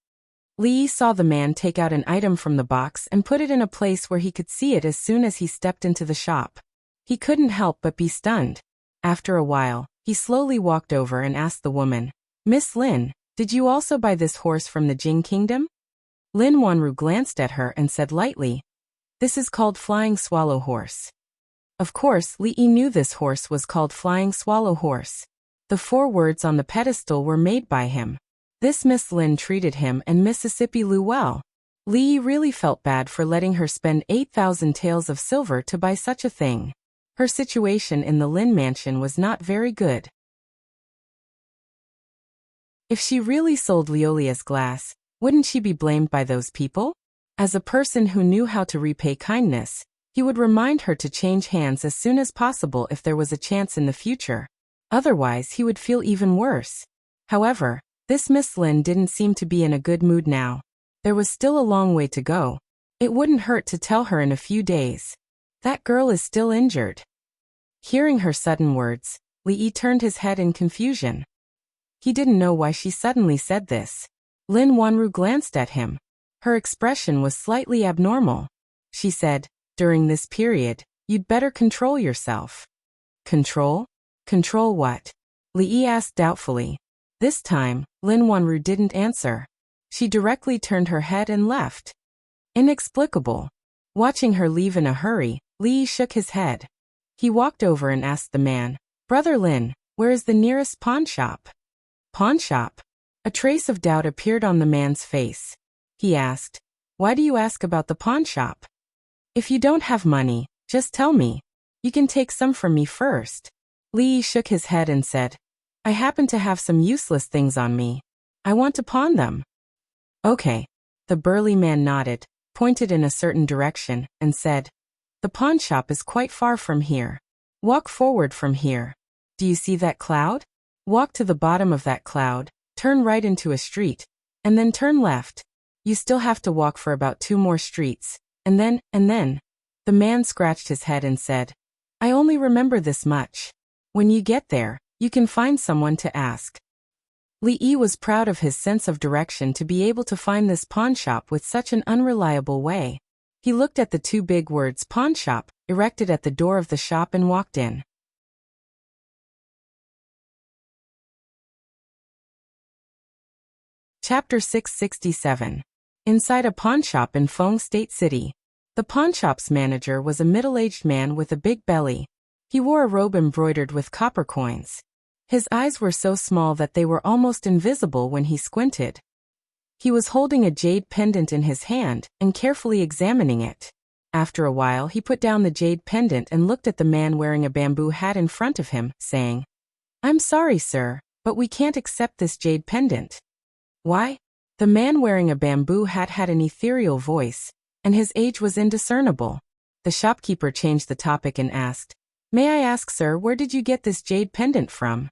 Li Yi saw the man take out an item from the box and put it in a place where he could see it as soon as he stepped into the shop. He couldn't help but be stunned. After a while, he slowly walked over and asked the woman, Miss Lin, did you also buy this horse from the Jing Kingdom? Lin Wanru glanced at her and said lightly, This is called Flying Swallow Horse. Of course, Li Yi knew this horse was called Flying Swallow Horse. The 4 words on the pedestal were made by him. This Miss Lin treated him and Mississippi Lu well. Li Yi really felt bad for letting her spend 8,000 taels of silver to buy such a thing. Her situation in the Lin mansion was not very good. If she really sold Liolia's glass, wouldn't she be blamed by those people? As a person who knew how to repay kindness, he would remind her to change hands as soon as possible if there was a chance in the future. Otherwise, he would feel even worse. However, this Miss Lin didn't seem to be in a good mood now. There was still a long way to go. It wouldn't hurt to tell her in a few days. That girl is still injured. Hearing her sudden words, Li Yi turned his head in confusion. He didn't know why she suddenly said this. Lin Wanru glanced at him. Her expression was slightly abnormal. She said, "During this period, you'd better control yourself." Control? Control what? Li Yi asked doubtfully. This time, Lin Wanru didn't answer. She directly turned her head and left. Inexplicable. Watching her leave in a hurry, Li Yi shook his head. He walked over and asked the man, "Brother Lin, where is the nearest pawn shop?" Pawn shop? A trace of doubt appeared on the man's face. He asked, "Why do you ask about the pawn shop? If you don't have money, just tell me. You can take some from me first." Li Yi shook his head and said, "I happen to have some useless things on me. I want to pawn them." "Okay." The burly man nodded, pointed in a certain direction, and said, "The pawn shop is quite far from here. Walk forward from here. Do you see that cloud? Walk to the bottom of that cloud, turn right into a street, and then turn left. You still have to walk for about 2 more streets, and then. The man scratched his head and said, "I only remember this much. When you get there, you can find someone to ask." Li Yi was proud of his sense of direction to be able to find this pawn shop with such an unreliable way. He looked at the 2 big words pawn shop, erected at the door of the shop and walked in. Chapter 667. Inside a pawn shop in Feng State City. The pawn shop's manager was a middle-aged man with a big belly. He wore a robe embroidered with copper coins. His eyes were so small that they were almost invisible when he squinted. He was holding a jade pendant in his hand and carefully examining it. After a while, he put down the jade pendant and looked at the man wearing a bamboo hat in front of him, saying, "I'm sorry, sir, but we can't accept this jade pendant." "Why?" The man wearing a bamboo hat had an ethereal voice, and his age was indiscernible. The shopkeeper changed the topic and asked, "May I ask, sir, where did you get this jade pendant from?"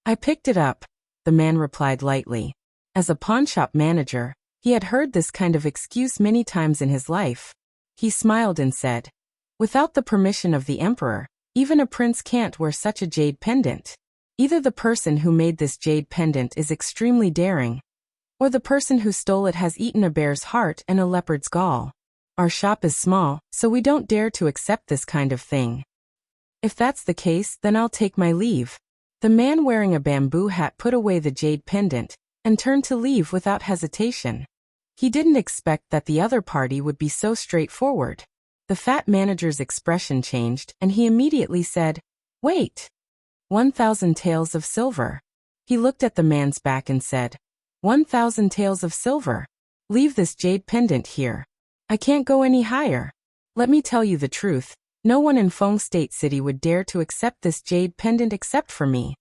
"I picked it up," the man replied lightly. As a pawnshop manager, he had heard this kind of excuse many times in his life. He smiled and said, "Without the permission of the emperor, even a prince can't wear such a jade pendant. Either the person who made this jade pendant is extremely daring, or the person who stole it has eaten a bear's heart and a leopard's gall. Our shop is small, so we don't dare to accept this kind of thing. If that's the case, then I'll take my leave." The man wearing a bamboo hat put away the jade pendant and turned to leave without hesitation. He didn't expect that the other party would be so straightforward. The fat manager's expression changed, and he immediately said, "Wait. 1,000 taels of silver." He looked at the man's back and said, 1,000 taels of silver. Leave this jade pendant here. I can't go any higher. Let me tell you the truth. No one in Feng State City would dare to accept this jade pendant except for me.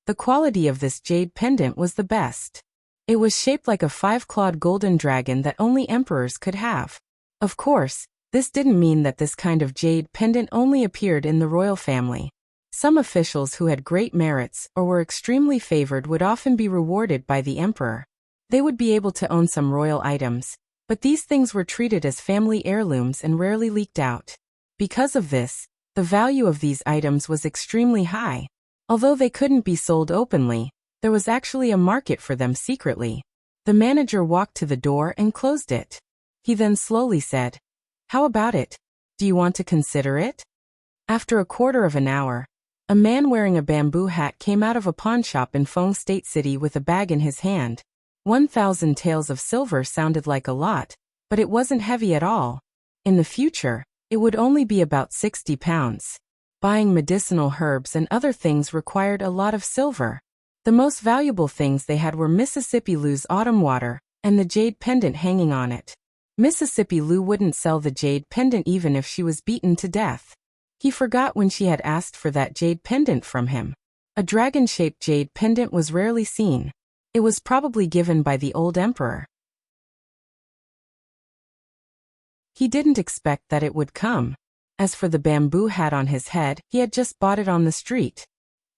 The quality of this jade pendant was the best. It was shaped like a 5-clawed golden dragon that only emperors could have. Of course, this didn't mean that this kind of jade pendant only appeared in the royal family. Some officials who had great merits or were extremely favored would often be rewarded by the emperor. They would be able to own some royal items, but these things were treated as family heirlooms and rarely leaked out. Because of this, the value of these items was extremely high. Although they couldn't be sold openly, there was actually a market for them secretly. The manager walked to the door and closed it. He then slowly said, "How about it? Do you want to consider it?" After a quarter of an hour, a man wearing a bamboo hat came out of a pawn shop in Feng State City with a bag in his hand. 1,000 taels of silver sounded like a lot, but it wasn't heavy at all. In the future, it would only be about 60 pounds. Buying medicinal herbs and other things required a lot of silver. The most valuable things they had were Mississippi Lou's autumn water and the jade pendant hanging on it. Mississippi Lou wouldn't sell the jade pendant even if she was beaten to death. He forgot when she had asked for that jade pendant from him. A dragon-shaped jade pendant was rarely seen. It was probably given by the old emperor. He didn't expect that it would come. As for the bamboo hat on his head, he had just bought it on the street.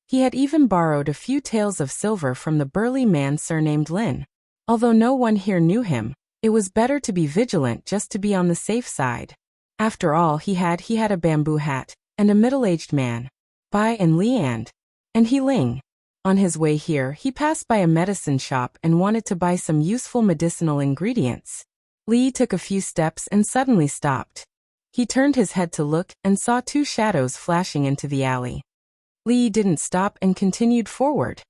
He had even borrowed a few taels of silver from the burly man surnamed Lin. Although no one here knew him, it was better to be vigilant just to be on the safe side. After all, he had a bamboo hat, and a middle-aged man. Bai and Li and he Ling. On his way here, he passed by a medicine shop and wanted to buy some useful medicinal ingredients. Li took a few steps and suddenly stopped. He turned his head to look and saw two shadows flashing into the alley. Li didn't stop and continued forward.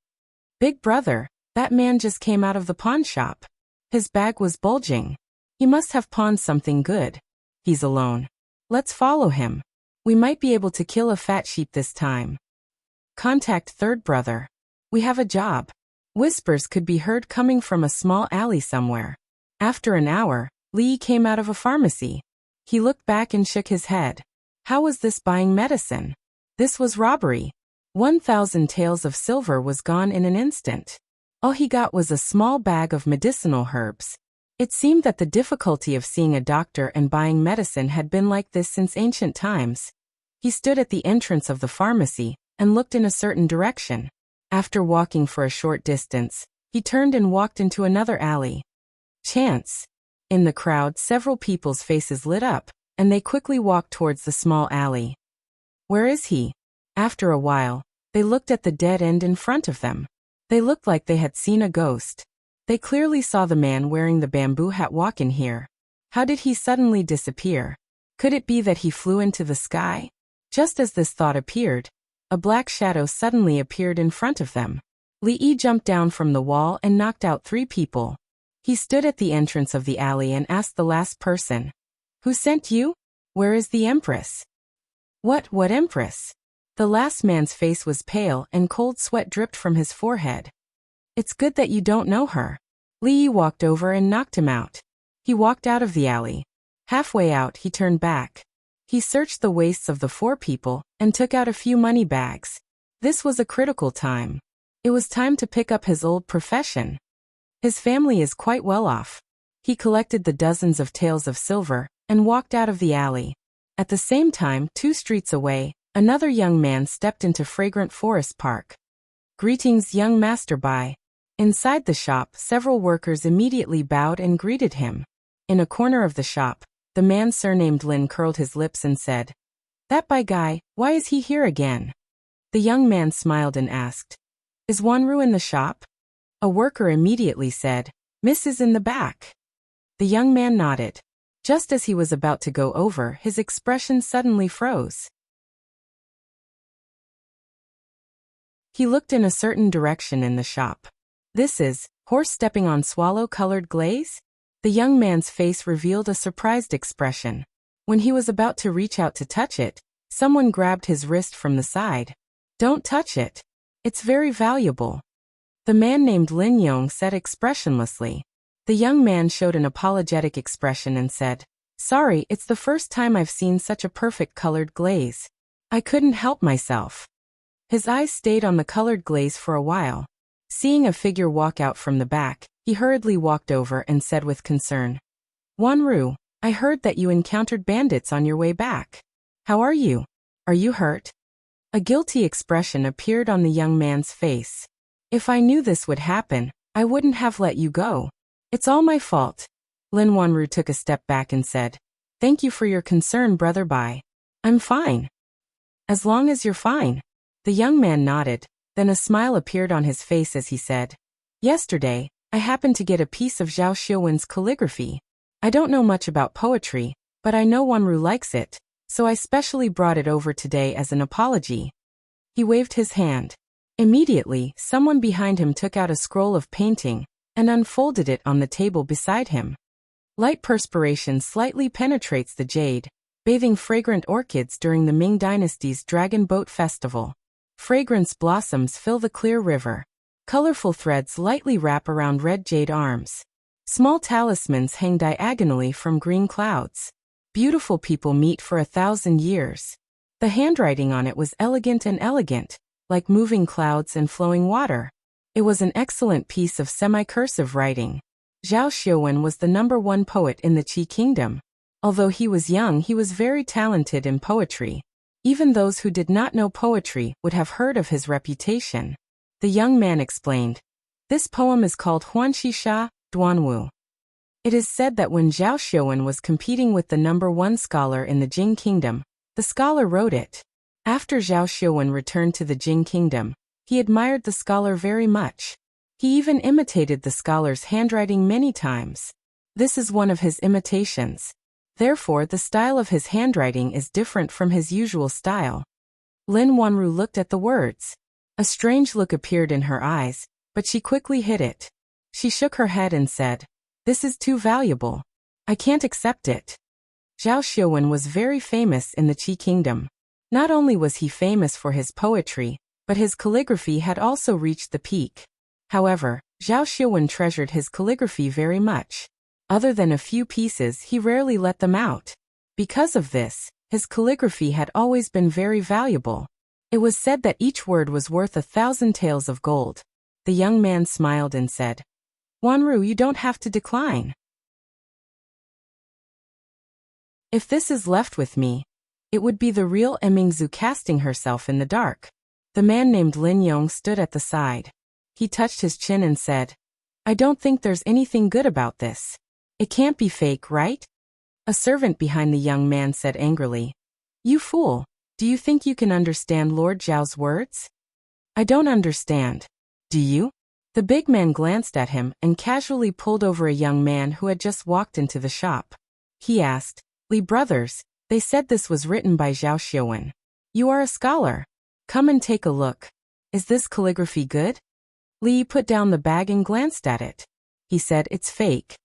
Big brother, that man just came out of the pawn shop. His bag was bulging. He must have pawned something good. He's alone. Let's follow him. We might be able to kill a fat sheep this time. Contact third brother. We have a job. Whispers could be heard coming from a small alley somewhere. After an hour, Li came out of a pharmacy. He looked back and shook his head. How was this buying medicine? This was robbery. 1,000 taels of silver was gone in an instant. All he got was a small bag of medicinal herbs. It seemed that the difficulty of seeing a doctor and buying medicine had been like this since ancient times. He stood at the entrance of the pharmacy and looked in a certain direction. After walking for a short distance, he turned and walked into another alley. Chance. In the crowd, several people's faces lit up, and they quickly walked towards the small alley. Where is he? After a while, they looked at the dead end in front of them. They looked like they had seen a ghost. They clearly saw the man wearing the bamboo hat walk in here. How did he suddenly disappear? Could it be that he flew into the sky? Just as this thought appeared, a black shadow suddenly appeared in front of them. Li jumped down from the wall and knocked out 3 people. He stood at the entrance of the alley and asked the last person, "Who sent you? Where is the Empress?" What Empress? The last man's face was pale and cold sweat dripped from his forehead. It's good that you don't know her. Li walked over and knocked him out. He walked out of the alley. Halfway out, he turned back. He searched the waists of the 4 people and took out a few money bags. This was a critical time. It was time to pick up his old profession. His family is quite well off. He collected the dozens of taels of silver and walked out of the alley. At the same time, 2 streets away, another young man stepped into Fragrant Forest Park. Greetings, young master. Inside the shop, several workers immediately bowed and greeted him. In a corner of the shop, the man surnamed Lin curled his lips and said, "That guy, why is he here again?" The young man smiled and asked, "Is Wanru in the shop?" A worker immediately said, "Miss is in the back." The young man nodded. Just as he was about to go over, his expression suddenly froze. He looked in a certain direction in the shop. This is, horse stepping on swallow-colored glaze? The young man's face revealed a surprised expression. When he was about to reach out to touch it, someone grabbed his wrist from the side. "Don't touch it. It's very valuable." The man named Lin Yong said expressionlessly. The young man showed an apologetic expression and said, "Sorry, it's the first time I've seen such a perfect colored glaze. I couldn't help myself." His eyes stayed on the colored glaze for a while. Seeing a figure walk out from the back, he hurriedly walked over and said with concern, "Wanru, I heard that you encountered bandits on your way back. How are you? Are you hurt?" A guilty expression appeared on the young man's face. "If I knew this would happen, I wouldn't have let you go. It's all my fault." Lin Wanru took a step back and said, "Thank you for your concern, brother. I'm fine." "As long as you're fine." The young man nodded, then a smile appeared on his face as he said, "Yesterday, I happened to get a piece of Zhao Xiuwen's calligraphy. I don't know much about poetry, but I know Wanru likes it, so I specially brought it over today as an apology." He waved his hand. Immediately, someone behind him took out a scroll of painting and unfolded it on the table beside him. Light perspiration slightly penetrates the jade, bathing fragrant orchids during the Ming Dynasty's Dragon Boat Festival. Fragrance blossoms fill the clear river. Colorful threads lightly wrap around red jade arms. Small talismans hang diagonally from green clouds. Beautiful people meet for 1,000 years. The handwriting on it was elegant, like moving clouds and flowing water. It was an excellent piece of semi-cursive writing. Zhao Xiuwen was the #1 poet in the Qi Kingdom. Although he was young, he was very talented in poetry. Even those who did not know poetry would have heard of his reputation. The young man explained, "This poem is called Huanxi Sha, Duanwu." It is said that when Zhao Xiuwen was competing with the #1 scholar in the Jing Kingdom, the scholar wrote it. After Zhao Xiuwen returned to the Jing Kingdom, He admired the scholar very much. He even imitated the scholar's handwriting many times. This is one of his imitations. Therefore, the style of his handwriting is different from his usual style. Lin Wanru looked at the words. A strange look appeared in her eyes, but she quickly hid it. She shook her head and said, "This is too valuable. I can't accept it." Zhao Xiuwen was very famous in the Qi kingdom. Not only was he famous for his poetry, but his calligraphy had also reached the peak. However, Zhao Xiuwen treasured his calligraphy very much. Other than a few pieces, he rarely let them out. Because of this, his calligraphy had always been very valuable. It was said that each word was worth 1,000 taels of gold. The young man smiled and said, "Wanru, you don't have to decline. If this is left with me, it would be the real Emingzu casting herself in the dark." The man named Lin Yong stood at the side. He touched his chin and said, "I don't think there's anything good about this. It can't be fake, right?" A servant behind the young man said angrily, "You fool, do you think you can understand Lord Zhao's words?" "I don't understand. Do you?" The big man glanced at him and casually pulled over a young man who had just walked into the shop. He asked, "Li brothers, they said this was written by Zhao Xiuwen. You are a scholar. Come and take a look. Is this calligraphy good?" Li put down the bag and glanced at it. He said, "It's fake."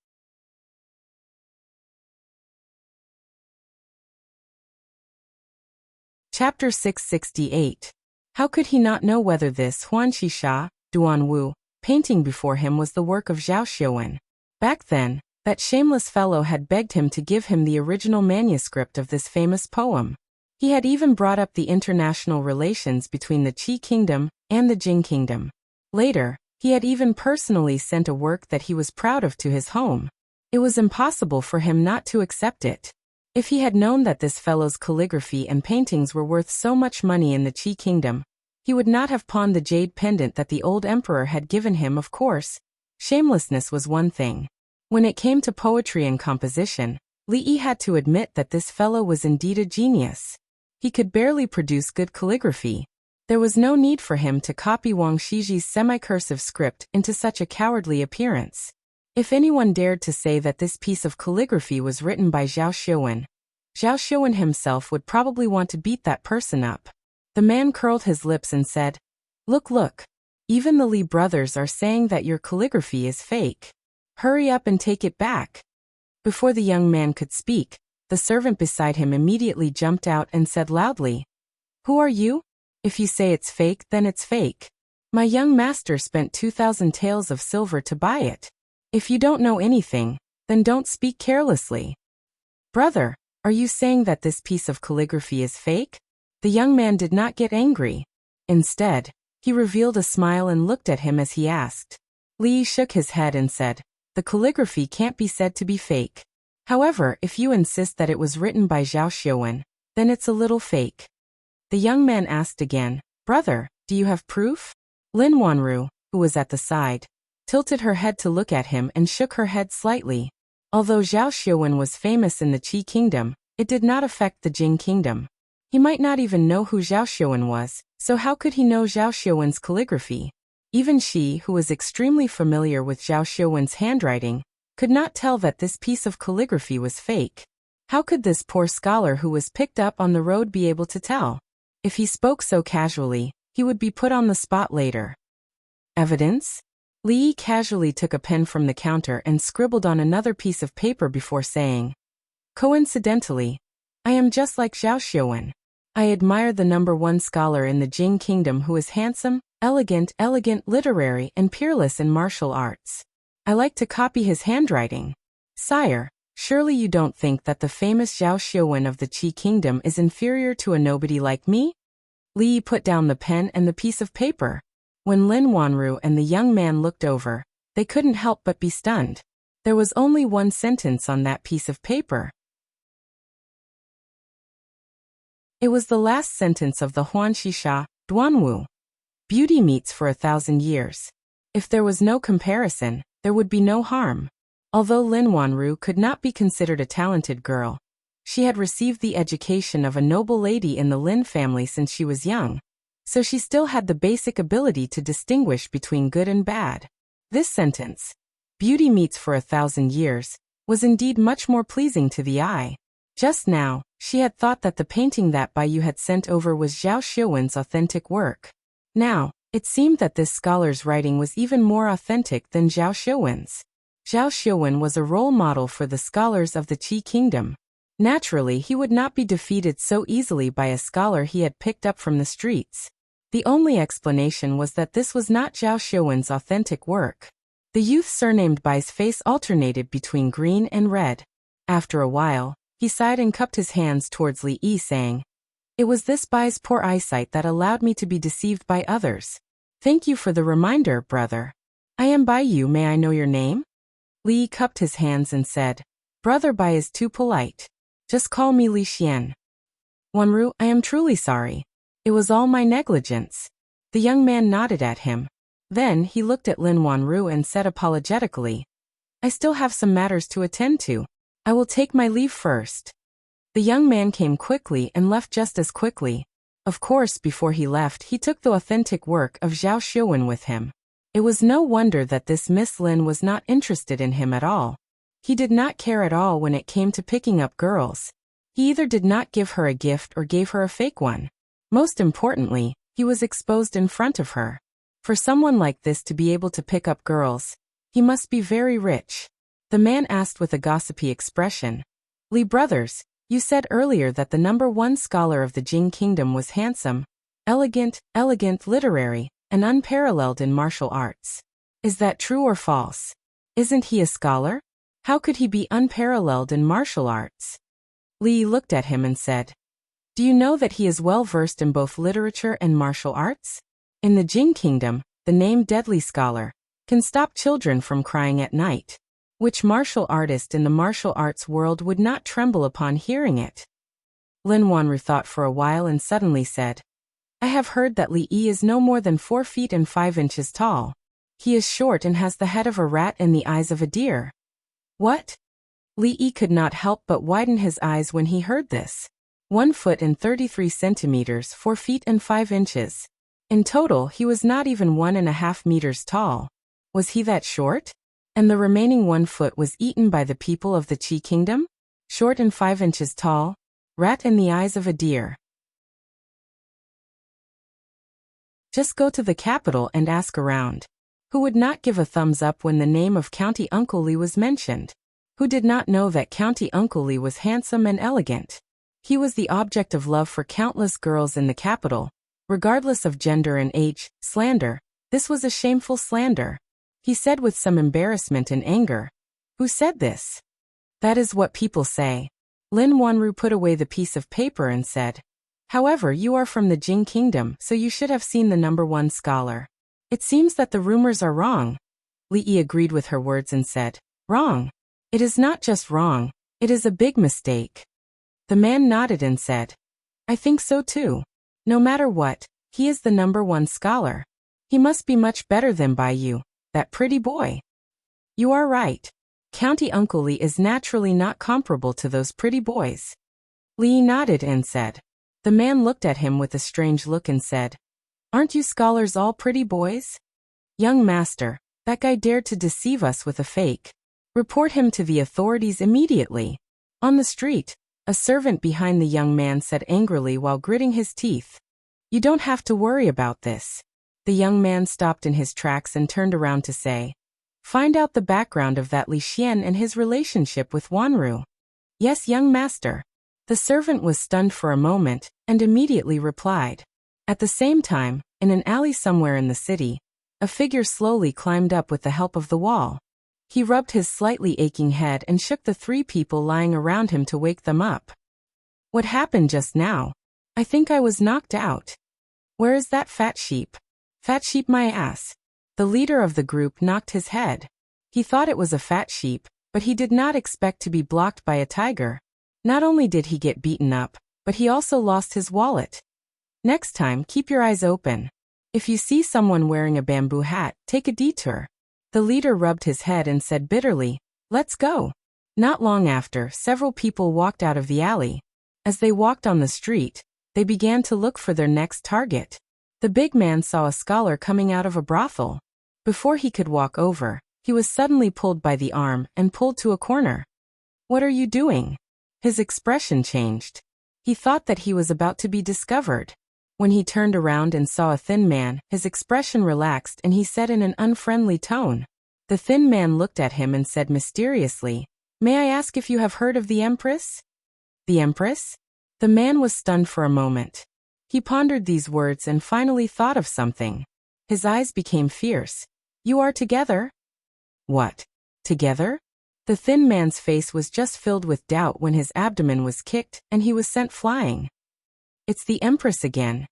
Chapter 668. How could he not know whether this Huanxisha, Duanwu, painting before him was the work of Zhao Xiuwen? Back then, that shameless fellow had begged him to give him the original manuscript of this famous poem. He had even brought up the international relations between the Qi kingdom and the Jing kingdom. Later, he had even personally sent a work that he was proud of to his home. It was impossible for him not to accept it. If he had known that this fellow's calligraphy and paintings were worth so much money in the Qi kingdom, he would not have pawned the jade pendant that the old emperor had given him. Of course, shamelessness was one thing. When it came to poetry and composition, Li Yi had to admit that this fellow was indeed a genius. He could barely produce good calligraphy. There was no need for him to copy Wang Shiji's semi-cursive script into such a cowardly appearance. If anyone dared to say that this piece of calligraphy was written by Zhao Xiuwen himself would probably want to beat that person up. The man curled his lips and said, Look. Even the Li brothers are saying that your calligraphy is fake. Hurry up and take it back." Before the young man could speak, the servant beside him immediately jumped out and said loudly, "Who are you? If you say it's fake, then it's fake. My young master spent 2,000 taels of silver to buy it. If you don't know anything, then don't speak carelessly." "Brother, are you saying that this piece of calligraphy is fake?" The young man did not get angry. Instead, he revealed a smile and looked at him as he asked. Li shook his head and said, "The calligraphy can't be said to be fake. However, if you insist that it was written by Zhao Xiuwen, then it's a little fake." The young man asked again, "Brother, do you have proof?" Lin Wanru, who was at the side, tilted her head to look at him and shook her head slightly. Although Zhao Xiuwen was famous in the Qi kingdom, it did not affect the Jing kingdom. He might not even know who Zhao Xiuwen was, so how could he know Zhao Xiuwen's calligraphy? Even she, who was extremely familiar with Zhao Xiuwen's handwriting, could not tell that this piece of calligraphy was fake. How could this poor scholar who was picked up on the road be able to tell? If he spoke so casually, he would be put on the spot later. Evidence? Li casually took a pen from the counter and scribbled on another piece of paper before saying, "Coincidentally, I am just like Zhao Xiuwen. I admire the #1 scholar in the Jing kingdom who is handsome, elegant, literary, and peerless in martial arts. I like to copy his handwriting. Sire, surely you don't think that the famous Zhao Xiuwen of the Qi kingdom is inferior to a nobody like me?" Li put down the pen and the piece of paper. When Lin Wanru and the young man looked over, they couldn't help but be stunned. There was only one sentence on that piece of paper. It was the last sentence of the Huanxisha, Duanwu. Beauty meets for 1,000 years. If there was no comparison, there would be no harm. Although Lin Wanru could not be considered a talented girl, she had received the education of a noble lady in the Lin family since she was young. so she still had the basic ability to distinguish between good and bad. This sentence, "Beauty meets for 1,000 years," was indeed much more pleasing to the eye. Just now, she had thought that the painting that Bai Yu had sent over was Zhao Xiuwen's authentic work. Now, it seemed that this scholar's writing was even more authentic than Zhao Xiuwen's. Zhao Xiuwen was a role model for the scholars of the Qi kingdom. Naturally, he would not be defeated so easily by a scholar he had picked up from the streets. The only explanation was that this was not Zhao Xiuwen's authentic work. The youth surnamed Bai's face alternated between green and red. After a while, he sighed and cupped his hands towards Li Yi, saying, "It was this Bai's poor eyesight that allowed me to be deceived by others. Thank you for the reminder, brother. I am Bai Yu, may I know your name?" Li Yi cupped his hands and said, "Brother Bai is too polite. Just call me Li Xian." "Wanru, I am truly sorry. It was all my negligence." The young man nodded at him. Then he looked at Lin Wanru and said apologetically, "I still have some matters to attend to. I will take my leave first." The young man came quickly and left just as quickly. Of course, before he left, he took the authentic work of Zhao Xiuwen with him. It was no wonder that this Miss Lin was not interested in him at all. He did not care at all when it came to picking up girls. He either did not give her a gift or gave her a fake one. Most importantly, he was exposed in front of her. For someone like this to be able to pick up girls, he must be very rich. The man asked with a gossipy expression, "Li brothers, you said earlier that the #1 scholar of the Jing kingdom was handsome, elegant, literary, and unparalleled in martial arts. Is that true or false? Isn't he a scholar? How could he be unparalleled in martial arts?" Li looked at him and said, "Do you know that he is well versed in both literature and martial arts? In the Jing kingdom, the name Deadly Scholar can stop children from crying at night. Which martial artist in the martial arts world would not tremble upon hearing it?" Lin Wanru thought for a while and suddenly said, "I have heard that Li Yi is no more than 4 feet and 5 inches tall. He is short and has the head of a rat and the eyes of a deer." What? Li Yi could not help but widen his eyes when he heard this. 1 foot and 33 centimeters, 4 feet and 5 inches. In total, he was not even 1.5 meters tall. Was he that short? And the remaining 1 foot was eaten by the people of the Qi kingdom? Short and 5 inches tall, rat in the eyes of a deer. Just go to the capital and ask around. Who would not give a thumbs up when the name of County Uncle Li was mentioned? Who did not know that County Uncle Li was handsome and elegant? He was the object of love for countless girls in the capital, regardless of gender and age. Slander. This was a shameful slander. He said with some embarrassment and anger. Who said this? That is what people say. Lin Wanru put away the piece of paper and said, "However, you are from the Jing kingdom, so you should have seen the #1 scholar. It seems that the rumors are wrong." Li Yi agreed with her words and said, "Wrong? It is not just wrong, it is a big mistake." The man nodded and said, "I think so too. No matter what, he is the #1 scholar. He must be much better than Bai Yu, that pretty boy." "You are right. County Uncle Li is naturally not comparable to those pretty boys." Li nodded and said. The man looked at him with a strange look and said, "Aren't you scholars all pretty boys?" "Young master, that guy dared to deceive us with a fake. Report him to the authorities immediately." On the street, a servant behind the young man said angrily while gritting his teeth, "You don't have to worry about this." The young man stopped in his tracks and turned around to say, "Find out the background of that Li Xian and his relationship with Wanru." "Yes, young master." The servant was stunned for a moment, and immediately replied. At the same time, in an alley somewhere in the city, a figure slowly climbed up with the help of the wall. He rubbed his slightly aching head and shook the 3 people lying around him to wake them up. "What happened just now? I think I was knocked out. Where is that fat sheep? Fat sheep my ass." The leader of the group knocked his head. He thought it was a fat sheep, but he did not expect to be blocked by a tiger. Not only did he get beaten up, but he also lost his wallet. Next time, keep your eyes open. If you see someone wearing a bamboo hat, take a detour. The leader rubbed his head and said bitterly, "Let's go." Not long after, several people walked out of the alley. As they walked on the street, they began to look for their next target. The big man saw a scholar coming out of a brothel. Before he could walk over, he was suddenly pulled by the arm and pulled to a corner. "What are you doing?" His expression changed. He thought that he was about to be discovered. When he turned around and saw a thin man, his expression relaxed and he said in an unfriendly tone. The thin man looked at him and said mysteriously, "May I ask if you have heard of the Empress?" "The Empress?" The man was stunned for a moment. He pondered these words and finally thought of something. His eyes became fierce. "You are together?" "What? Together?" The thin man's face was just filled with doubt when his abdomen was kicked and he was sent flying. "It's the Empress again.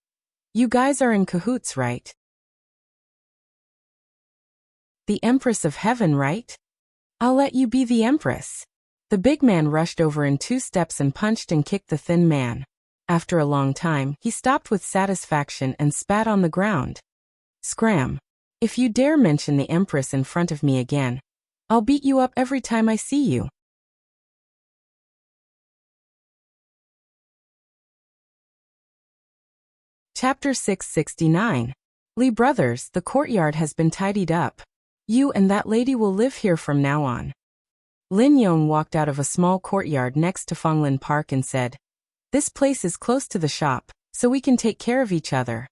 You guys are in cahoots, right? The Empress of Heaven, right? I'll let you be the Empress." The big man rushed over in 2 steps and punched and kicked the thin man. After a long time, he stopped with satisfaction and spat on the ground. "Scram. If you dare mention the Empress in front of me again, I'll beat you up every time I see you." Chapter 669. Lee Brothers, the courtyard has been tidied up. You and that lady will live here from now on. Lin Yong walked out of a small courtyard next to Fonglin Park and said, "This place is close to the shop, so we can take care of each other."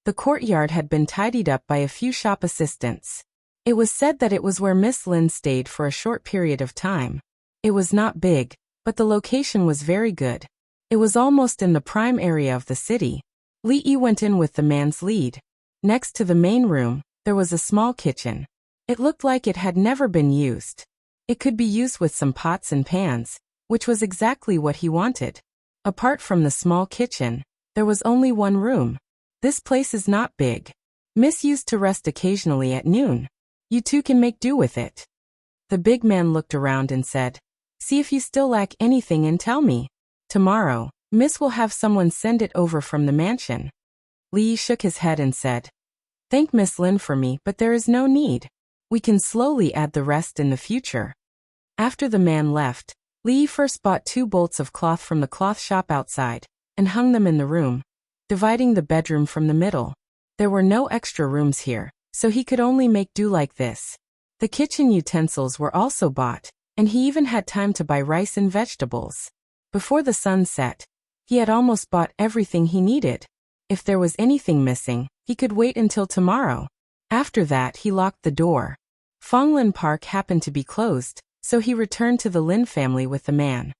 The courtyard had been tidied up by a few shop assistants. It was said that it was where Miss Lin stayed for a short period of time. It was not big, but the location was very good. It was almost in the prime area of the city. Li Yi went in with the man's lead. Next to the main room, there was a small kitchen. It looked like it had never been used. It could be used with some pots and pans, which was exactly what he wanted. Apart from the small kitchen, there was only one room. This place is not big. Miss used to rest occasionally at noon. You two can make do with it. The big man looked around and said, "See if you still lack anything and tell me. Tomorrow, Miss will have someone send it over from the mansion." Li shook his head and said, "Thank Miss Lin for me, but there is no need. We can slowly add the rest in the future." After the man left, Li first bought 2 bolts of cloth from the cloth shop outside and hung them in the room, dividing the bedroom from the middle. There were no extra rooms here, so he could only make do like this. The kitchen utensils were also bought, and he even had time to buy rice and vegetables. Before the sun set, he had almost bought everything he needed. If there was anything missing, he could wait until tomorrow. After that, he locked the door. Fonglin Park happened to be closed, so he returned to the Lin family with the man.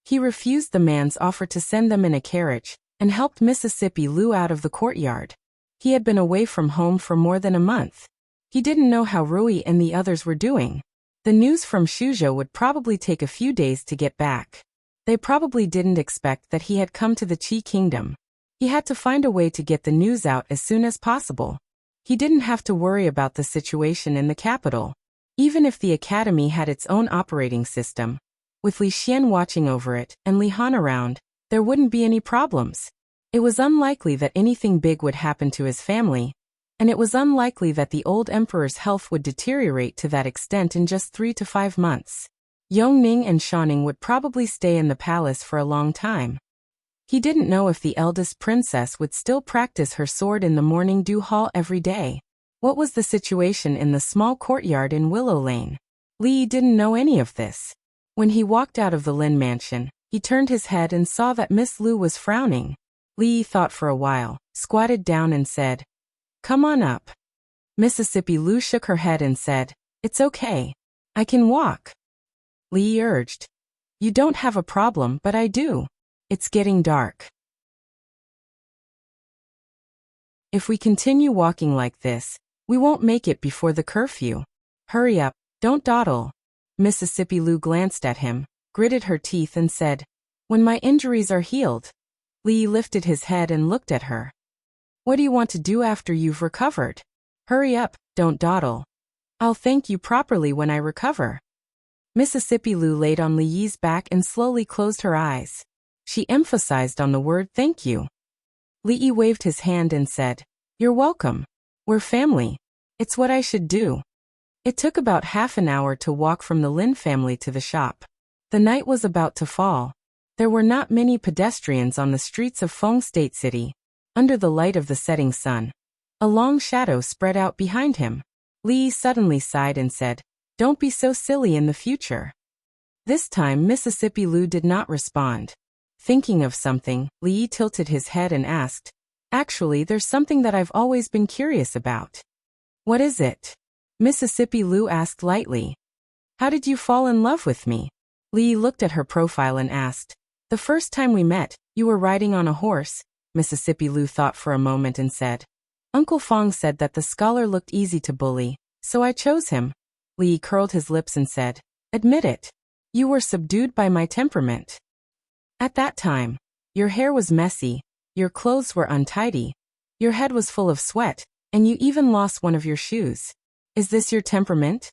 He refused the man's offer to send them in a carriage and helped Mississippi Lu out of the courtyard. He had been away from home for more than a month. He didn't know how Rui and the others were doing. The news from Shuzhou would probably take a few days to get back. They probably didn't expect that he had come to the Qi Kingdom. He had to find a way to get the news out as soon as possible. He didn't have to worry about the situation in the capital. Even if the academy had its own operating system, with Li Xian watching over it and Li Han around, there wouldn't be any problems. It was unlikely that anything big would happen to his family, and it was unlikely that the old emperor's health would deteriorate to that extent in just 3 to 5 months. Yongning and Shaning would probably stay in the palace for a long time. He didn't know if the eldest princess would still practice her sword in the morning dew hall every day. What was the situation in the small courtyard in Willow Lane? Li didn't know any of this. When he walked out of the Lin mansion, he turned his head and saw that Miss Lu was frowning. Li thought for a while, squatted down and said, "Come on up." Mississippi Lu shook her head and said, "It's okay. I can walk." Li urged, "You don't have a problem, but I do. It's getting dark. If we continue walking like this, we won't make it before the curfew. Hurry up, don't dawdle." Mississippi Lu glanced at him, gritted her teeth and said, "When my injuries are healed." Li lifted his head and looked at her. "What do you want to do after you've recovered? Hurry up, don't dawdle. I'll thank you properly when I recover." Mississippi Lu laid on Li Yi's back and slowly closed her eyes. She emphasized on the word thank you. Li Yi waved his hand and said, "You're welcome. We're family. It's what I should do." It took about half an hour to walk from the Lin family to the shop. The night was about to fall. There were not many pedestrians on the streets of Feng State City. under the light of the setting sun. A long shadow spread out behind him. Li suddenly sighed and said, "Don't be so silly in the future." This time Mississippi Lu did not respond. Thinking of something, Li tilted his head and asked, "Actually, there's something that I've always been curious about." "What is it?" Mississippi Lu asked lightly. "How did you fall in love with me?" Li looked at her profile and asked, "The first time we met, you were riding on a horse." Mississippi Lu thought for a moment and said, "Uncle Fong said that the scholar looked easy to bully, so I chose him." Li curled his lips and said, "Admit it. You were subdued by my temperament. At that time, your hair was messy, your clothes were untidy, your head was full of sweat, and you even lost one of your shoes. Is this your temperament?"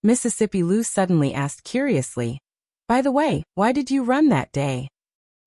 Mississippi Lu suddenly asked curiously, "By the way, why did you run that day?"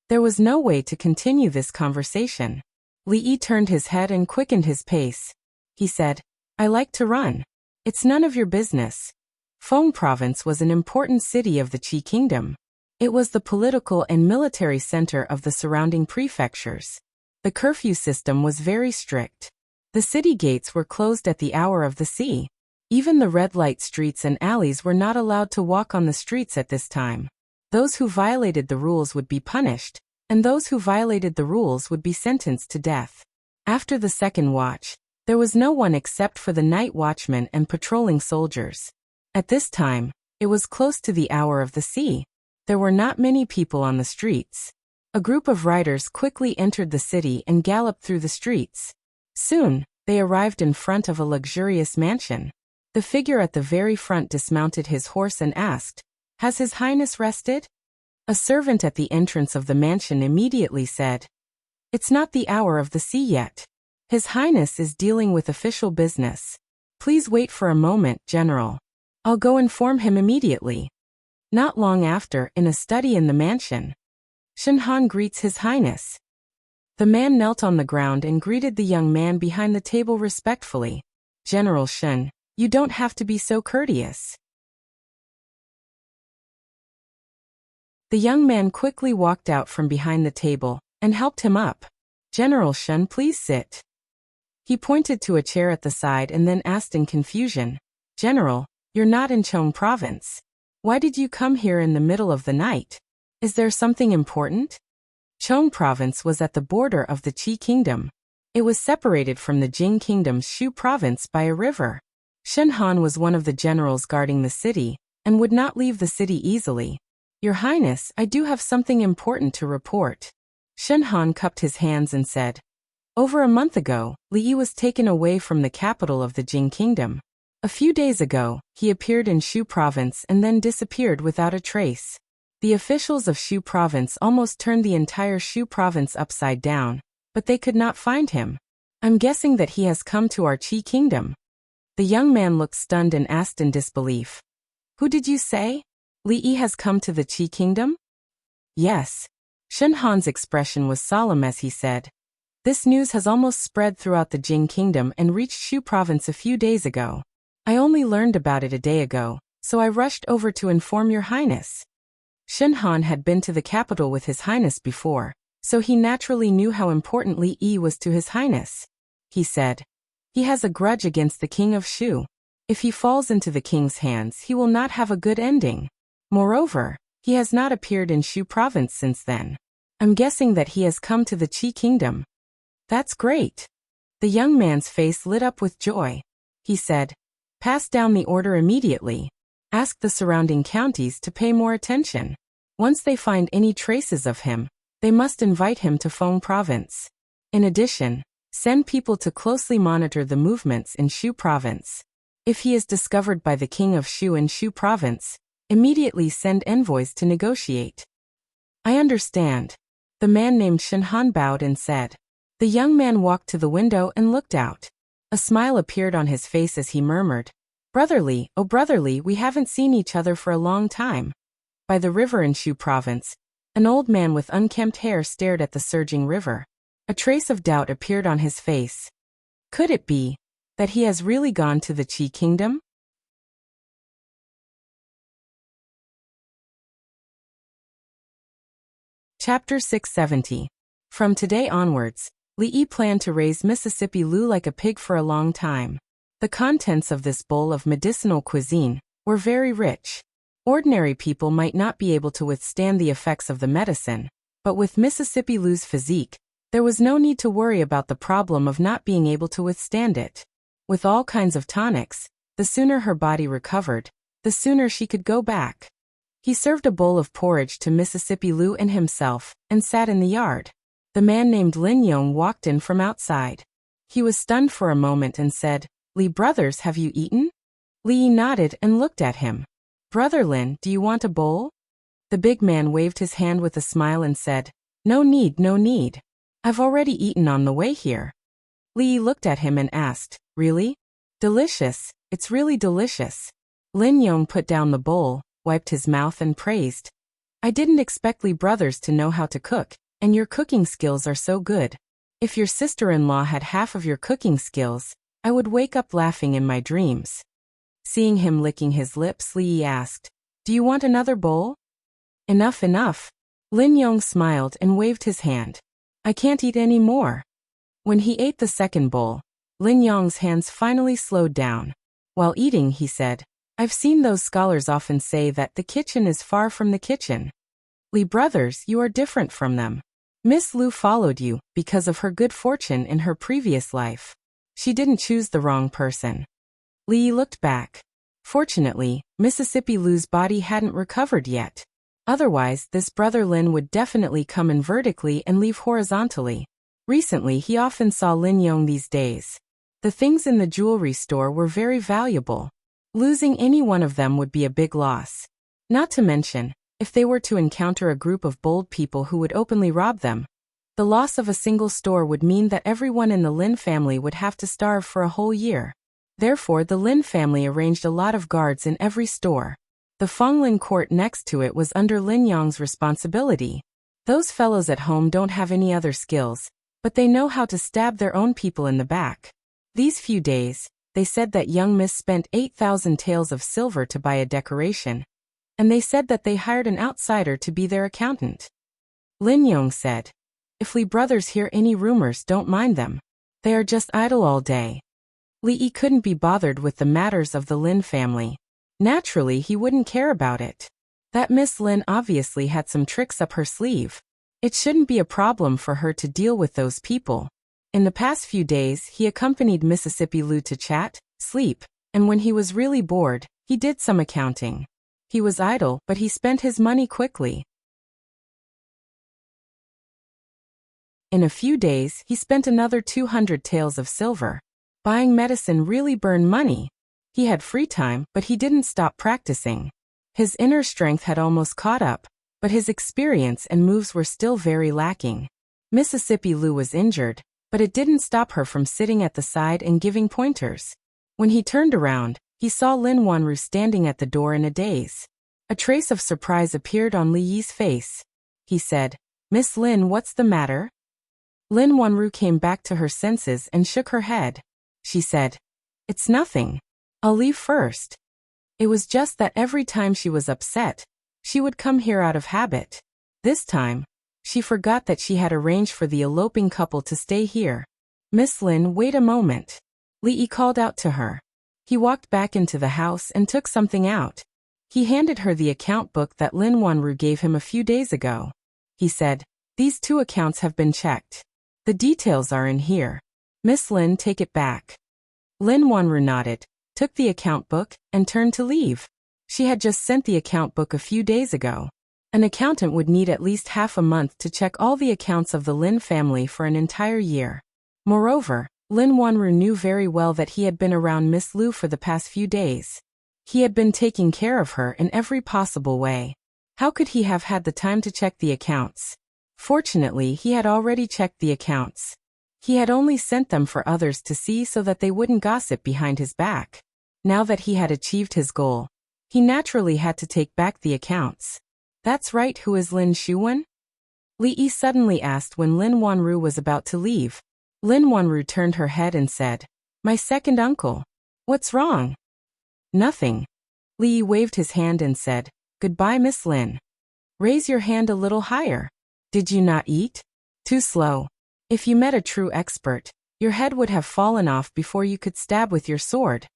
There was no way to continue this conversation. Li turned his head and quickened his pace. He said, "I like to run. It's none of your business." Feng Province was an important city of the Qi Kingdom. It was the political and military center of the surrounding prefectures. The curfew system was very strict. The city gates were closed at the hour of the sea. Even the red light streets and alleys were not allowed to walk on the streets at this time. Those who violated the rules would be punished, and those who violated the rules would be sentenced to death. After the second watch, there was no one except for the night watchmen and patrolling soldiers. At this time, it was close to the hour of the sea. There were not many people on the streets. A group of riders quickly entered the city and galloped through the streets. Soon, they arrived in front of a luxurious mansion. The figure at the very front dismounted his horse and asked, "Has His Highness rested?" A servant at the entrance of the mansion immediately said, "It's not the hour of the sea yet. His Highness is dealing with official business. Please wait for a moment, General. I'll go inform him immediately." Not long after, in a study in the mansion, Shen Han greets His Highness. The man knelt on the ground and greeted the young man behind the table respectfully. "General Shen, you don't have to be so courteous." The young man quickly walked out from behind the table and helped him up. "General Shen, please sit." He pointed to a chair at the side and then asked in confusion, "General, you're not in Chong Province. Why did you come here in the middle of the night? Is there something important?" Chong Province was at the border of the Qi Kingdom. It was separated from the Jing Kingdom's Shu Province by a river. Shen Han was one of the generals guarding the city, and would not leave the city easily. "Your Highness, I do have something important to report." Shen Han cupped his hands and said, "Over a month ago, Li was taken away from the capital of the Jing Kingdom. A few days ago, he appeared in Shu Province and then disappeared without a trace. The officials of Shu Province almost turned the entire Shu Province upside down, but they could not find him. I'm guessing that he has come to our Qi Kingdom." The young man looked stunned and asked in disbelief, "Who did you say? Li has come to the Qi Kingdom?" "Yes." Shen Han's expression was solemn as he said, "This news has almost spread throughout the Jing Kingdom and reached Shu Province a few days ago. I only learned about it a day ago, so I rushed over to inform your Highness." Shen Han had been to the capital with His Highness before, so he naturally knew how important Li Yi was to His Highness. He said, "He has a grudge against the King of Shu. If he falls into the king's hands, he will not have a good ending. Moreover, he has not appeared in Shu Province since then. I'm guessing that he has come to the Qi Kingdom." "That's great." The young man's face lit up with joy. He said, "Pass down the order immediately. Ask the surrounding counties to pay more attention. Once they find any traces of him, they must invite him to Feng Province. In addition, send people to closely monitor the movements in Shu Province. If he is discovered by the King of Shu in Shu Province, immediately send envoys to negotiate." "I understand." The man named Shen Han bowed and said. The young man walked to the window and looked out. A smile appeared on his face as he murmured, "Brotherly, oh brotherly, we haven't seen each other for a long time." By the river in Shu Province, an old man with unkempt hair stared at the surging river. A trace of doubt appeared on his face. Could it be that he has really gone to the Qi Kingdom? Chapter 670. From today onwards, Li Yi planned to raise Mississippi Lu like a pig for a long time. The contents of this bowl of medicinal cuisine were very rich. Ordinary people might not be able to withstand the effects of the medicine, but with Mississippi Lu's physique, there was no need to worry about the problem of not being able to withstand it. With all kinds of tonics, the sooner her body recovered, the sooner she could go back. He served a bowl of porridge to Mississippi Lu and himself, and sat in the yard. The man named Lin Yong walked in from outside. He was stunned for a moment and said, "Li brothers, have you eaten?" Li Yi nodded and looked at him. "Brother Lin, do you want a bowl?" The big man waved his hand with a smile and said, "No need, no need. I've already eaten on the way here." Li Yi looked at him and asked, "Really? Delicious, it's really delicious." Lin Yong put down the bowl, wiped his mouth and praised, "I didn't expect Li brothers to know how to cook, and your cooking skills are so good. If your sister-in-law had half of your cooking skills, I would wake up laughing in my dreams." Seeing him licking his lips, Li Yi asked, "Do you want another bowl?" "Enough, enough." Lin Yong smiled and waved his hand. "I can't eat any more." When he ate the second bowl, Lin Yong's hands finally slowed down. While eating, he said, "I've seen those scholars often say that the kitchen is far from the kitchen. Li brothers, you are different from them. Miss Lu followed you because of her good fortune in her previous life. She didn't choose the wrong person." Li Yi looked back. Fortunately, Mississippi Lu's body hadn't recovered yet. Otherwise, this brother Lin would definitely come in vertically and leave horizontally. Recently, he often saw Lin Yong these days. The things in the jewelry store were very valuable. Losing any one of them would be a big loss. Not to mention, if they were to encounter a group of bold people who would openly rob them, the loss of a single store would mean that everyone in the Lin family would have to starve for a whole year. Therefore, the Lin family arranged a lot of guards in every store. The Fonglin court next to it was under Lin Yong's responsibility. Those fellows at home don't have any other skills, but they know how to stab their own people in the back. These few days, they said that young Miss spent 8,000 taels of silver to buy a decoration, and they said that they hired an outsider to be their accountant. Lin Yong said, "If Li brothers hear any rumors, don't mind them. They are just idle all day." Li Yi couldn't be bothered with the matters of the Lin family. Naturally, he wouldn't care about it. That Miss Lin obviously had some tricks up her sleeve. It shouldn't be a problem for her to deal with those people. In the past few days, he accompanied Mississippi Lu to chat, sleep, and when he was really bored, he did some accounting. He was idle, but he spent his money quickly. In a few days, he spent another 200 taels of silver. Buying medicine really burned money. He had free time, but he didn't stop practicing. His inner strength had almost caught up, but his experience and moves were still very lacking. Mississippi Lu was injured, but it didn't stop her from sitting at the side and giving pointers. When he turned around, he saw Lin Wanru standing at the door in a daze. A trace of surprise appeared on Li Yi's face. He said, "Miss Lin, what's the matter?" Lin Wanru came back to her senses and shook her head. She said, "It's nothing. I'll leave first." It was just that every time she was upset, she would come here out of habit. This time, she forgot that she had arranged for the eloping couple to stay here. "Miss Lin, wait a moment." Li Yi called out to her. He walked back into the house and took something out. He handed her the account book that Lin Wanru gave him a few days ago. He said, "These 2 accounts have been checked. The details are in here. Miss Lin, take it back." Lin Wanru nodded, took the account book, and turned to leave. She had just sent the account book a few days ago. An accountant would need at least half a month to check all the accounts of the Lin family for an entire year. Moreover, Lin Wanru knew very well that he had been around Miss Lu for the past few days. He had been taking care of her in every possible way. How could he have had the time to check the accounts? Fortunately, he had already checked the accounts. He had only sent them for others to see so that they wouldn't gossip behind his back. Now that he had achieved his goal, he naturally had to take back the accounts. "That's right, who is Lin Shuwen?" Li Yi suddenly asked when Lin Wanru was about to leave. Lin Wanru turned her head and said, "My second uncle. What's wrong?" "Nothing." Li Yi waved his hand and said, "Goodbye, Miss Lin. Raise your hand a little higher. Did you not eat? Too slow." If you met a true expert, your head would have fallen off before you could stab with your sword.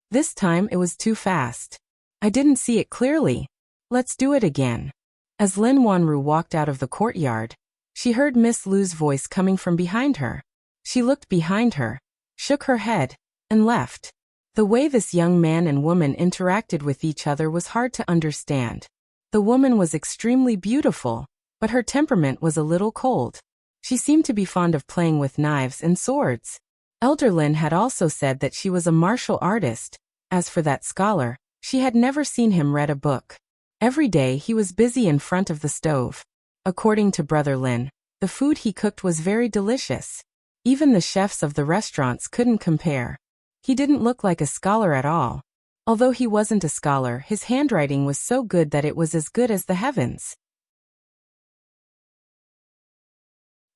This time it was too fast. I didn't see it clearly. Let's do it again. As Lin Wanru walked out of the courtyard, she heard Miss Lu's voice coming from behind her. She looked behind her, shook her head, and left. The way this young man and woman interacted with each other was hard to understand. The woman was extremely beautiful, but her temperament was a little cold. She seemed to be fond of playing with knives and swords. Elder Lin had also said that she was a martial artist. As for that scholar, she had never seen him read a book. Every day he was busy in front of the stove. According to Brother Lin, the food he cooked was very delicious. Even the chefs of the restaurants couldn't compare. He didn't look like a scholar at all. Although he wasn't a scholar, his handwriting was so good that it was as good as the heavens.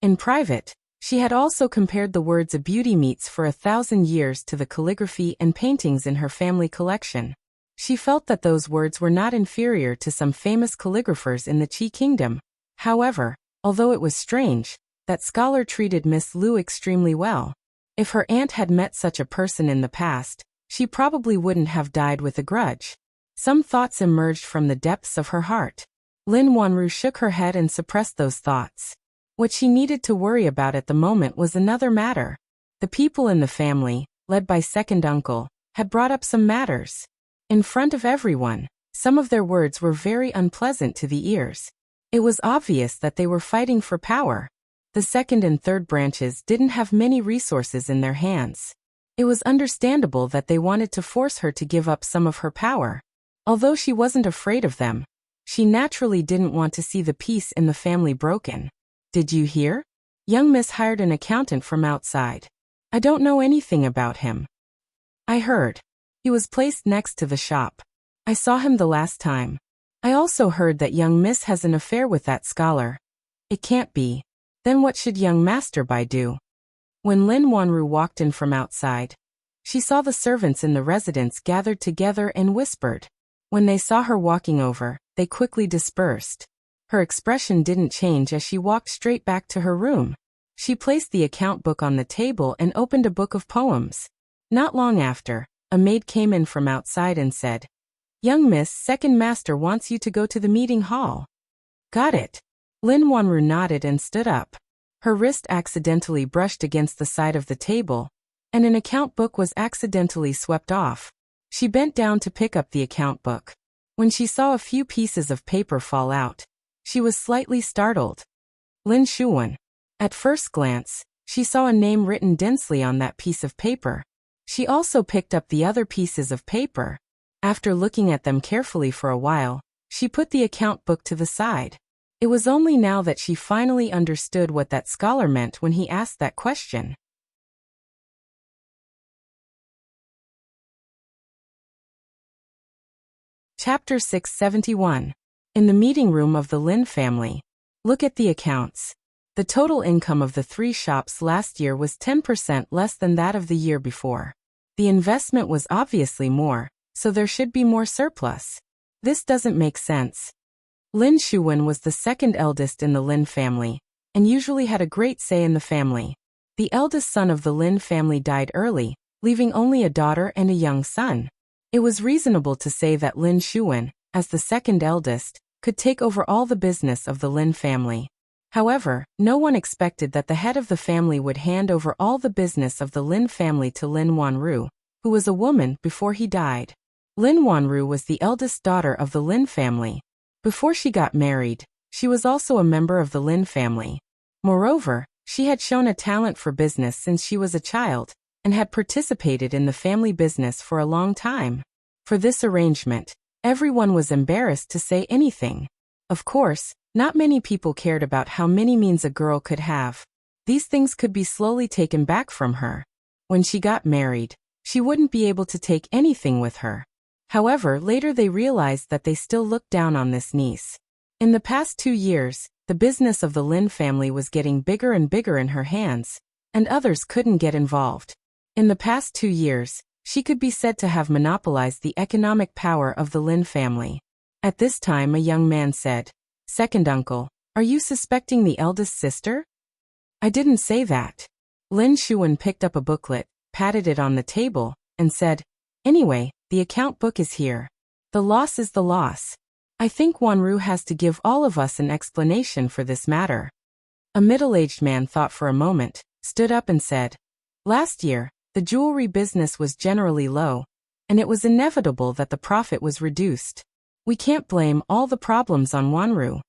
In private, she had also compared the words "a beauty meets for 1,000 years" to the calligraphy and paintings in her family collection. She felt that those words were not inferior to some famous calligraphers in the Qi Kingdom. However, although it was strange, that scholar treated Miss Lu extremely well. If her aunt had met such a person in the past, she probably wouldn't have died with a grudge. Some thoughts emerged from the depths of her heart. Lin Wanru shook her head and suppressed those thoughts. What she needed to worry about at the moment was another matter. The people in the family, led by second uncle, had brought up some matters. In front of everyone, some of their words were very unpleasant to the ears. It was obvious that they were fighting for power. The second and third branches didn't have many resources in their hands. It was understandable that they wanted to force her to give up some of her power. Although she wasn't afraid of them, she naturally didn't want to see the peace in the family broken. Did you hear? Young Miss hired an accountant from outside. I don't know anything about him. I heard. He was placed next to the shop. I saw him the last time. I also heard that young Miss has an affair with that scholar. It can't be. Then what should young Master Bai do? When Lin Wanru walked in from outside, she saw the servants in the residence gathered together and whispered. When they saw her walking over, they quickly dispersed. Her expression didn't change as she walked straight back to her room. She placed the account book on the table and opened a book of poems. Not long after, a maid came in from outside and said, "Young Miss, second master wants you to go to the meeting hall." Got it. Lin Wanru nodded and stood up. Her wrist accidentally brushed against the side of the table, and an account book was accidentally swept off. She bent down to pick up the account book. When she saw a few pieces of paper fall out, she was slightly startled. Lin Shuwen. At first glance, she saw a name written densely on that piece of paper. She also picked up the other pieces of paper. After looking at them carefully for a while, she put the account book to the side. It was only now that she finally understood what that scholar meant when he asked that question. Chapter 671. In the meeting room of the Lin family. Look at the accounts. The total income of the 3 shops last year was 10% less than that of the year before. The investment was obviously more, so there should be more surplus. This doesn't make sense. Lin Shuwen was the second eldest in the Lin family, and usually had a great say in the family. The eldest son of the Lin family died early, leaving only a daughter and a young son. It was reasonable to say that Lin Shuwen, as the second eldest, could take over all the business of the Lin family. However, no one expected that the head of the family would hand over all the business of the Lin family to Lin Wanru, who was a woman before he died. Lin Wanru was the eldest daughter of the Lin family. Before she got married, she was also a member of the Lin family. Moreover, she had shown a talent for business since she was a child, and had participated in the family business for a long time. For this arrangement, everyone was embarrassed to say anything. Of course, not many people cared about how many means a girl could have. These things could be slowly taken back from her. When she got married, she wouldn't be able to take anything with her. However, later they realized that they still looked down on this niece. In the past 2 years, the business of the Lin family was getting bigger and bigger in her hands, and others couldn't get involved. In the past 2 years, she could be said to have monopolized the economic power of the Lin family. At this time a young man said, "Second uncle, are you suspecting the eldest sister?" I didn't say that. Lin Shuwen picked up a booklet, patted it on the table, and said, anyway, the account book is here. The loss is the loss. I think Wanru has to give all of us an explanation for this matter. A middle-aged man thought for a moment, stood up and said, last year, the jewelry business was generally low, and it was inevitable that the profit was reduced. We can't blame all the problems on Wanru.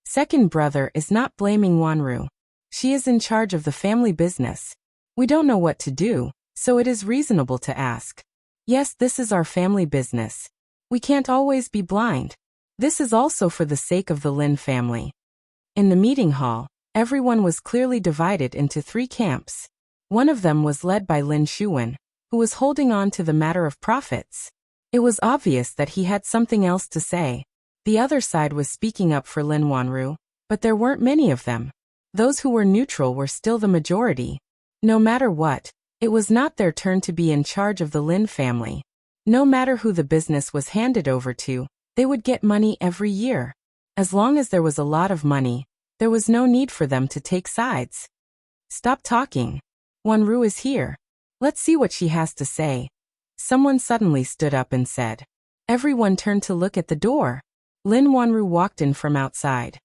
Second brother is not blaming Wanru. She is in charge of the family business. We don't know what to do, so it is reasonable to ask. Yes, this is our family business. We can't always be blind. This is also for the sake of the Lin family. In the meeting hall, everyone was clearly divided into 3 camps. One of them was led by Lin Shuwen, who was holding on to the matter of profits. It was obvious that he had something else to say. The other side was speaking up for Lin Wanru, but there weren't many of them. Those who were neutral were still the majority. No matter what, it was not their turn to be in charge of the Lin family. No matter who the business was handed over to, they would get money every year. As long as there was a lot of money, there was no need for them to take sides. Stop talking. Wanru is here. Let's see what she has to say. Someone suddenly stood up and said. Everyone turned to look at the door. Lin Wanru walked in from outside.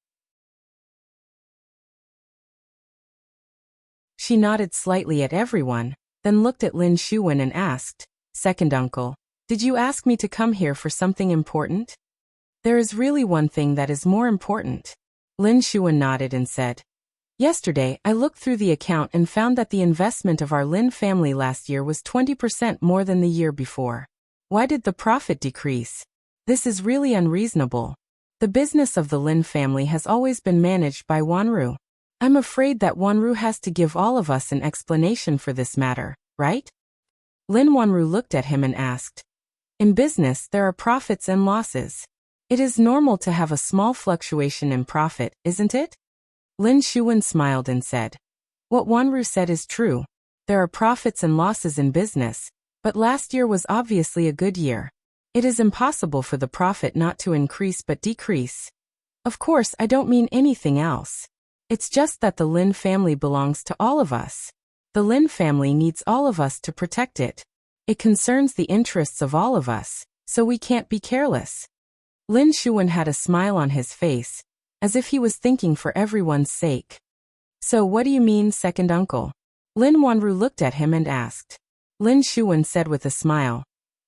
She nodded slightly at everyone, then looked at Lin Shuwen and asked, second uncle, did you ask me to come here for something important? There is really one thing that is more important. Lin Shuwen nodded and said, yesterday I looked through the account and found that the investment of our Lin family last year was 20% more than the year before. Why did the profit decrease? This is really unreasonable. The business of the Lin family has always been managed by Wanru. I'm afraid that Wanru has to give all of us an explanation for this matter, right? Lin Wanru looked at him and asked. In business there are profits and losses. It is normal to have a small fluctuation in profit, isn't it? Lin Shuwen smiled and said. What Wanru said is true. There are profits and losses in business, but last year was obviously a good year. It is impossible for the profit not to increase but decrease. Of course, I don't mean anything else. It's just that the Lin family belongs to all of us. The Lin family needs all of us to protect it. It concerns the interests of all of us, so we can't be careless. Lin Shuwen had a smile on his face, as if he was thinking for everyone's sake. So what do you mean, second uncle? Lin Wanru looked at him and asked. Lin Shuwen said with a smile.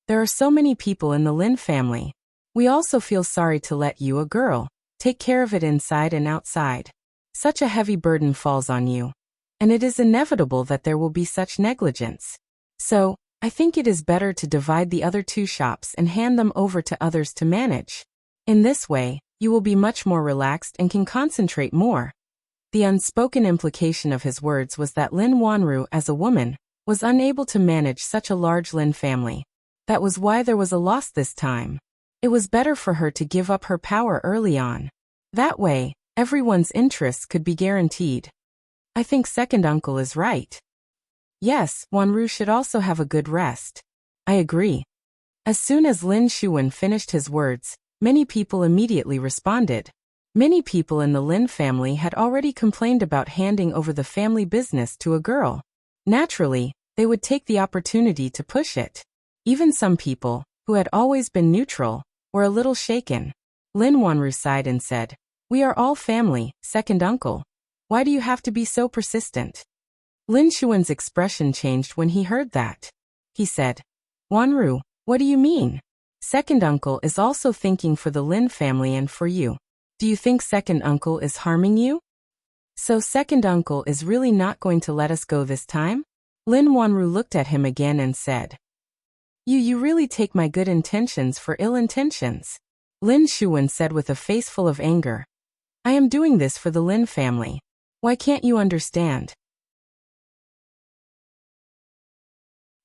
There are so many people in the Lin family. We also feel sorry to let you, a girl, take care of it inside and outside. Such a heavy burden falls on you. And it is inevitable that there will be such negligence. So, I think it is better to divide the other 2 shops and hand them over to others to manage. In this way, you will be much more relaxed and can concentrate more. The unspoken implication of his words was that Lin Wanru, as a woman, was unable to manage such a large Lin family. That was why there was a loss this time. It was better for her to give up her power early on. That way, everyone's interests could be guaranteed. I think second uncle is right. Yes, Wanru should also have a good rest. I agree. As soon as Lin Shuwen finished his words, many people immediately responded. Many people in the Lin family had already complained about handing over the family business to a girl. Naturally, they would take the opportunity to push it. Even some people, who had always been neutral, were a little shaken. Lin Wanru sighed and said, We are all family, second uncle. Why do you have to be so persistent? Lin Shuwen's expression changed when he heard that. He said, Wanru, what do you mean? Second uncle is also thinking for the Lin family and for you. Do you think second uncle is harming you? So second uncle is really not going to let us go this time? Lin Wanru looked at him again and said, You really take my good intentions for ill intentions. Lin Shuwen said with a face full of anger. I am doing this for the Lin family. Why can't you understand?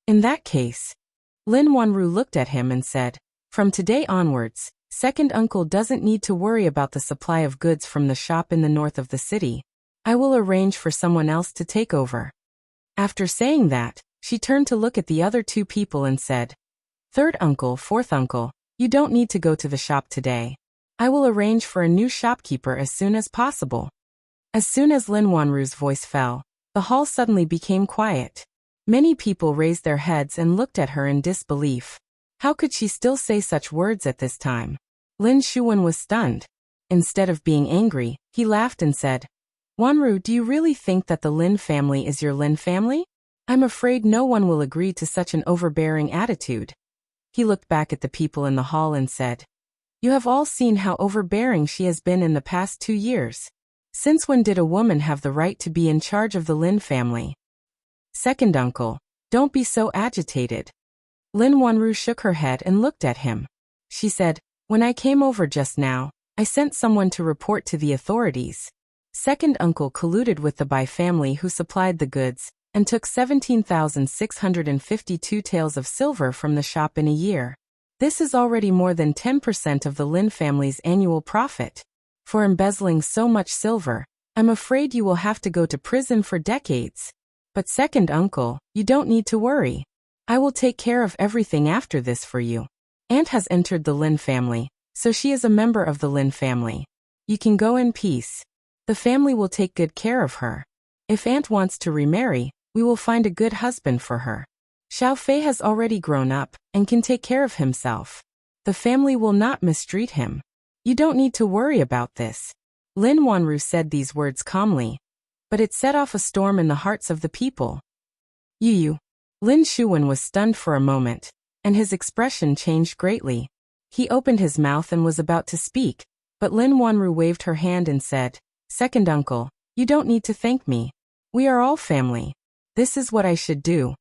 In that case, Lin Wanru looked at him and said, From today onwards, second uncle doesn't need to worry about the supply of goods from the shop in the north of the city. I will arrange for someone else to take over. After saying that, she turned to look at the other 2 people and said, Third uncle, fourth uncle, you don't need to go to the shop today. I will arrange for a new shopkeeper as soon as possible. As soon as Lin Wanru's voice fell, the hall suddenly became quiet. Many people raised their heads and looked at her in disbelief. How could she still say such words at this time? Lin Shuwen was stunned. Instead of being angry, he laughed and said, "Wanru, do you really think that the Lin family is your Lin family? I'm afraid no one will agree to such an overbearing attitude." He looked back at the people in the hall and said, "You have all seen how overbearing she has been in the past 2 years. Since when did a woman have the right to be in charge of the Lin family?" "Second uncle, don't be so agitated." Lin Wanru shook her head and looked at him. She said, "When I came over just now, I sent someone to report to the authorities. Second uncle colluded with the Bai family who supplied the goods, and took 17,652 taels of silver from the shop in a year. This is already more than 10% of the Lin family's annual profit. For embezzling so much silver, I'm afraid you will have to go to prison for decades. But second uncle, you don't need to worry. I will take care of everything after this for you. Aunt has entered the Lin family, so she is a member of the Lin family. You can go in peace. The family will take good care of her. If Aunt wants to remarry, we will find a good husband for her. Xiao Fei has already grown up and can take care of himself. The family will not mistreat him. You don't need to worry about this." Lin Wanru said these words calmly, but it set off a storm in the hearts of the people. "You." Lin Shuwen was stunned for a moment, and his expression changed greatly. He opened his mouth and was about to speak, but Lin Wanru waved her hand and said, "Second uncle, you don't need to thank me. We are all family. This is what I should do."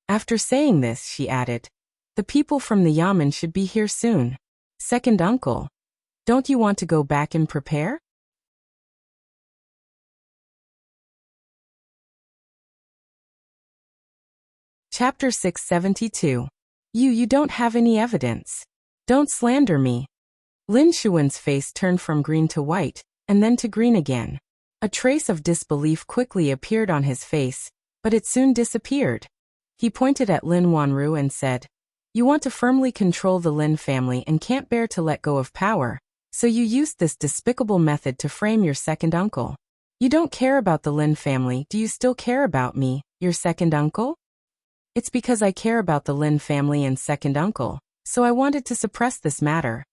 After saying this, she added, "The people from the Yamen should be here soon. Second uncle, don't you want to go back and prepare?" Chapter 672. You don't have any evidence. Don't slander me." Lin Shuwen's face turned from green to white, and then to green again. A trace of disbelief quickly appeared on his face, but it soon disappeared. He pointed at Lin Wanru and said, "You want to firmly control the Lin family and can't bear to let go of power, so you used this despicable method to frame your second uncle. You don't care about the Lin family. Do you still care about me, your second uncle?" "It's because I care about the Lin family and second uncle, so I wanted to suppress this matter."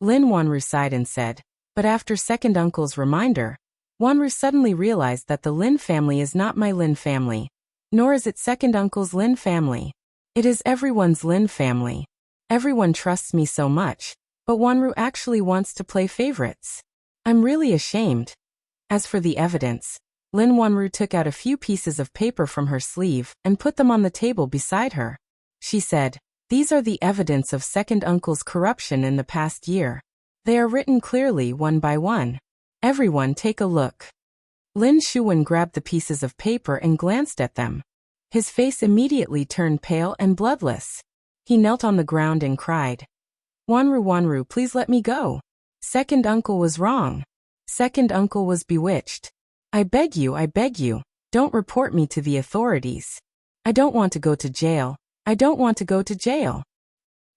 Lin Wanru sighed and said, "But after second uncle's reminder, Wanru suddenly realized that the Lin family is not my Lin family, nor is it second uncle's Lin family. It is everyone's Lin family. Everyone trusts me so much, but Wanru actually wants to play favorites. I'm really ashamed." As for the evidence, Lin Wanru took out a few pieces of paper from her sleeve and put them on the table beside her. She said, "These are the evidence of second uncle's corruption in the past year. They are written clearly one by one. Everyone take a look." Lin Shuwen grabbed the pieces of paper and glanced at them. His face immediately turned pale and bloodless. He knelt on the ground and cried, Wanru, please let me go. Second uncle was wrong. Second uncle was bewitched. I beg you, don't report me to the authorities. I don't want to go to jail. I don't want to go to jail."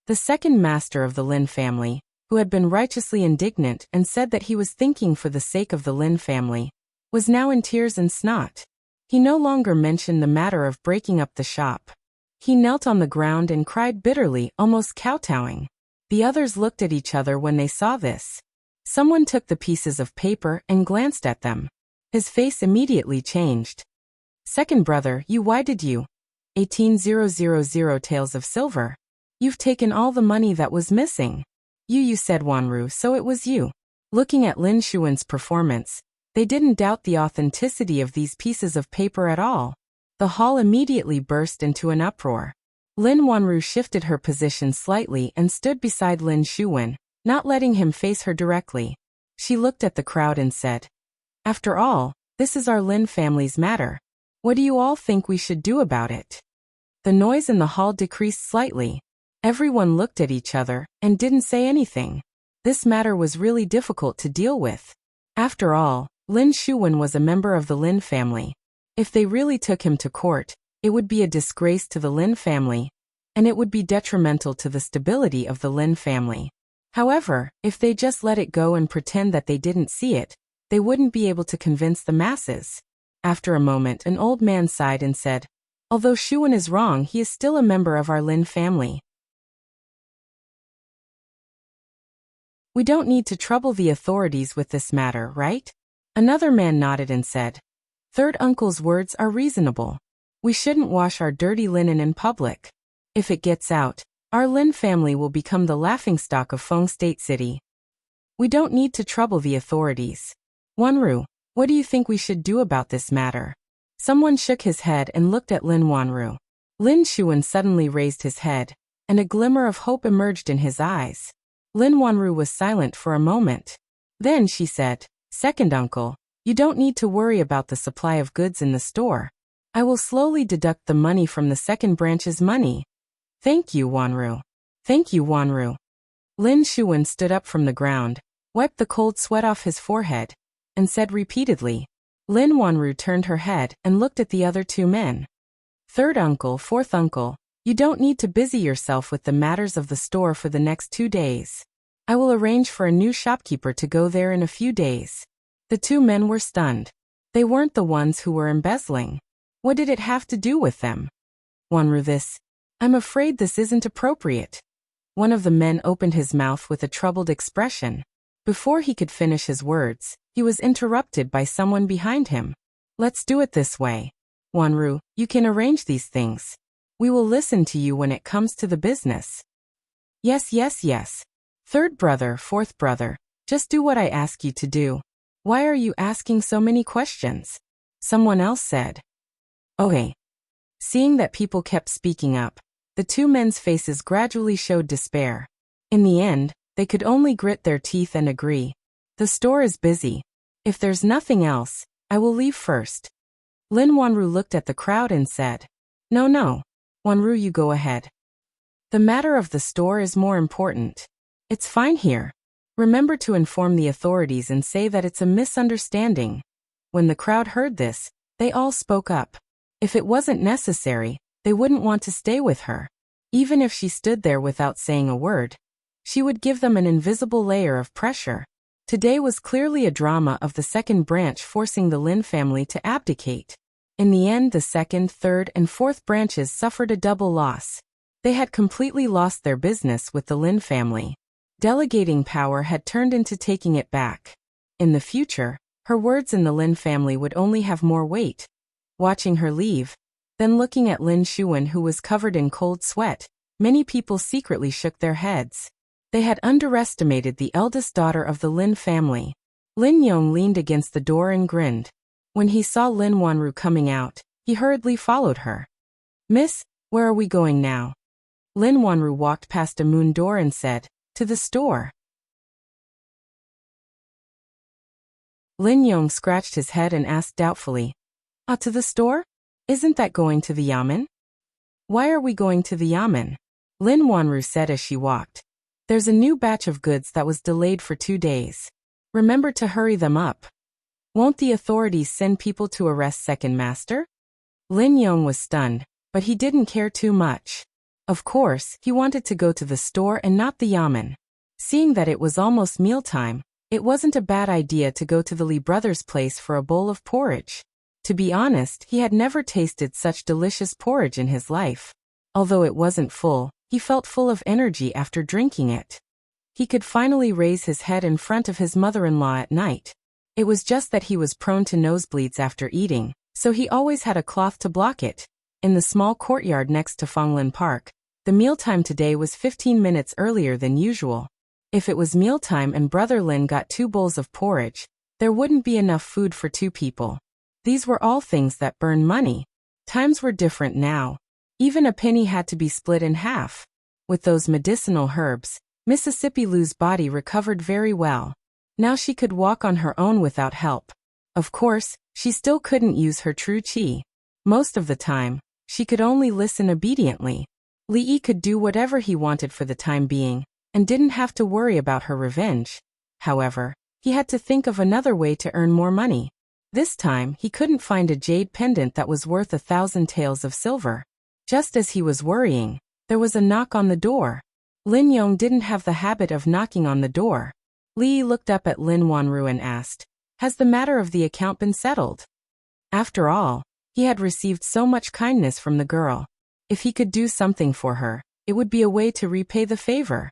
The second master of the Lin family, who had been righteously indignant and said that he was thinking for the sake of the Lin family, was now in tears and snot. He no longer mentioned the matter of breaking up the shop. He knelt on the ground and cried bitterly, almost kowtowing. The others looked at each other when they saw this. Someone took the pieces of paper and glanced at them. His face immediately changed. "Second brother, why did you? 18,000 taels of silver. You've taken all the money that was missing." You said Wanru, so it was you." Looking at Lin Shuwen's performance, they didn't doubt the authenticity of these pieces of paper at all. The hall immediately burst into an uproar. Lin Wanru shifted her position slightly and stood beside Lin Shuwen, not letting him face her directly. She looked at the crowd and said, "After all, this is our Lin family's matter. What do you all think we should do about it?" The noise in the hall decreased slightly. Everyone looked at each other and didn't say anything. This matter was really difficult to deal with. After all, Lin Shuwen was a member of the Lin family. If they really took him to court, it would be a disgrace to the Lin family, and it would be detrimental to the stability of the Lin family. However, if they just let it go and pretend that they didn't see it, they wouldn't be able to convince the masses. After a moment, an old man sighed and said, "Although Shuan is wrong, he is still a member of our Lin family. We don't need to trouble the authorities with this matter, right?" Another man nodded and said, "Third uncle's words are reasonable. We shouldn't wash our dirty linen in public. If it gets out, our Lin family will become the laughingstock of Feng State City. We don't need to trouble the authorities. Wanru, what do you think we should do about this matter?" Someone shook his head and looked at Lin Wanru. Lin Shuan suddenly raised his head, and a glimmer of hope emerged in his eyes. Lin Wanru was silent for a moment. Then she said, "Second uncle, you don't need to worry about the supply of goods in the store. I will slowly deduct the money from the second branch's money." "Thank you, Wanru. Thank you, Wanru." Lin Shuan stood up from the ground, wiped the cold sweat off his forehead, and said repeatedly. Lin Wanru turned her head and looked at the other two men. "Third uncle, fourth uncle, you don't need to busy yourself with the matters of the store for the next 2 days. I will arrange for a new shopkeeper to go there in a few days." The two men were stunned. They weren't the ones who were embezzling. What did it have to do with them? Wanru, I'm afraid this isn't appropriate." One of the men opened his mouth with a troubled expression. Before he could finish his words, he was interrupted by someone behind him. "Let's do it this way. Wanru, you can arrange these things. We will listen to you when it comes to the business." Yes. Third brother, fourth brother, just do what I ask you to do. Why are you asking so many questions?" Someone else said. "Okay." Seeing that people kept speaking up, the two men's faces gradually showed despair. In the end, they could only grit their teeth and agree. "The store is busy. If there's nothing else, I will leave first." Lin Wanru looked at the crowd and said, No, Wanru, you go ahead. The matter of the store is more important. It's fine here. Remember to inform the authorities and say that it's a misunderstanding." When the crowd heard this, they all spoke up. If it wasn't necessary, they wouldn't want to stay with her. Even if she stood there without saying a word, she would give them an invisible layer of pressure. Today was clearly a drama of the second branch forcing the Lin family to abdicate. In the end, the second, third, and fourth branches suffered a double loss. They had completely lost their business with the Lin family. Delegating power had turned into taking it back. In the future, her words in the Lin family would only have more weight. Watching her leave, then looking at Lin Shuan, who was covered in cold sweat, many people secretly shook their heads. They had underestimated the eldest daughter of the Lin family. Lin Yong leaned against the door and grinned. When he saw Lin Wanru coming out, he hurriedly followed her. "Miss, where are we going now?" Lin Wanru walked past a moon door and said, "To the store." Lin Yong scratched his head and asked doubtfully, To the store? Isn't that going to the yamen?" "Why are we going to the yamen?" Lin Wanru said as she walked. "There's a new batch of goods that was delayed for 2 days. Remember to hurry them up. Won't the authorities send people to arrest second master?" Lin Yong was stunned, but he didn't care too much. Of course, he wanted to go to the store and not the yamen. Seeing that it was almost mealtime, it wasn't a bad idea to go to the Li brothers' place for a bowl of porridge. To be honest, he had never tasted such delicious porridge in his life. Although it wasn't full, he felt full of energy after drinking it. He could finally raise his head in front of his mother-in-law at night. It was just that he was prone to nosebleeds after eating, so he always had a cloth to block it. In the small courtyard next to Fonglin Park, the mealtime today was 15 minutes earlier than usual. If it was mealtime and Brother Lin got 2 bowls of porridge, there wouldn't be enough food for 2 people. These were all things that burned money. Times were different now. Even a penny had to be split in half. With those medicinal herbs, Mississippi Lou's body recovered very well. Now she could walk on her own without help. Of course, she still couldn't use her true qi. Most of the time, she could only listen obediently. Li Yi could do whatever he wanted for the time being, and didn't have to worry about her revenge. However, he had to think of another way to earn more money. This time, he couldn't find a jade pendant that was worth 1,000 taels of silver. Just as he was worrying, there was a knock on the door. Lin Yong didn't have the habit of knocking on the door. Li Yi looked up at Lin Wanru and asked, Has the matter of the account been settled? After all, he had received so much kindness from the girl. If he could do something for her, it would be a way to repay the favor.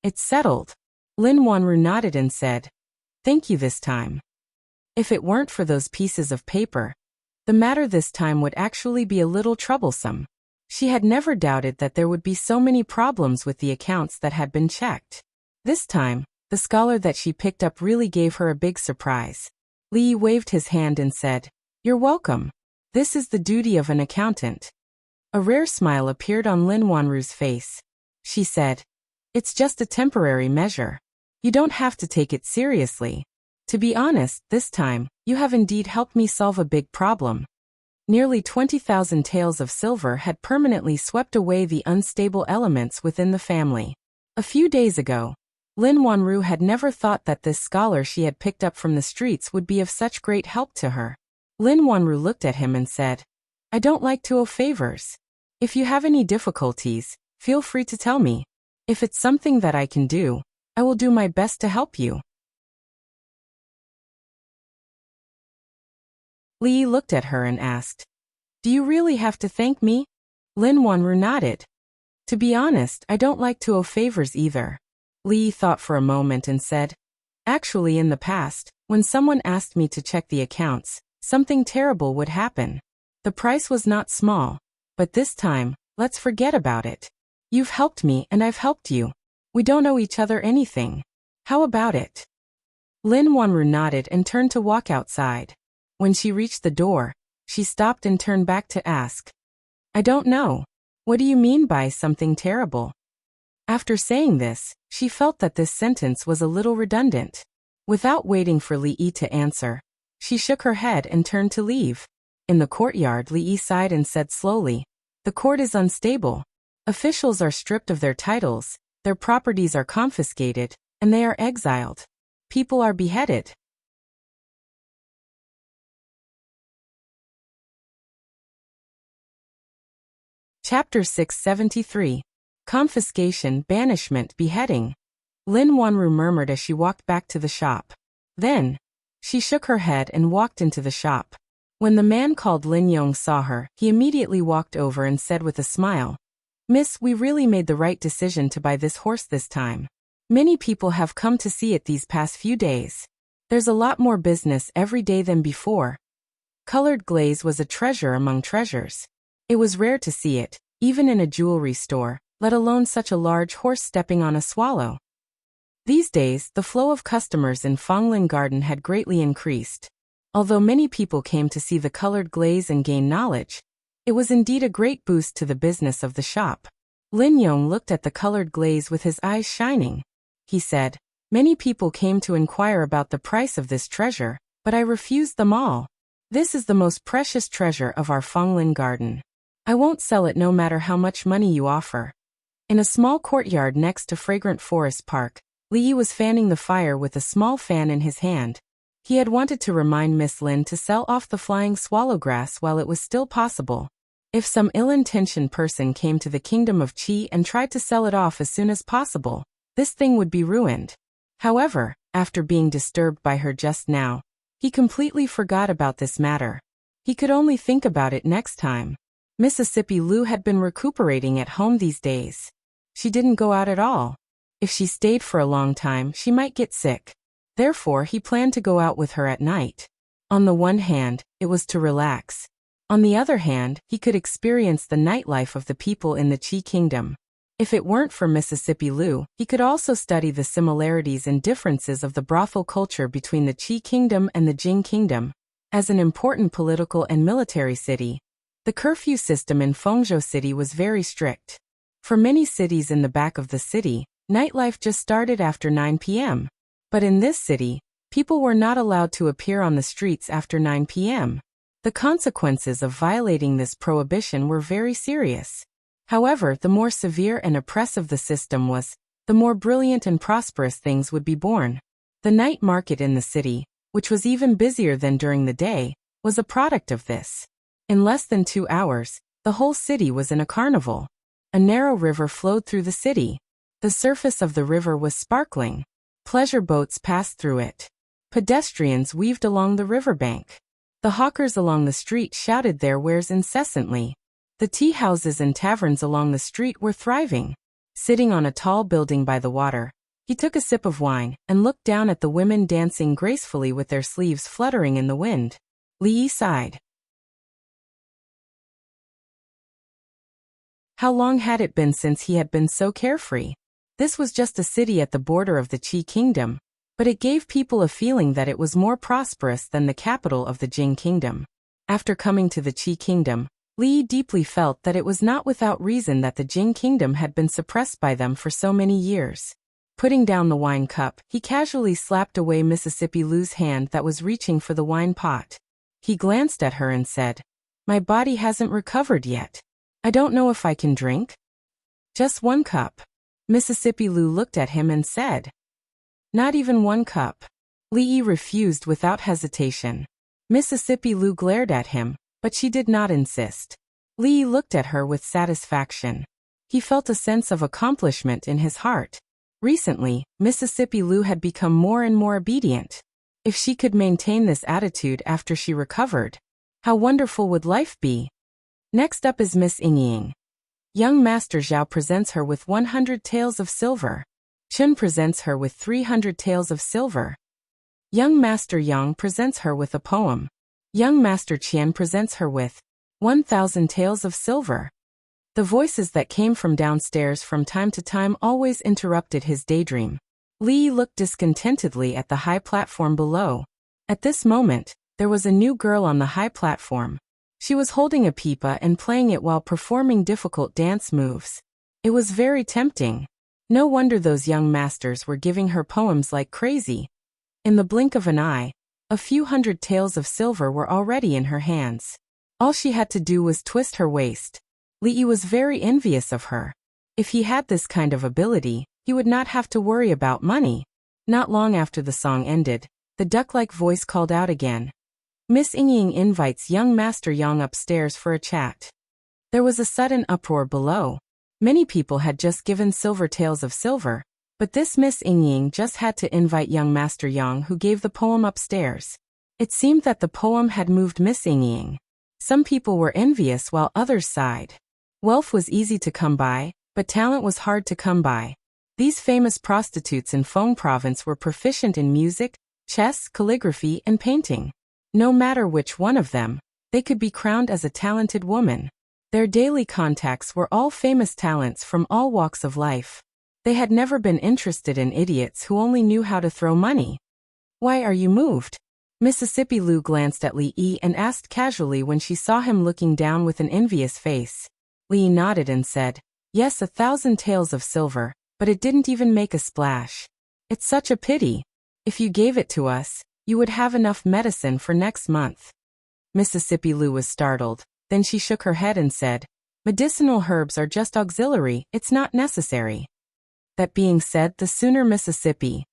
It's settled. Lin Wanru nodded and said, "Thank you this time." If it weren't for those pieces of paper, the matter this time would actually be a little troublesome. She had never doubted that there would be so many problems with the accounts that had been checked. This time, the scholar that she picked up really gave her a big surprise. Li waved his hand and said, "You're welcome. This is the duty of an accountant." A rare smile appeared on Lin Wanru's face. She said, "It's just a temporary measure. You don't have to take it seriously. To be honest, this time, you have indeed helped me solve a big problem." Nearly 20,000 taels of silver had permanently swept away the unstable elements within the family. A few days ago, Lin Wanru had never thought that this scholar she had picked up from the streets would be of such great help to her. Lin Wanru looked at him and said, "I don't like to owe favors. If you have any difficulties, feel free to tell me. If it's something that I can do, I will do my best to help you." Li looked at her and asked, "Do you really have to thank me?" Lin Wanru nodded. "To be honest, I don't like to owe favors either." Li thought for a moment and said, "Actually, in the past, when someone asked me to check the accounts, something terrible would happen. The price was not small, but this time, let's forget about it. You've helped me and I've helped you. We don't owe each other anything. How about it?" Lin Wanru nodded and turned to walk outside. When she reached the door, she stopped and turned back to ask, "I don't know. What do you mean by something terrible?" After saying this, she felt that this sentence was a little redundant. Without waiting for Li Yi to answer, she shook her head and turned to leave. In the courtyard, Li Yi sighed and said slowly, "The court is unstable. Officials are stripped of their titles, their properties are confiscated, and they are exiled. People are beheaded." Chapter 673. Confiscation, Banishment, Beheading. Lin Wanru murmured as she walked back to the shop. Then, she shook her head and walked into the shop. When the man called Lin Yong saw her, he immediately walked over and said with a smile, "Miss, we really made the right decision to buy this horse this time. Many people have come to see it these past few days. There's a lot more business every day than before." Colored glaze was a treasure among treasures. It was rare to see it, even in a jewelry store, let alone such a large horse stepping on a swallow. These days, the flow of customers in Fonglin Garden had greatly increased. Although many people came to see the colored glaze and gain knowledge, it was indeed a great boost to the business of the shop. Lin Yong looked at the colored glaze with his eyes shining. He said, "Many people came to inquire about the price of this treasure, but I refused them all. This is the most precious treasure of our Fonglin Garden. I won't sell it no matter how much money you offer." In a small courtyard next to Fragrant Forest Park, Li Yi was fanning the fire with a small fan in his hand. He had wanted to remind Miss Lin to sell off the flying swallowgrass while it was still possible. If some ill-intentioned person came to the kingdom of Qi and tried to sell it off as soon as possible, this thing would be ruined. However, after being disturbed by her just now, he completely forgot about this matter. He could only think about it next time. Mississippi Lu had been recuperating at home these days. She didn't go out at all. If she stayed for a long time, she might get sick. Therefore, he planned to go out with her at night. On the one hand, it was to relax. On the other hand, he could experience the nightlife of the people in the Qi Kingdom. If it weren't for Mississippi Lu, he could also study the similarities and differences of the brothel culture between the Qi Kingdom and the Jing Kingdom. As an important political and military city, the curfew system in Fengzhou City was very strict. For many cities in the back of the city, nightlife just started after 9 p.m. But in this city, people were not allowed to appear on the streets after 9 p.m. The consequences of violating this prohibition were very serious. However, the more severe and oppressive the system was, the more brilliant and prosperous things would be born. The night market in the city, which was even busier than during the day, was a product of this. In less than 2 hours, the whole city was in a carnival. A narrow river flowed through the city. The surface of the river was sparkling. Pleasure boats passed through it. Pedestrians weaved along the riverbank. The hawkers along the street shouted their wares incessantly. The tea houses and taverns along the street were thriving. Sitting on a tall building by the water, he took a sip of wine and looked down at the women dancing gracefully with their sleeves fluttering in the wind. Li sighed. How long had it been since he had been so carefree? This was just a city at the border of the Qi kingdom, but it gave people a feeling that it was more prosperous than the capital of the Jing kingdom. After coming to the Qi kingdom, Li deeply felt that it was not without reason that the Jing kingdom had been suppressed by them for so many years. Putting down the wine cup, he casually slapped away Mississippi Lu's hand that was reaching for the wine pot. He glanced at her and said, "My body hasn't recovered yet. I don't know if I can drink." "Just one cup." Mississippi Lu looked at him and said, "Not even one cup." Li refused without hesitation. Mississippi Lu glared at him, but she did not insist. Li looked at her with satisfaction. He felt a sense of accomplishment in his heart. Recently, Mississippi Lu had become more and more obedient. If she could maintain this attitude after she recovered, how wonderful would life be? Next up is Miss Yingying. Young Master Zhao presents her with 100 taels of silver. Chun presents her with 300 taels of silver. Young Master Yang presents her with a poem. Young Master Qian presents her with 1,000 taels of silver. The voices that came from downstairs from time to time always interrupted his daydream. Li looked discontentedly at the high platform below. At this moment, there was a new girl on the high platform. She was holding a pipa and playing it while performing difficult dance moves. It was very tempting. No wonder those young masters were giving her poems like crazy. In the blink of an eye, a few hundred taels of silver were already in her hands. All she had to do was twist her waist. Li was very envious of her. If he had this kind of ability, he would not have to worry about money. Not long after the song ended, the duck-like voice called out again. Miss Yingying invites young Master Yang upstairs for a chat. There was a sudden uproar below. Many people had just given silver taels of silver, but this Miss Yingying just had to invite young Master Yang, who gave the poem upstairs. It seemed that the poem had moved Miss Yingying. Some people were envious while others sighed. Wealth was easy to come by, but talent was hard to come by. These famous prostitutes in Feng province were proficient in music, chess, calligraphy, and painting. No matter which one of them, they could be crowned as a talented woman. Their daily contacts were all famous talents from all walks of life. They had never been interested in idiots who only knew how to throw money. "Why are you moved?" Mississippi Lu glanced at Li and asked casually when she saw him looking down with an envious face. Li nodded and said, "Yes, 1,000 taels of silver, but it didn't even make a splash. It's such a pity. If you gave it to us, you would have enough medicine for next month." Mississippi Lu was startled. Then she shook her head and said, "Medicinal herbs are just auxiliary, it's not necessary." That being said, the sooner Mississippi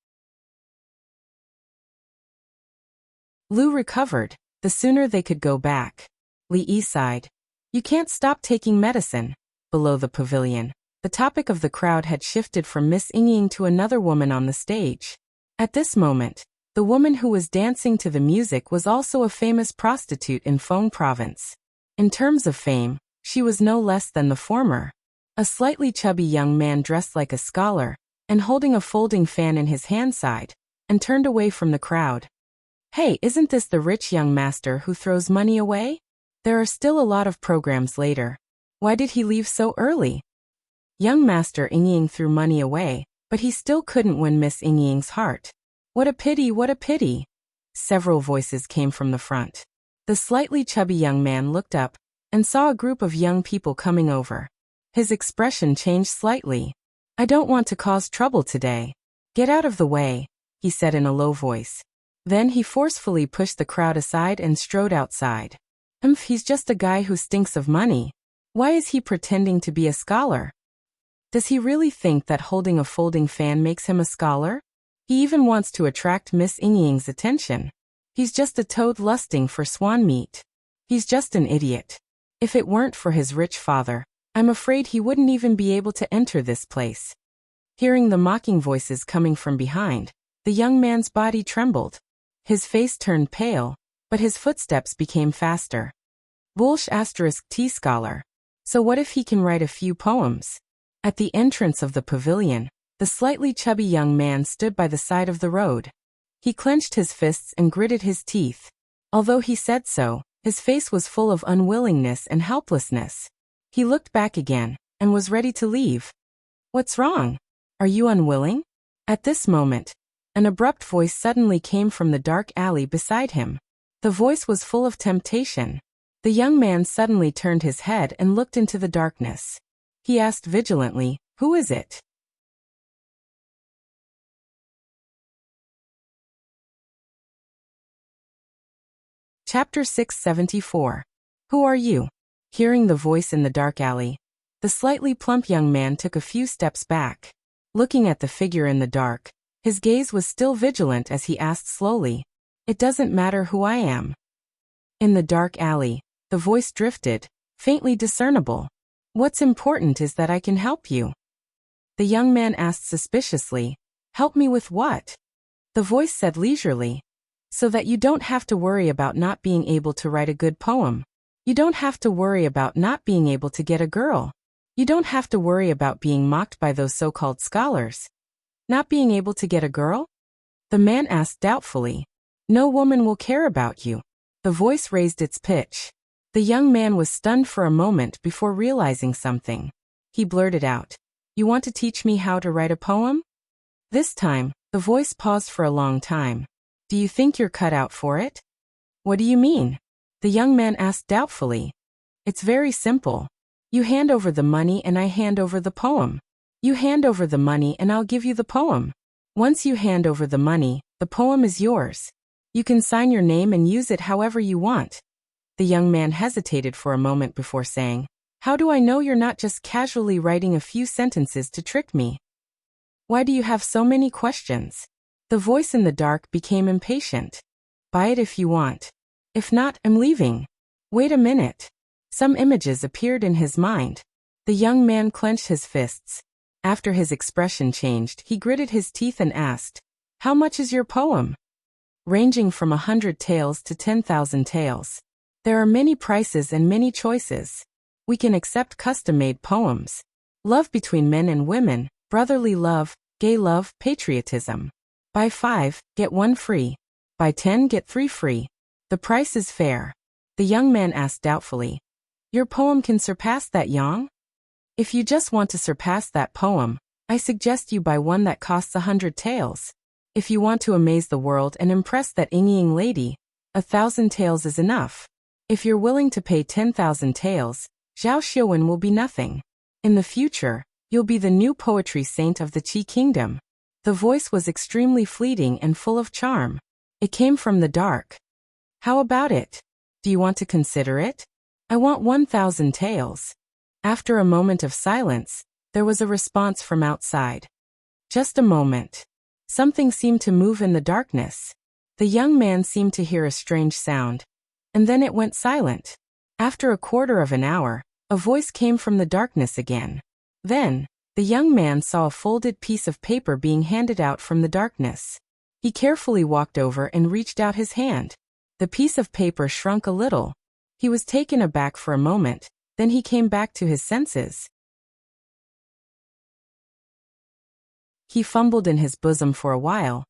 Lu recovered, the sooner they could go back. Li sighed. "You can't stop taking medicine." Below the pavilion, the topic of the crowd had shifted from Miss Yingying to another woman on the stage. At this moment, the woman who was dancing to the music was also a famous prostitute in Feng province. In terms of fame, she was no less than the former. A slightly chubby young man dressed like a scholar, and holding a folding fan in his hand sighed, and turned away from the crowd. "Hey, isn't this the rich young master who throws money away? There are still a lot of programs later. Why did he leave so early?" Young Master Yingying threw money away, but he still couldn't win Miss Yingying's heart. "What a pity, what a pity." Several voices came from the front. The slightly chubby young man looked up and saw a group of young people coming over. His expression changed slightly. "I don't want to cause trouble today. Get out of the way," he said in a low voice. Then he forcefully pushed the crowd aside and strode outside. He's just a guy who stinks of money. Why is he pretending to be a scholar? Does he really think that holding a folding fan makes him a scholar? He even wants to attract Miss Yingying's attention. He's just a toad lusting for swan meat. He's just an idiot. If it weren't for his rich father, I'm afraid he wouldn't even be able to enter this place. Hearing the mocking voices coming from behind, the young man's body trembled. His face turned pale, but his footsteps became faster. Bulsh *T scholar. So what if he can write a few poems? At the entrance of the pavilion, the slightly chubby young man stood by the side of the road. He clenched his fists and gritted his teeth. Although he said so, his face was full of unwillingness and helplessness. He looked back again, and was ready to leave. What's wrong? Are you unwilling? At this moment, an abrupt voice suddenly came from the dark alley beside him. The voice was full of temptation. The young man suddenly turned his head and looked into the darkness. He asked vigilantly, "Who is it?" Chapter 674. Who are you? Hearing the voice in the dark alley, the slightly plump young man took a few steps back. Looking at the figure in the dark, his gaze was still vigilant as he asked slowly, "It doesn't matter who I am." In the dark alley, the voice drifted, faintly discernible. "What's important is that I can help you." The young man asked suspiciously, "Help me with what?" The voice said leisurely, "So that you don't have to worry about not being able to write a good poem. You don't have to worry about not being able to get a girl. You don't have to worry about being mocked by those so-called scholars." Not being able to get a girl? The man asked doubtfully. "No woman will care about you." The voice raised its pitch. The young man was stunned for a moment before realizing something. He blurted out, "You want to teach me how to write a poem?" This time, the voice paused for a long time. "Do you think you're cut out for it?" "What do you mean?" The young man asked doubtfully. "It's very simple. You hand over the money and I hand over the poem. You hand over the money and I'll give you the poem. Once you hand over the money, the poem is yours. You can sign your name and use it however you want." The young man hesitated for a moment before saying, "How do I know you're not just casually writing a few sentences to trick me? Why do you have so many questions?" The voice in the dark became impatient. "Buy it if you want. If not, I'm leaving." "Wait a minute." Some images appeared in his mind. The young man clenched his fists. After his expression changed, he gritted his teeth and asked, "How much is your poem?" "Ranging from 100 taels to 10,000 taels. There are many prices and many choices. We can accept custom-made poems. Love between men and women, brotherly love, gay love, patriotism. Buy 5, get 1 free. Buy 10, get 3 free. The price is fair." The young man asked doubtfully, "Your poem can surpass that, Yang? If you just want to surpass that poem, I suggest you buy one that costs 100 taels. If you want to amaze the world and impress that Ying lady, 1,000 taels is enough. If you're willing to pay 10,000 taels, Zhao Xiuwen will be nothing. In the future, you'll be the new poetry saint of the Qi kingdom." The voice was extremely fleeting and full of charm. It came from the dark. "How about it? Do you want to consider it?" "I want 1,000 taels." After a moment of silence, there was a response from outside. "Just a moment." Something seemed to move in the darkness. The young man seemed to hear a strange sound. And then it went silent. After a quarter of an hour, a voice came from the darkness again. Then, the young man saw a folded piece of paper being handed out from the darkness. He carefully walked over and reached out his hand. The piece of paper shrunk a little. He was taken aback for a moment, then he came back to his senses. He fumbled in his bosom for a while,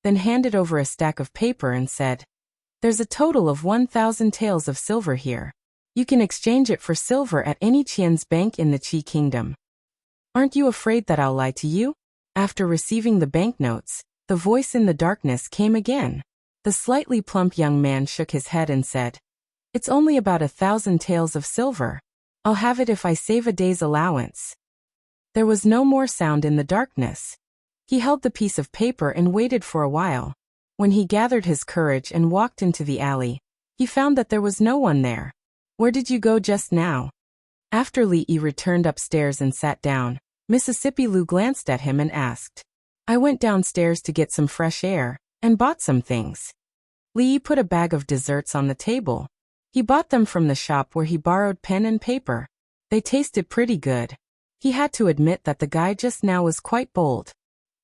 then handed over a stack of paper and said, "There's a total of 1,000 taels of silver here. You can exchange it for silver at any Qian's bank in the Qi kingdom. Aren't you afraid that I'll lie to you?" After receiving the banknotes, the voice in the darkness came again. The slightly plump young man shook his head and said, "It's only about 1,000 taels of silver. I'll have it if I save a day's allowance." There was no more sound in the darkness. He held the piece of paper and waited for a while. When he gathered his courage and walked into the alley, he found that there was no one there. "Where did you go just now?" After Li Yi returned upstairs and sat down, Mississippi Lu glanced at him and asked, "I went downstairs to get some fresh air, and bought some things." Li Yi put a bag of desserts on the table. He bought them from the shop where he borrowed pen and paper. They tasted pretty good. He had to admit that the guy just now was quite bold.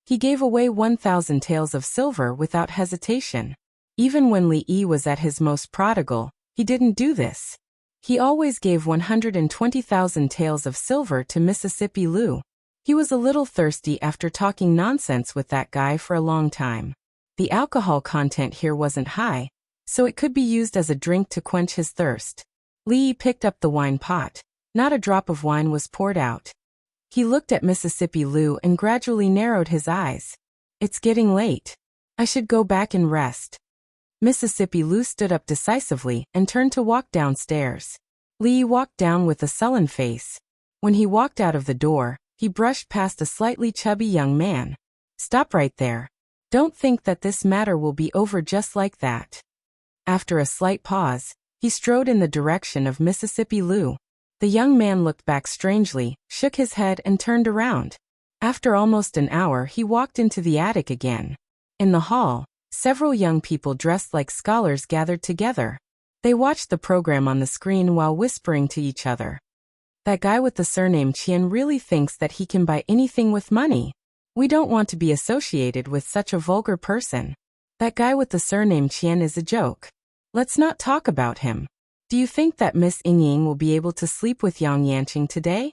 He gave away 1,000 taels of silver without hesitation. Even when Li Yi was at his most prodigal, he didn't do this. He always gave 120,000 taels of silver to Mississippi Lu. He was a little thirsty after talking nonsense with that guy for a long time. The alcohol content here wasn't high, so it could be used as a drink to quench his thirst. Li Yi picked up the wine pot. Not a drop of wine was poured out. He looked at Mississippi Lu and gradually narrowed his eyes. It's getting late. I should go back and rest. Mississippi Lu stood up decisively and turned to walk downstairs. Li Yi walked down with a sullen face. When he walked out of the door, he brushed past a slightly chubby young man. Stop right there. Don't think that this matter will be over just like that. After a slight pause, he strode in the direction of Mississippi Lu. The young man looked back strangely, shook his head and turned around. After almost an hour he walked into the attic again. In the hall, several young people dressed like scholars gathered together. They watched the program on the screen while whispering to each other. That guy with the surname Qian really thinks that he can buy anything with money. We don't want to be associated with such a vulgar person. That guy with the surname Qian is a joke. Let's not talk about him. Do you think that Miss Yingying will be able to sleep with Yang Yanqing today?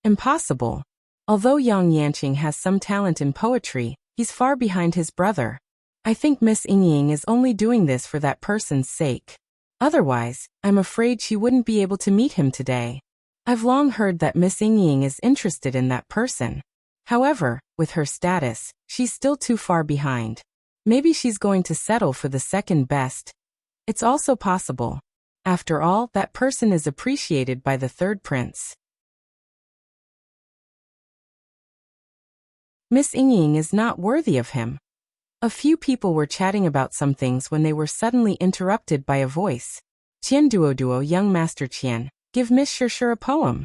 Impossible. Although Yang Yanqing has some talent in poetry, he's far behind his brother. I think Miss Yingying is only doing this for that person's sake. Otherwise, I'm afraid she wouldn't be able to meet him today. I've long heard that Miss Yingying is interested in that person. However, with her status, she's still too far behind. Maybe she's going to settle for the second best. It's also possible. After all, that person is appreciated by the third prince. Miss Yingying is not worthy of him. A few people were chatting about some things when they were suddenly interrupted by a voice. Qian Duo, young Master Qian, give Miss Shishir a poem.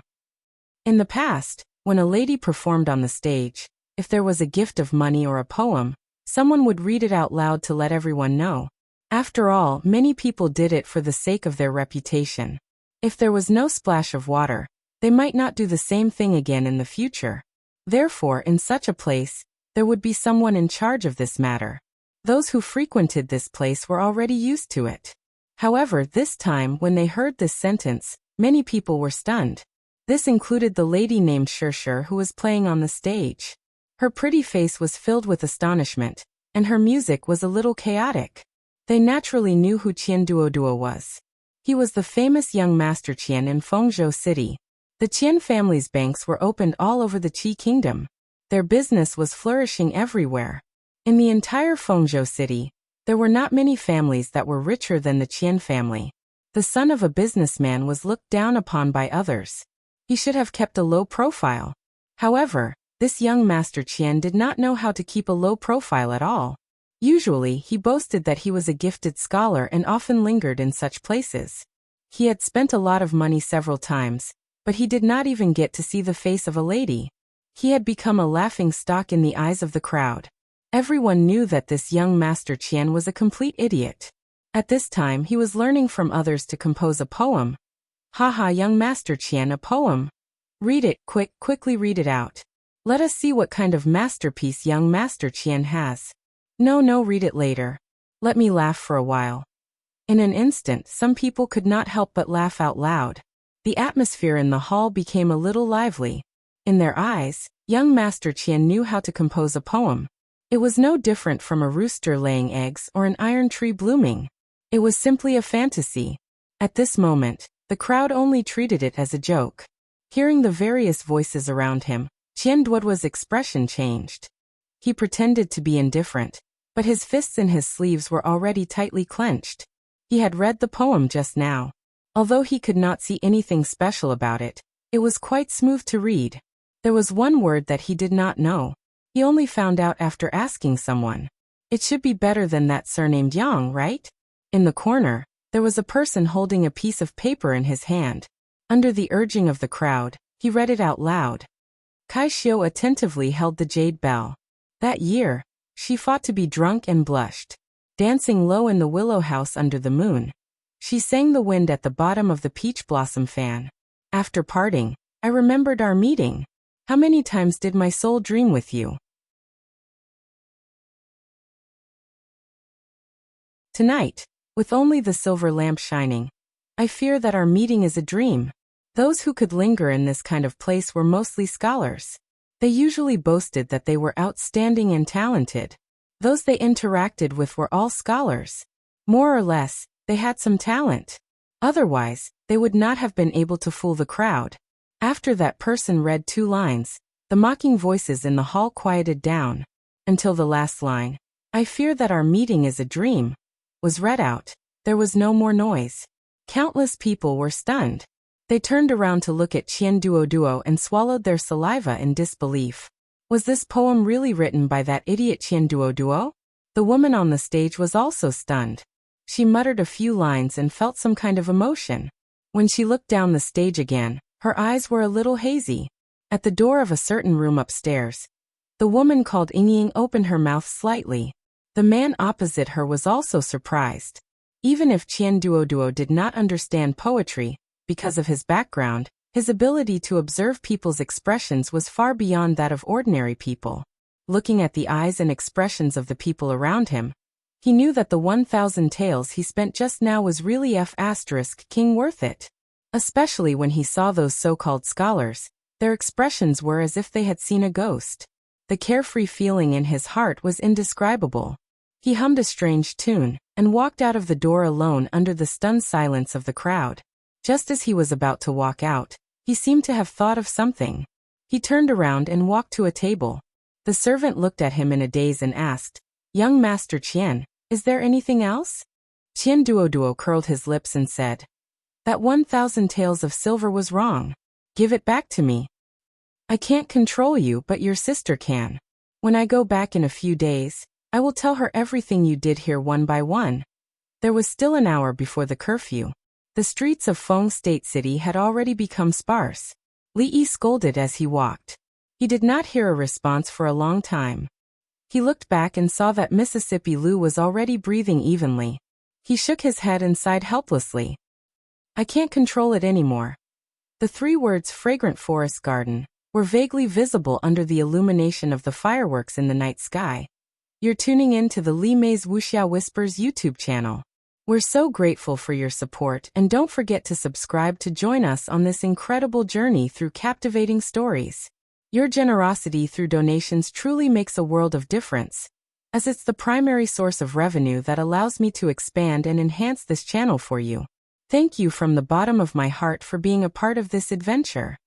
In the past, when a lady performed on the stage, if there was a gift of money or a poem, someone would read it out loud to let everyone know. After all, many people did it for the sake of their reputation. If there was no splash of water, they might not do the same thing again in the future. Therefore, in such a place, there would be someone in charge of this matter. Those who frequented this place were already used to it. However, this time when they heard this sentence, many people were stunned. This included the lady named Shishir who was playing on the stage. Her pretty face was filled with astonishment, and her music was a little chaotic. They naturally knew who Qian Duo was. He was the famous young Master Qian in Fengzhou City. The Qian family's banks were opened all over the Qi kingdom. Their business was flourishing everywhere. In the entire Fengzhou City, there were not many families that were richer than the Qian family. The son of a businessman was looked down upon by others. He should have kept a low profile. However, this young Master Qian did not know how to keep a low profile at all. Usually, he boasted that he was a gifted scholar and often lingered in such places. He had spent a lot of money several times, but he did not even get to see the face of a lady. He had become a laughing stock in the eyes of the crowd. Everyone knew that this young Master Qian was a complete idiot. At this time, he was learning from others to compose a poem. Haha, young Master Qian, a poem. Read it, quickly read it out. Let us see what kind of masterpiece young Master Qian has. No, read it later. Let me laugh for a while. In an instant, some people could not help but laugh out loud. The atmosphere in the hall became a little lively. In their eyes, young Master Qian knew how to compose a poem. It was no different from a rooster laying eggs or an iron tree blooming. It was simply a fantasy. At this moment, the crowd only treated it as a joke. Hearing the various voices around him, Qian Duo's expression changed. He pretended to be indifferent, but his fists in his sleeves were already tightly clenched. He had read the poem just now. Although he could not see anything special about it, it was quite smooth to read. There was one word that he did not know. He only found out after asking someone. It should be better than that surnamed Yang, right? In the corner, there was a person holding a piece of paper in his hand. Under the urging of the crowd, he read it out loud. Kai Xiu attentively held the jade bell. That year, she fought to be drunk and blushed. Dancing low in the willow house under the moon, she sang the wind at the bottom of the peach blossom fan. After parting, I remembered our meeting. How many times did my soul dream with you? Tonight, with only the silver lamp shining, I fear that our meeting is a dream. Those who could linger in this kind of place were mostly scholars. They usually boasted that they were outstanding and talented. Those they interacted with were all scholars. More or less, they had some talent. Otherwise, they would not have been able to fool the crowd. After that person read 2 lines, the mocking voices in the hall quieted down, until the last line, "I fear that our meeting is a dream," was read out. There was no more noise. Countless people were stunned. They turned around to look at Qian Duoduo and swallowed their saliva in disbelief. Was this poem really written by that idiot Qian Duoduo? The woman on the stage was also stunned. She muttered a few lines and felt some kind of emotion. When she looked down the stage again, her eyes were a little hazy. At the door of a certain room upstairs, the woman called Ying opened her mouth slightly. The man opposite her was also surprised. Even if Qian Duoduo did not understand poetry, because of his background, his ability to observe people's expressions was far beyond that of ordinary people. Looking at the eyes and expressions of the people around him, he knew that the 1,000 taels he spent just now was really King worth it. Especially when he saw those so-called scholars, their expressions were as if they had seen a ghost. The carefree feeling in his heart was indescribable. He hummed a strange tune, and walked out of the door alone under the stunned silence of the crowd. Just as he was about to walk out, he seemed to have thought of something. He turned around and walked to a table. The servant looked at him in a daze and asked, "Young Master Qian, is there anything else?" Qian Duoduo curled his lips and said, "That 1,000 taels of silver was wrong. Give it back to me. I can't control you, but your sister can. When I go back in a few days, I will tell her everything you did here one by one." There was still an hour before the curfew. The streets of Feng State City had already become sparse. Li Yi scolded as he walked. He did not hear a response for a long time. He looked back and saw that Mississippi Lu was already breathing evenly. He shook his head and sighed helplessly. "I can't control it anymore." The 3 words "fragrant forest garden" were vaguely visible under the illumination of the fireworks in the night sky. You're tuning in to the Li Mei's Wuxia Whispers YouTube channel. We're so grateful for your support, and don't forget to subscribe to join us on this incredible journey through captivating stories. Your generosity through donations truly makes a world of difference, as it's the primary source of revenue that allows me to expand and enhance this channel for you. Thank you from the bottom of my heart for being a part of this adventure.